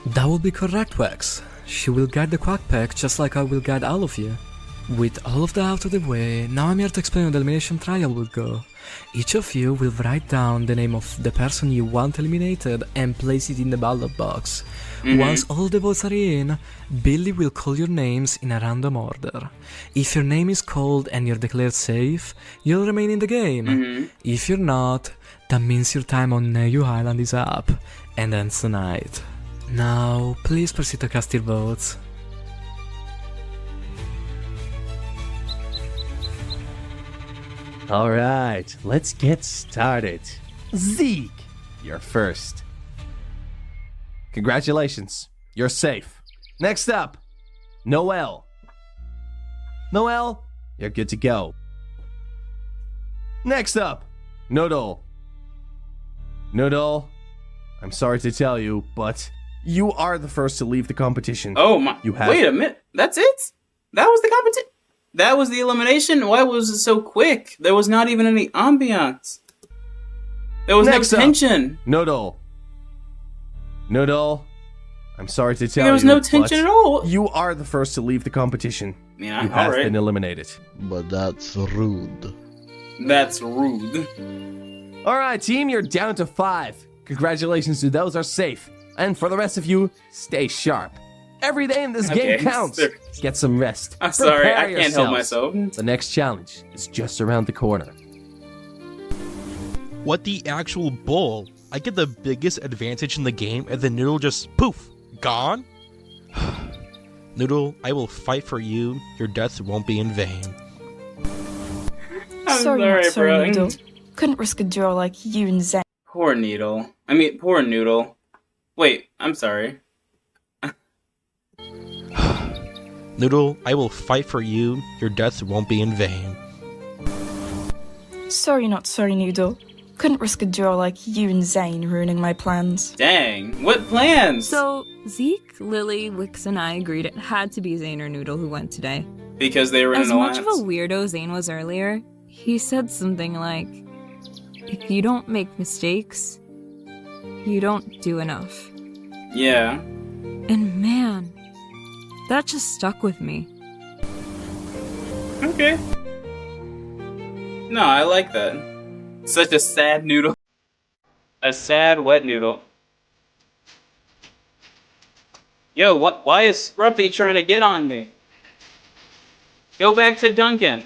That will be correct, Wax. She will guide the Quack Pack just like I will guide all of you. With all of that out of the way, now I'm here to explain how the elimination trial will go. Each of you will write down the name of the person you want eliminated and place it in the ballot box. Once all the votes are in, Billy will call your names in a random order. If your name is called and you're declared safe, you'll remain in the game. If you're not, that means your time on Neu Island is up, and ends tonight. Now, please proceed to cast your votes.
Alright, let's get started. Zeke, you're first. Congratulations, you're safe. Next up, Noel. Noel, you're good to go. Next up, Noodle. Noodle, I'm sorry to tell you, but you are the first to leave the competition.
Oh my,
you have
wait a minute, that's it? That was the competition? That was the elimination? Why was it so quick? There was not even any ambiance. There was
Next
no tension.
Noodle. Noodle, I'm sorry to tell you.
There was no tension at all.
You are the first to leave the competition.
Yeah,
you have
alright.
been eliminated.
But that's rude.
That's rude.
Alright, team, you're down to 5. Congratulations to those are safe. And for the rest of you, stay sharp. Every day in this game counts. Get some rest.
I'm sorry,
Prepare
I can't help
yourselves.
myself.
The next challenge is just around the corner.
What the actual bull? I get the biggest advantage in the game, and then Noodle just poof, gone? Noodle, I will fight for you. Your death won't be in vain.
Sorry,
bro.
Noodle. Couldn't risk a draw like you and Zane.
Poor Needle. I mean, poor Noodle. Wait, I'm sorry.
Noodle, I will fight for you. Your death won't be in vain.
Sorry, not sorry, Noodle. Couldn't risk a draw like you and Zane ruining my plans.
Dang, what plans?
So, Zeke, Lily, Wix, and I agreed it had to be Zane or Noodle who went today.
Because they were in
As
an
much
alliance.
of a weirdo Zane was earlier, he said something like, if you don't make mistakes, you don't do enough.
Yeah.
And man, that just stuck with me.
Okay. No, I like that. Such a sad noodle. A sad wet noodle. Yo, why is Scruffy trying to get on me? Go back to Duncan.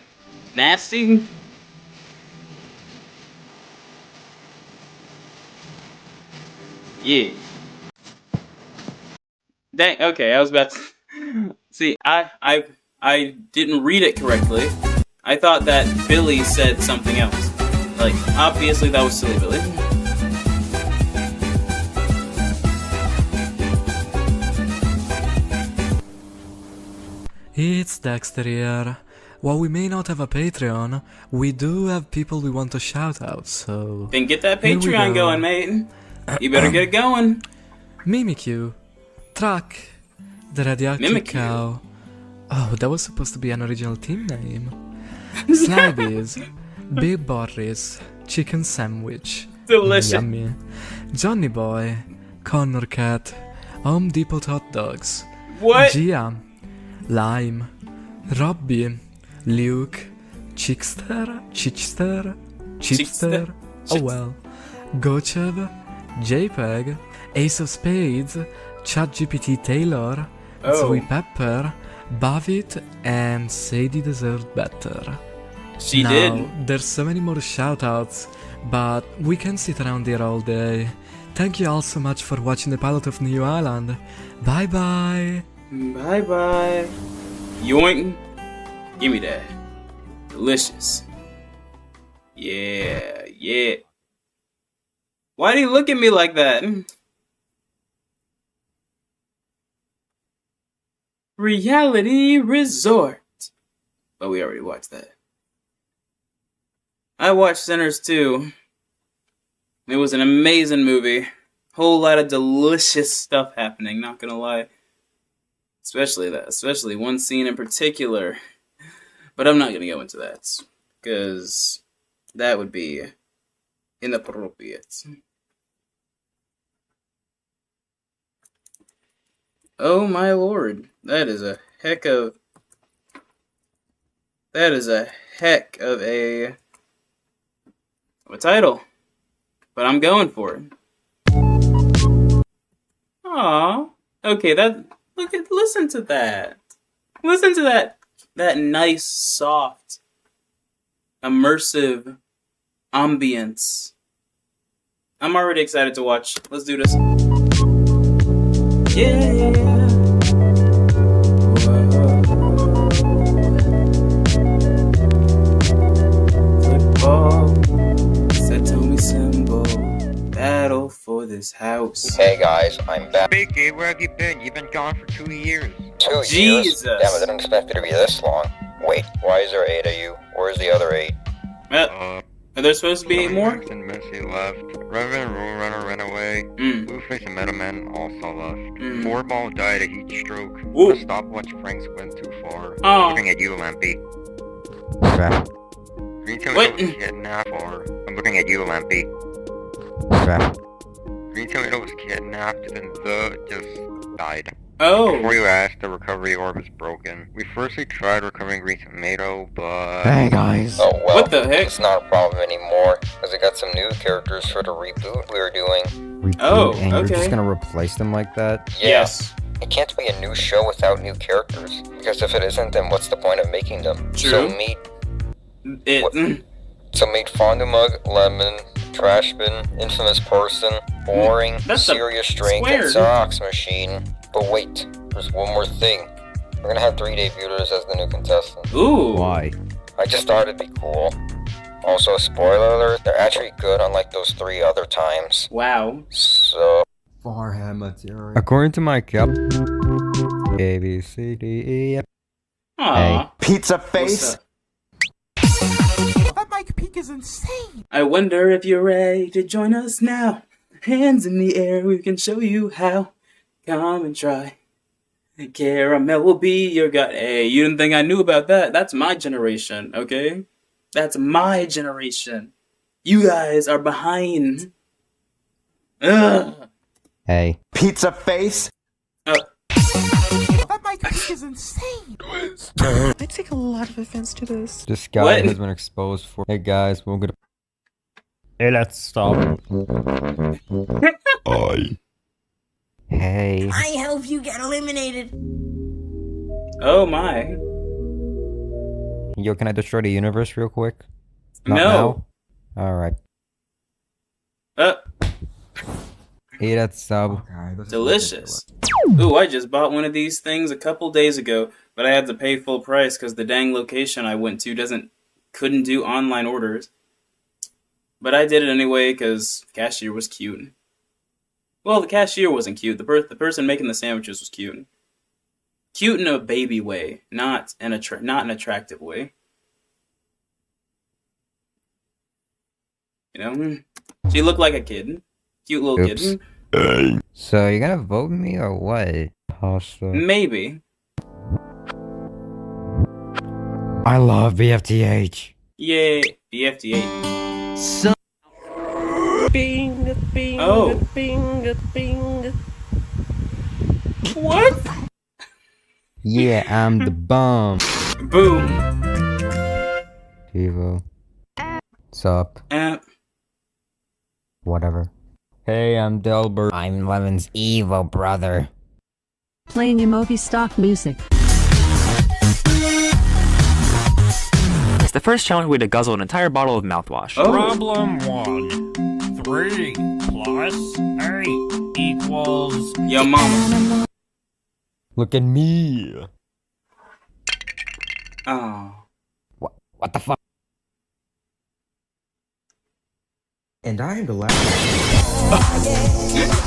Nasty. Yeah. Dang, okay, I was about to... See, I didn't read it correctly. I thought that Billy said something else. Like, obviously that was silly Billy.
It's Dexter here. While we may not have a Patreon, we do have people we want to shout out, so...
Then get that
here we
Patreon
go.
going, mate. You better get it going.
Mimikyu, Truck, the Radioactive
Mimikyu.
Cow. Oh, that was supposed to be an original team name. Slibies, Big Boris, Chicken Sandwich.
Delicious.
Yummy. Johnny Boy, Connor Cat, Home Depot Hot Dogs.
What?
Gia, Lime, Robbie, Luke, Chickster, oh well, Gochev, JPEG, Ace of Spades, ChatGPT Taylor, Sweet Pepper, Bavit, and Sadie deserved better.
She
now,
did.
There's so many more shoutouts, but we can sit around here all day. Thank you all so much for watching the pilot of New Island. Bye bye.
Bye bye. Yoink. Give me that. Delicious. Yeah, yeah. Why do you look at me like that? Reality Resort. But we already watched that. I watched Sinners too. It was an amazing movie. Whole lot of delicious stuff happening, not gonna lie. Especially one scene in particular. But I'm not gonna go into that. Because that would be inappropriate. Oh my lord. That is a heck of a title. But I'm going for it. Aww. Okay, listen to that. Listen to that nice, soft, immersive ambience. I'm already excited to watch. Let's do this. Yeah. Football, Satomi symbol, battle for this house.
Hey guys, I'm back.
Biggie, where have you been? You've been gone for 2 years.
2 years?
Jesus.
Damn, I didn't expect it to be this long. Wait, why is there 8 of you? Where's the other 8?
Are there supposed to be 8 more?
And Missy left. Reverend Rule Runner ran away. Blueface and Metalman also left. 4 Ball died of heat stroke. The stopwatch Franks went too far. I'm looking at you, Lampy. Green Tomato was kidnapped, I'm looking at you, Lampy. Green Tomato was kidnapped, and the just died. Before you asked, the recovery orb is broken. We firstly tried recovering Green Tomato, but...
Hey guys. Oh well,
what the heck?
It's not a problem anymore, because I got some new characters for the reboot we were doing.
And you're just gonna replace them like that?
Yeah. Yes. It can't be a new show without new characters, because if it isn't, then what's the point of making them?
True.
So meet Fondue Mug, Lemon, Trashbin, Infamous Person, Boring, Serious Strength, and Xerox Machine. But wait, there's one more thing. We're gonna have 3 debuters as the new contestants.
Ooh.
Why?
I just thought it'd be cool. Also, spoiler alert, they're actually good unlike those 3 other times.
Wow.
So...
Farham material. According to my cap... A, B, C, D, E, F...
Aww.
Pizza face!
That Mike Peak is insane!
I wonder if you're ready to join us now. Hands in the air, we can show you how. Come and try. Caramel will be your god. Hey, you didn't think I knew about that? That's my generation, okay? That's my generation. You guys are behind. Ugh.
Hey. Pizza face?
That Mike Peak is insane!
I take a lot of offense to this.
This guy has been exposed for... Hey guys, we're gonna... Hey, let's stop. Hey.
I hope you get eliminated.
Oh my.
Yo, can I destroy the universe real quick?
No.
Alright. Hey, that's sub.
Delicious. Ooh, I just bought one of these things a couple days ago, but I had to pay full price because the dang location I went to couldn't do online orders. But I did it anyway because the cashier was cute. Well, the cashier wasn't cute. The person making the sandwiches was cute. Cute in a baby way, not an attractive way. You know, she looked like a kid, cute little kid.
So you're gonna vote me or what? Pasta.
Maybe.
I love BFTH.
Yay, BFT8.
So
Bing, bing,
oh.
Bing, bing.
What?
Yeah, I'm the bomb.
Boom.
Evo. Sup? Whatever. Hey, I'm Delbert. I'm Lemon's Evo brother.
Playing emoji stock music.
It's the first challenge way to guzzle an entire bottle of mouthwash.
Problem 1. 3 plus 8 equals...
Yo, mama.
Look at me.
Oh.
What the fuck?
And I am the last.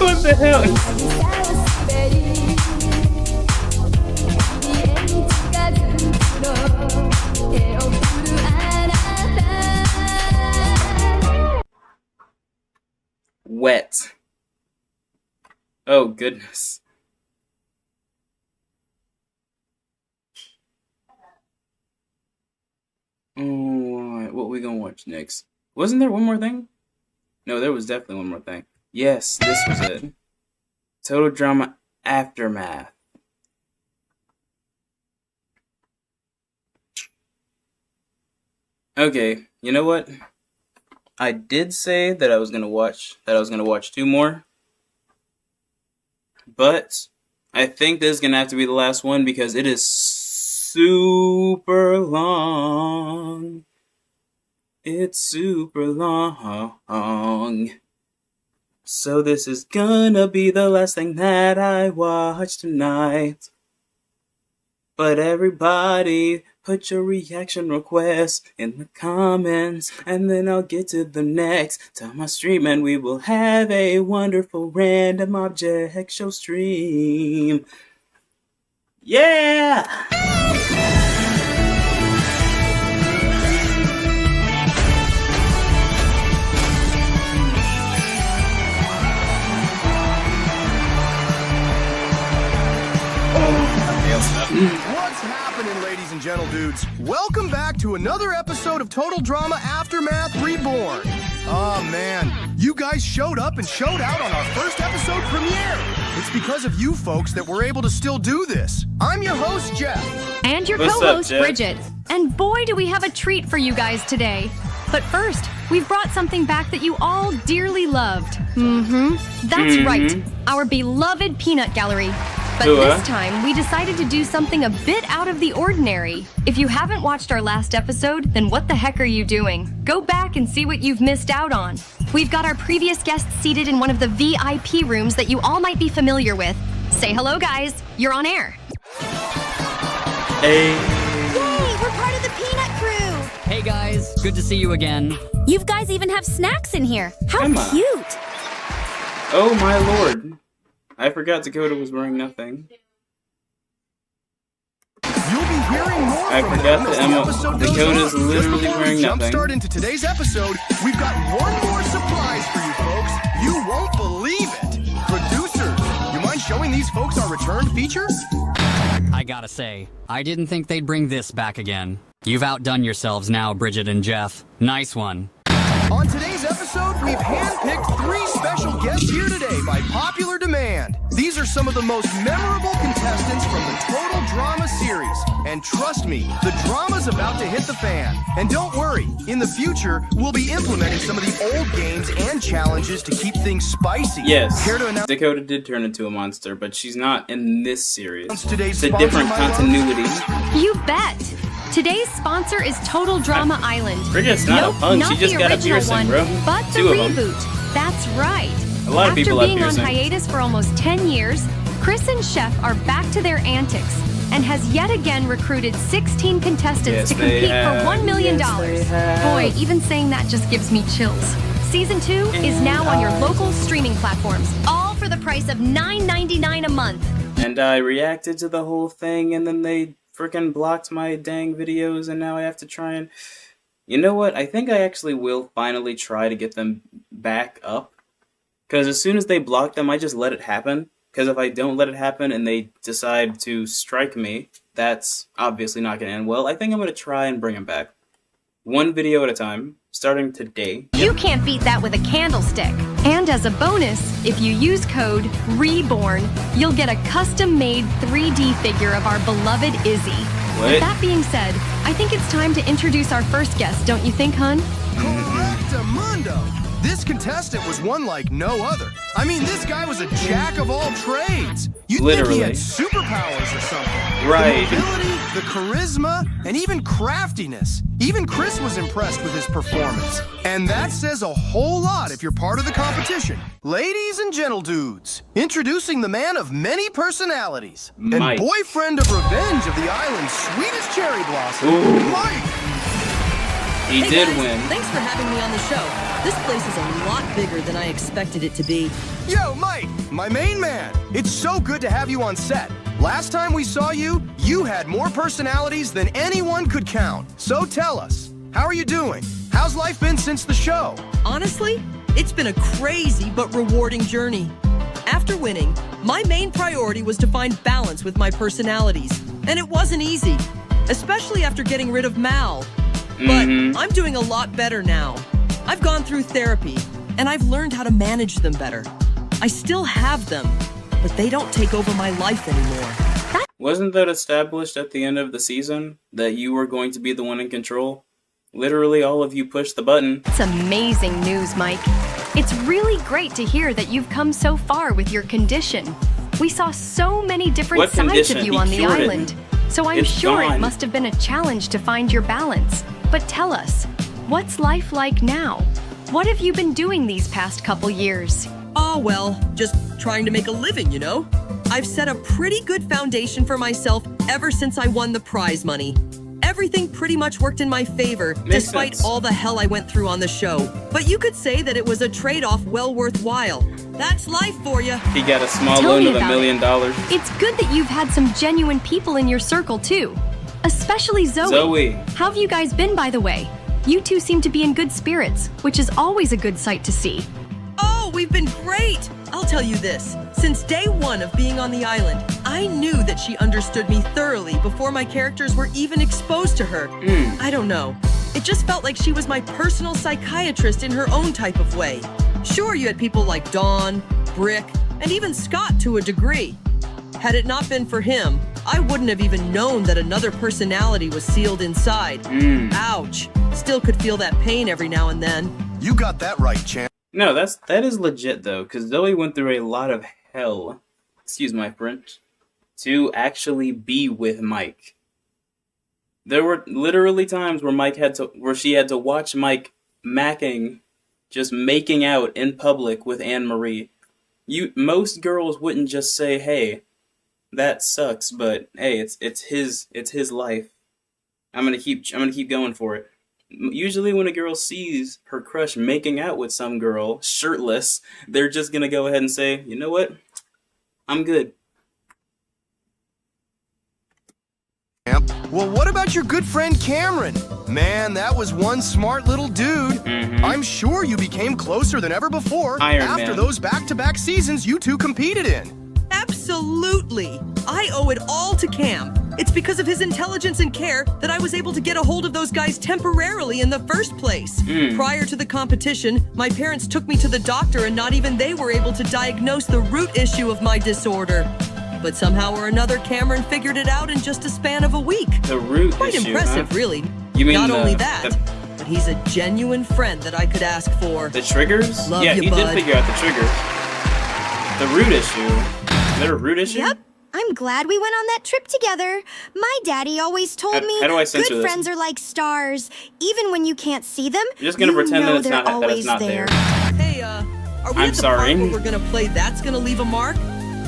What the hell? Wet. Oh, goodness. Alright, what we gonna watch next? Wasn't there one more thing? No, there was definitely one more thing. Yes, this was it. Total Drama Aftermath. Okay, you know what? I did say that I was gonna watch 2 more. But I think this is gonna have to be the last one because it is super long. It's super long. So this is gonna be the last thing that I watch tonight. But everybody, put your reaction requests in the comments, and then I'll get to the next time I stream, and we will have a wonderful random object show stream. Yeah!
What's happening, ladies and gentle dudes? Welcome back to another episode of Total Drama Aftermath Reborn. Oh man, you guys showed up and showed out on our first episode premiere. It's because of you folks that we're able to still do this. I'm your host, Jeff.
And your co-host, Bridget. And boy, do we have a treat for you guys today. But first, we've brought something back that you all dearly loved. That's right, our beloved peanut gallery. But this time, we decided to do something a bit out of the ordinary. If you haven't watched our last episode, then what the heck are you doing? Go back and see what you've missed out on. We've got our previous guests seated in one of the VIP rooms that you all might be familiar with. Say hello, guys. You're on air.
Hey.
Yay, we're part of the Peanut Crew.
Hey, guys. Good to see you again.
You guys even have snacks in here. How cute.
Oh, my lord. I forgot Dakota was wearing nothing.
You'll be hearing more
I
from
forgot
them
that
as the episode
Dakota's
goes on.
literally
Just before
wearing
we
nothing.
Jumpstart into today's episode, we've got one more surprise for you folks. You won't believe it. Producers, you mind showing these folks our return feature?
I gotta say, I didn't think they'd bring this back again. You've outdone yourselves now, Bridget and Jeff. Nice one.
On today's episode, we've handpicked 3 special guests here today by popular demand. These are some of the most memorable contestants from the Total Drama series. And trust me, the drama's about to hit the fan. And don't worry, in the future, we'll be implementing some of the old games and challenges to keep things spicy.
Yes,
Care to announce
Dakota did turn into a monster, but she's not in this series.
today's
It's a different continuity.
You bet. Today's sponsor is Total Drama Island.
Bridget's not a punk, she just
the
got a
original
piercing,
one,
bro.
but the
2 of them.
reboot. That's right.
A lot of people have
After being on
piercings.
hiatus for almost 10 years, Chris and Chef are back to their antics and has yet again recruited 16 contestants
Yes,
to
they
compete
have.
for $1 million.
Yes, they have.
Boy, even saying that just gives me chills. Season 2 is now on your local streaming platforms, all for the price of $9.99 a month.
And I reacted to the whole thing, and then they freaking blocked my dang videos, and now I have to try and... You know what? I think I actually will finally try to get them back up. Because as soon as they block them, I just let it happen. Because if I don't let it happen and they decide to strike me, that's obviously not going to end well. I think I'm going to try and bring them back. one video at a time, starting today.
You can't beat that with a candlestick. And as a bonus, if you use code REBORN, you'll get a custom-made 3D figure of our beloved Izzy.
What?
With that being said, I think it's time to introduce our first guest, don't you think, hun?
Correctamundo! This contestant was one like no other. I mean, this guy was a jack of all trades. You'd think he had superpowers or something.
Right.
The mobility, the charisma, and even craftiness. Even Chris was impressed with his performance. And that says a whole lot if you're part of the competition. Ladies and gentle dudes, introducing the man of many personalities.
Mike.
And boyfriend of revenge of the island's sweetest cherry blossom, Mike.
He
Hey
did
guys,
win.
Thanks for having me on the show. This place is a lot bigger than I expected it to be.
Yo, Mike, my main man. It's so good to have you on set. Last time we saw you, you had more personalities than anyone could count. So tell us, how are you doing? How's life been since the show?
Honestly, it's been a crazy but rewarding journey. After winning, my main priority was to find balance with my personalities. And it wasn't easy, especially after getting rid of Mal. But I'm doing a lot better now. I've gone through therapy, and I've learned how to manage them better. I still have them, but they don't take over my life anymore.
Wasn't that established at the end of the season? That you were going to be the one in control? Literally all of you pushed the button.
It's amazing news, Mike. It's really great to hear that you've come so far with your condition. We saw so many different
What
sides
condition?
of you
He
on the
cured it.
island. So I'm
It's
sure
gone.
it must have been a challenge to find your balance. But tell us, what's life like now? What have you been doing these past couple years?
Oh, well, just trying to make a living, you know? I've set a pretty good foundation for myself ever since I won the prize money. Everything pretty much worked in my favor, despite
sense.
all the hell I went through on the show. But you could say that it was a trade-off well worthwhile. That's life for you.
He got a small
Tell
loan
me
of $1
about
million.
It's good that you've had some genuine people in your circle, too. Especially Zoe.
Zoe.
How have you guys been, by the way? You two seem to be in good spirits, which is always a good sight to see.
Oh, we've been great! I'll tell you this. Since day one of being on the island, I knew that she understood me thoroughly before my characters were even exposed to her. I don't know. It just felt like she was my personal psychiatrist in her own type of way. Sure, you had people like Dawn, Brick, and even Scott to a degree. Had it not been for him, I wouldn't have even known that another personality was sealed inside. Ouch. Still could feel that pain every now and then.
You got that right, champ.
No, that is legit though, because Zoe went through a lot of hell, excuse my French, to actually be with Mike. There were literally times where she had to watch Mike just making out in public with Anne Marie. Most girls wouldn't just say, "Hey, that sucks," but hey, it's his life. I'm gonna keep going for it. Usually when a girl sees her crush making out with some girl shirtless, they're just gonna go ahead and say, "You know what? I'm good."
Well, what about your good friend Cameron? Man, that was one smart little dude. I'm sure you became closer than ever before after those back-to-back seasons you two competed in.
Absolutely. I owe it all to Cam. It's because of his intelligence and care that I was able to get a hold of those guys temporarily in the first place. Prior to the competition, my parents took me to the doctor and not even they were able to diagnose the root issue of my disorder. But somehow or another, Cameron figured it out in just a span of a week.
The root
Quite
issue,
impressive,
huh?
really.
You mean
not only that, but he's a genuine friend that I could ask for.
The triggers?
Love
yeah,
you,
he
bud.
did figure out the triggers. The root issue. Is there a root issue?
Yep. I'm glad we went on that trip together. My daddy always told me
how do I censor
good
this?
friends are like stars. Even when you can't see them,
You're just gonna
you
pretend
know
that it's
they're
not that
always
it's not there.
Hey, are we
I'm
at the
sorry.
part where we're gonna play That's Gonna Leave a Mark?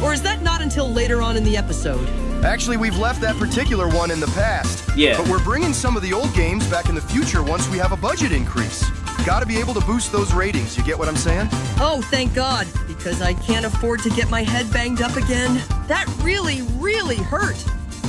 Or is that not until later on in the episode?
Actually, we've left that particular one in the past.
Yeah.
But we're bringing some of the old games back in the future once we have a budget increase. Gotta be able to boost those ratings, you get what I'm saying?
Oh, thank God, because I can't afford to get my head banged up again. That really, really hurt.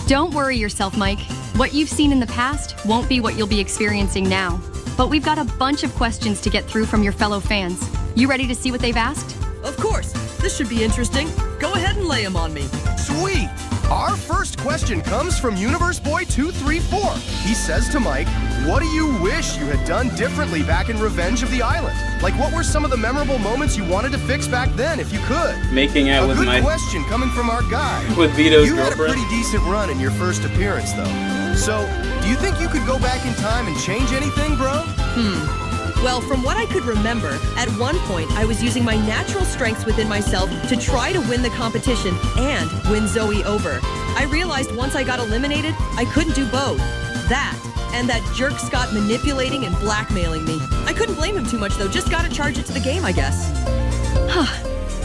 Don't worry yourself, Mike. What you've seen in the past won't be what you'll be experiencing now. But we've got a bunch of questions to get through from your fellow fans. You ready to see what they've asked?
Of course. This should be interesting. Go ahead and lay them on me.
Sweet! Our first question comes from Universe Boy 234. He says to Mike, what do you wish you had done differently back in Revenge of the Island? Like, what were some of the memorable moments you wanted to fix back then, if you could?
Making out with my...
A good question coming from our guy.
With Vito's
You had a
girlfriend.
pretty decent run in your first appearance, though. So, do you think you could go back in time and change anything, bro?
Well, from what I could remember, at one point I was using my natural strengths within myself to try to win the competition and win Zoe over. I realized once I got eliminated, I couldn't do both. That, and that jerk Scott manipulating and blackmailing me. I couldn't blame him too much though, just gotta charge it to the game, I guess.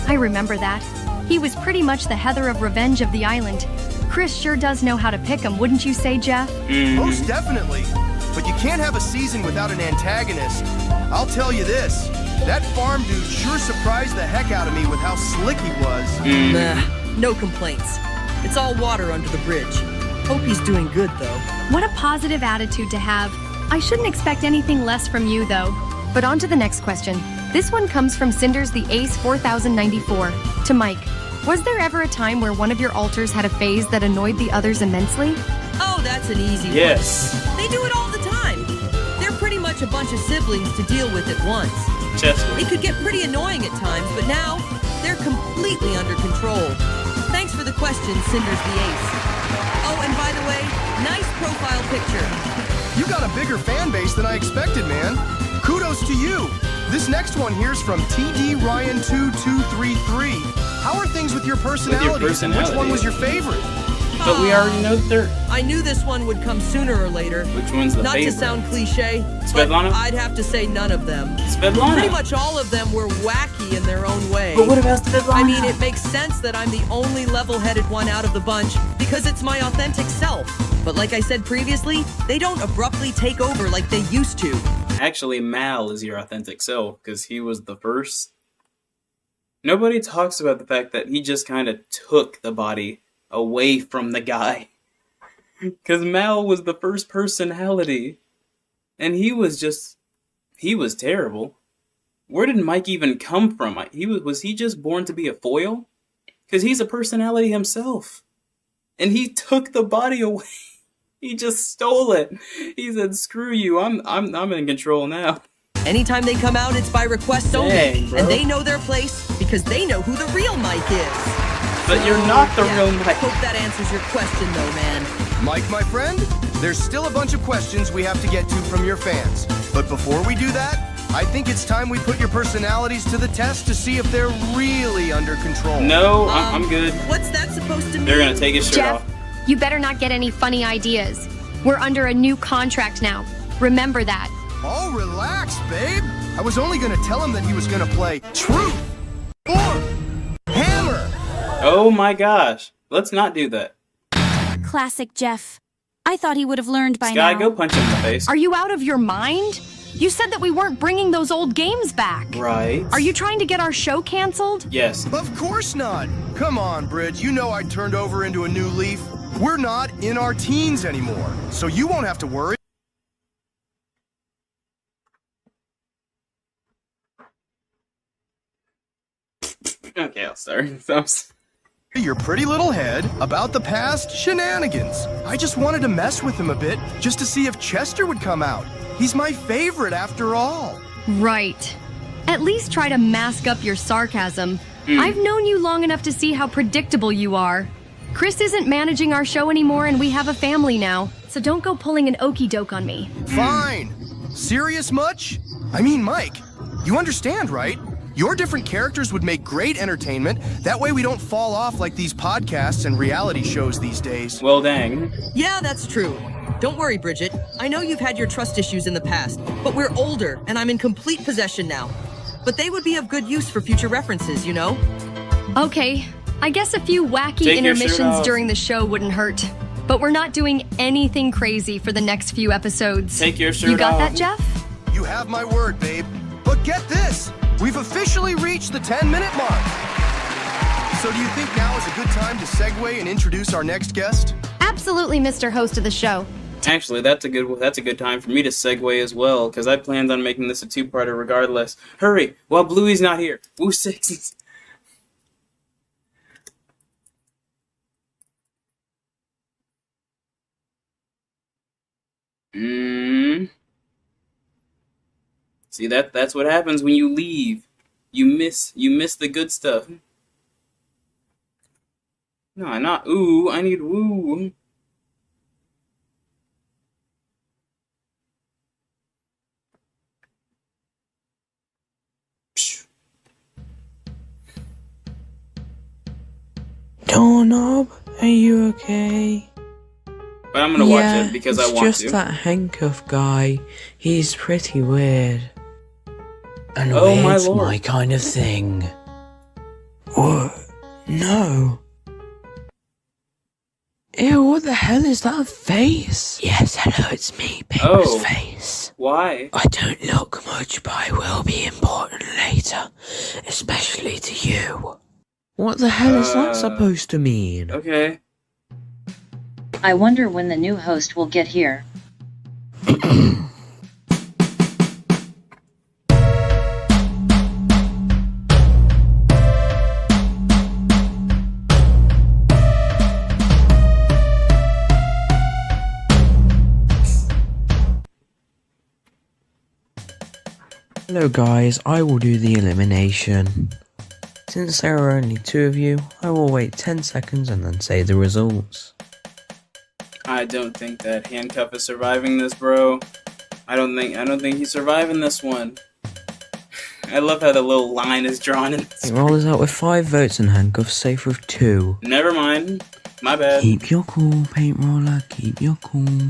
I remember that. He was pretty much the Heather of Revenge of the Island. Chris sure does know how to pick him, wouldn't you say, Jeff?
Most definitely. But you can't have a season without an antagonist. I'll tell you this, that farm dude sure surprised the heck out of me with how slick he was.
Nah, no complaints. It's all water under the bridge. Hope he's doing good, though.
What a positive attitude to have. I shouldn't expect anything less from you, though. But on to the next question. This one comes from Cinders the Ace 4094. To Mike, was there ever a time where one of your alters had a phase that annoyed the others immensely?
Oh, that's an easy
Yes.
one. They do it all the time. They're pretty much a bunch of siblings to deal with at once.
Chester.
It could get pretty annoying at times, but now they're completely under control. Thanks for the question, Cinders the Ace. Oh, and by the way, nice profile picture.
You got a bigger fan base than I expected, man. Kudos to you. This next one here's from TD Ryan 2233. How are things with your personalities? And which one was your favorite?
But we already know the third.
I knew this one would come sooner or later.
Which one's the
Not
favorite?
to sound cliche,
Svetlana?
but I'd have to say none of them.
Svetlana.
Pretty much all of them were wacky in their own way.
But what about Svetlana?
I mean, it makes sense that I'm the only level-headed one out of the bunch because it's my authentic self. But like I said previously, they don't abruptly take over like they used to.
Actually, Mal is your authentic self, because he was the first. Nobody talks about the fact that he just kind of took the body away from the guy. Because Mal was the first personality. And he was terrible. Where did Mike even come from? Was he just born to be a foil? Because he's a personality himself. And he took the body away. He just stole it. He said, "Screw you. I'm in control now."
Anytime they come out, it's by request only.
Dang, bro.
And they know their place because they know who the real Mike is.
But you're not the real Mike.
Hope that answers your question though, man.
Mike, my friend, there's still a bunch of questions we have to get to from your fans. But before we do that, I think it's time we put your personalities to the test to see if they're really under control.
No, I'm good.
What's that supposed to mean?
They're gonna take his shirt
Jeff,
off.
you better not get any funny ideas. We're under a new contract now. Remember that.
Oh, relax, babe. I was only gonna tell him that he was gonna play Truth or Hammer.
Oh my gosh. Let's not do that.
Classic Jeff. I thought he would have learned by
Sky,
now.
go punch him in the face.
Are you out of your mind? You said that we weren't bringing those old games back.
Right.
Are you trying to get our show canceled?
Yes.
Of course not. Come on, Bridge. You know I turned over into a new leaf. We're not in our teens anymore, so you won't have to worry.
Okay, I'll start.
Your pretty little head about the past shenanigans. I just wanted to mess with him a bit, just to see if Chester would come out. He's my favorite after all.
Right. At least try to mask up your sarcasm. I've known you long enough to see how predictable you are. Chris isn't managing our show anymore and we have a family now, so don't go pulling an okey doke on me.
Fine. Serious much? I mean, Mike, you understand, right? Your different characters would make great entertainment. That way we don't fall off like these podcasts and reality shows these days.
Well, dang.
Yeah, that's true. Don't worry, Bridget. I know you've had your trust issues in the past, but we're older and I'm in complete possession now. But they would be of good use for future references, you know?
Okay, I guess a few wacky
Take your shirt
intermissions
off.
during the show wouldn't hurt. But we're not doing anything crazy for the next few episodes.
Take your shirt
You got
off.
that, Jeff?
You have my word, babe. But get this, we've officially reached the 10-minute mark. So do you think now is a good time to segue and introduce our next guest?
Absolutely, Mr. Host of the show.
Actually, that's a good time for me to segue as well, because I planned on making this a two-parter regardless. Hurry, while Bluey's not here. Woo 6. See, that's what happens when you leave. You miss the good stuff. No, not ooh. I need woo.
Doorknob, are you okay?
But I'm gonna watch it because I want to.
It's just that handcuff guy. He's pretty weird. And
Oh, my
weird's
lord.
my kind of thing. What? No. Ew, what the hell is that face? Yes, hello, it's me, Paper's face.
Why?
I don't look much, but I will be important later. Especially to you. What the hell is that supposed to mean?
Okay.
I wonder when the new host will get here.
Hello guys, I will do the elimination. Since there are only 2 of you, I will wait 10 seconds and then say the results.
I don't think that Handcuff is surviving this, bro. I don't think he's surviving this one. I love how the little line is drawn in.
It rolls out with 5 votes and Handcuffs safe with 2.
Never mind. My bad.
Keep your cool, Paint Roller, keep your cool.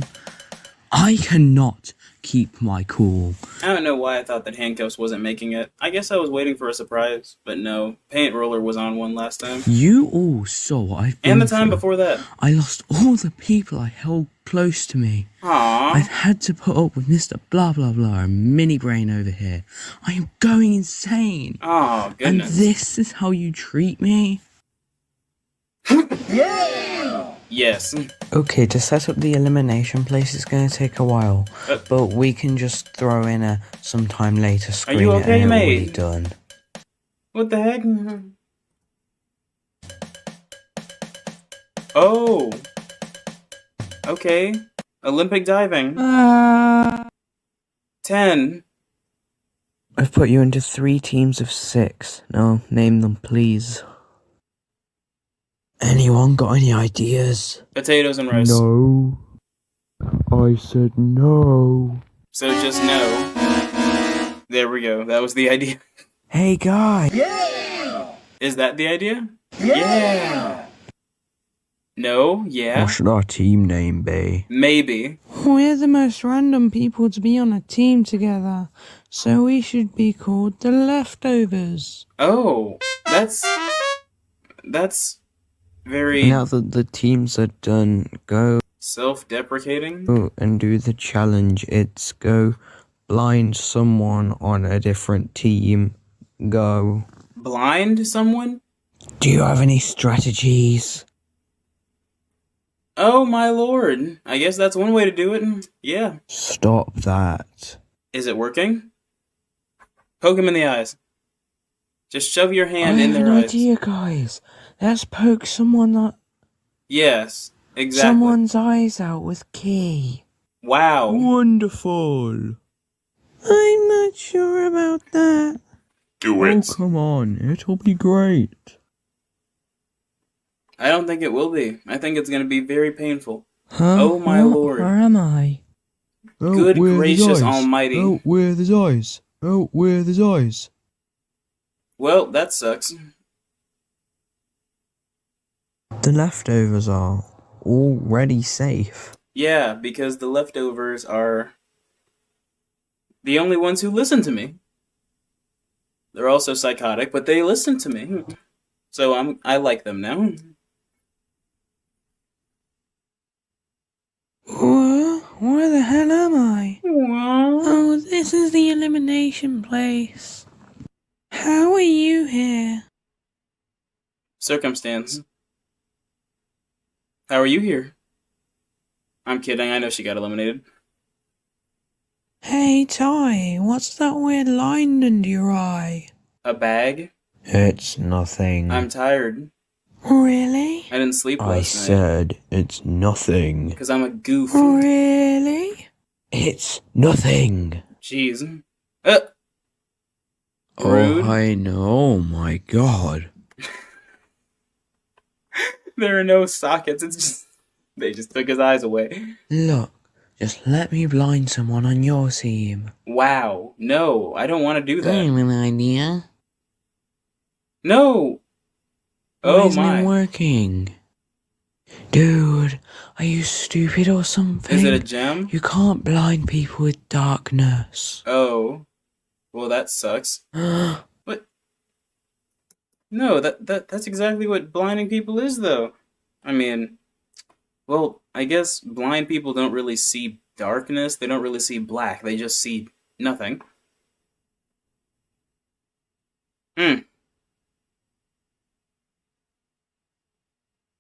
I cannot keep my cool.
I don't know why I thought that Handcuffs wasn't making it. I guess I was waiting for a surprise, but no. Paint Roller was on one last time.
You all saw what I've been
And the time
through.
before that.
I lost all the people I held close to me.
Aww.
I've had to put up with Mr. Blah Blah Blah and Mini Brain over here. I am going insane.
Oh,
And
goodness.
this is how you treat me?
Yes.
Okay, to set up the elimination place is going to take a while, but we can just throw in a sometime later screen
you okay,
and it will be
mate?
done.
What the heck? Oh. Okay. Olympic diving. 10.
I've put you into 3 teams of 6. Now, name them, please. Anyone got any ideas?
Potatoes and rice.
No. I said no.
So just no. There we go. That was the idea.
Hey, guy.
Is that the idea? Yeah. No? Yeah?
What should our team name be?
Maybe.
We're the most random people to be on a team together, so we should be called the Leftovers.
Oh. That's very
Now that the teams are done, go
self-deprecating.
and do the challenge. It's go blind someone on a different team. Go.
Blind someone?
Do you have any strategies?
Oh my lord. I guess that's one way to do it. Yeah.
Stop that.
Is it working? Poke him in the eyes. Just shove your hand in their
I have an
eyes.
idea, guys. Let's poke someone's eyes out with key.
Wow.
Wonderful. I'm not sure about that.
Do it.
Oh, come on. It'll be great.
I don't think it will be. I think it's going to be very painful.
Huh?
Oh my
What?
lord.
Where am I?
Good gracious almighty.
Oh, where are his eyes? Oh, where are his eyes?
Well, that sucks.
The Leftovers are already safe.
Yeah, because the Leftovers are the only ones who listen to me. They're also psychotic, but they listen to me. So I like them now.
Where the hell am I? Oh, this is the elimination place. How are you here?
Circumstance. How are you here? I'm kidding, I know she got eliminated.
Hey, Ty, what's that weird line under your eye?
A bag?
It's nothing.
I'm tired.
Really?
I didn't sleep
I
last night.
said it's nothing.
Because I'm a goof.
Really? It's nothing.
Jeez.
Oh,
Rude.
I know. Oh my god.
There are no sockets. It's just they just took his eyes away.
Look, just let me blind someone on your team.
Wow. No, I don't want to do
I
that.
have an idea.
No.
Why
Oh
isn't
my.
it working? Dude, are you stupid or something?
Is it a gem?
You can't blind people with darkness.
Oh. Well, that sucks. What? No, that's exactly what blinding people is, though. I mean, well, I guess blind people don't really see darkness. They don't really see black. They just see nothing.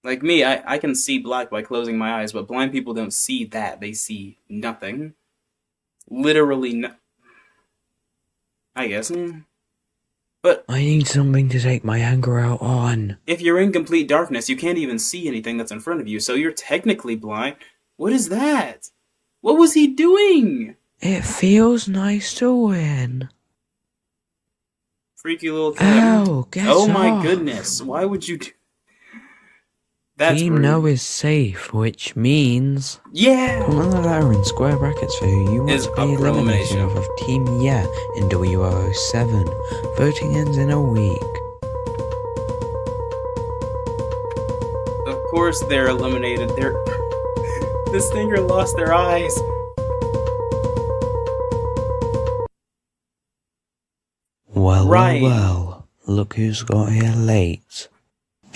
Like me, I can see black by closing my eyes, but blind people don't see that. They see nothing. Literally no. I guess. But
I need something to take my anger out on.
if you're in complete darkness, you can't even see anything that's in front of you, so you're technically blind. What is that? What was he doing?
It feels nice to win.
Freaky little kid.
Ow, get
Oh my
off.
goodness. Why would you do... That's
Team
rude.
No is safe, which means...
Yeah!
One of that are in square brackets for who you want
Is
to be
up for
elimination
elimination.
of Team Yeah in WO07. Voting ends in a week.
Of course they're eliminated. They're... The Stinger lost their eyes.
Well,
Right.
well, look who's got here late.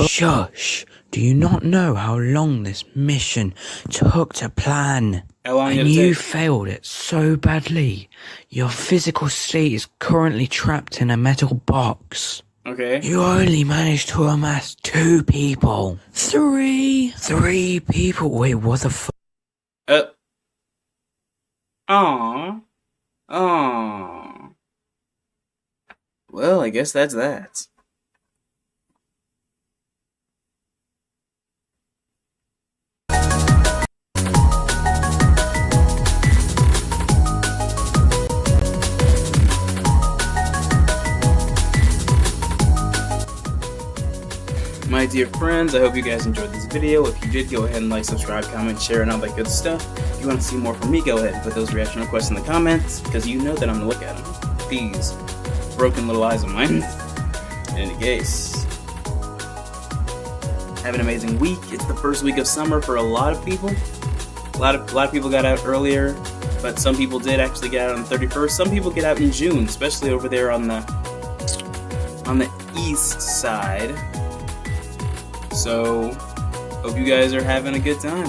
Shush! Do you not know how long this mission took to plan?
How long did
And
it
you
take?
failed it so badly. Your physical state is currently trapped in a metal box.
Okay.
You only managed to amass 2 people. 3 people. Wait, what the fuck?
Aww. Aww. Well, I guess that's that. My dear friends, I hope you guys enjoyed this video. If you did, go ahead and like, subscribe, comment, share, and all that good stuff. If you want to see more from me, go ahead and put those reaction requests in the comments, because you know that I'm going to look at them. These broken little eyes of mine. In any case, have an amazing week. It's the first week of summer for a lot of people. A lot of people got out earlier, but some people did actually get out on the 31st. Some people get out in June, especially over there on the east side. So, hope you guys are having a good time.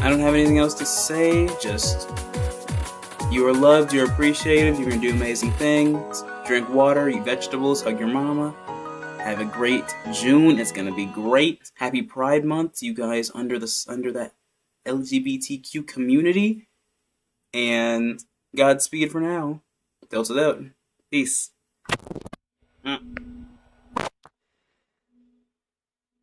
I don't have anything else to say, just you are loved, you're appreciated, you're gonna do amazing things. Drink water, eat vegetables, hug your mama. Have a great June, it's gonna be great. Happy Pride Month, you guys under that LGBTQ community. And Godspeed for now. Delta out. Peace.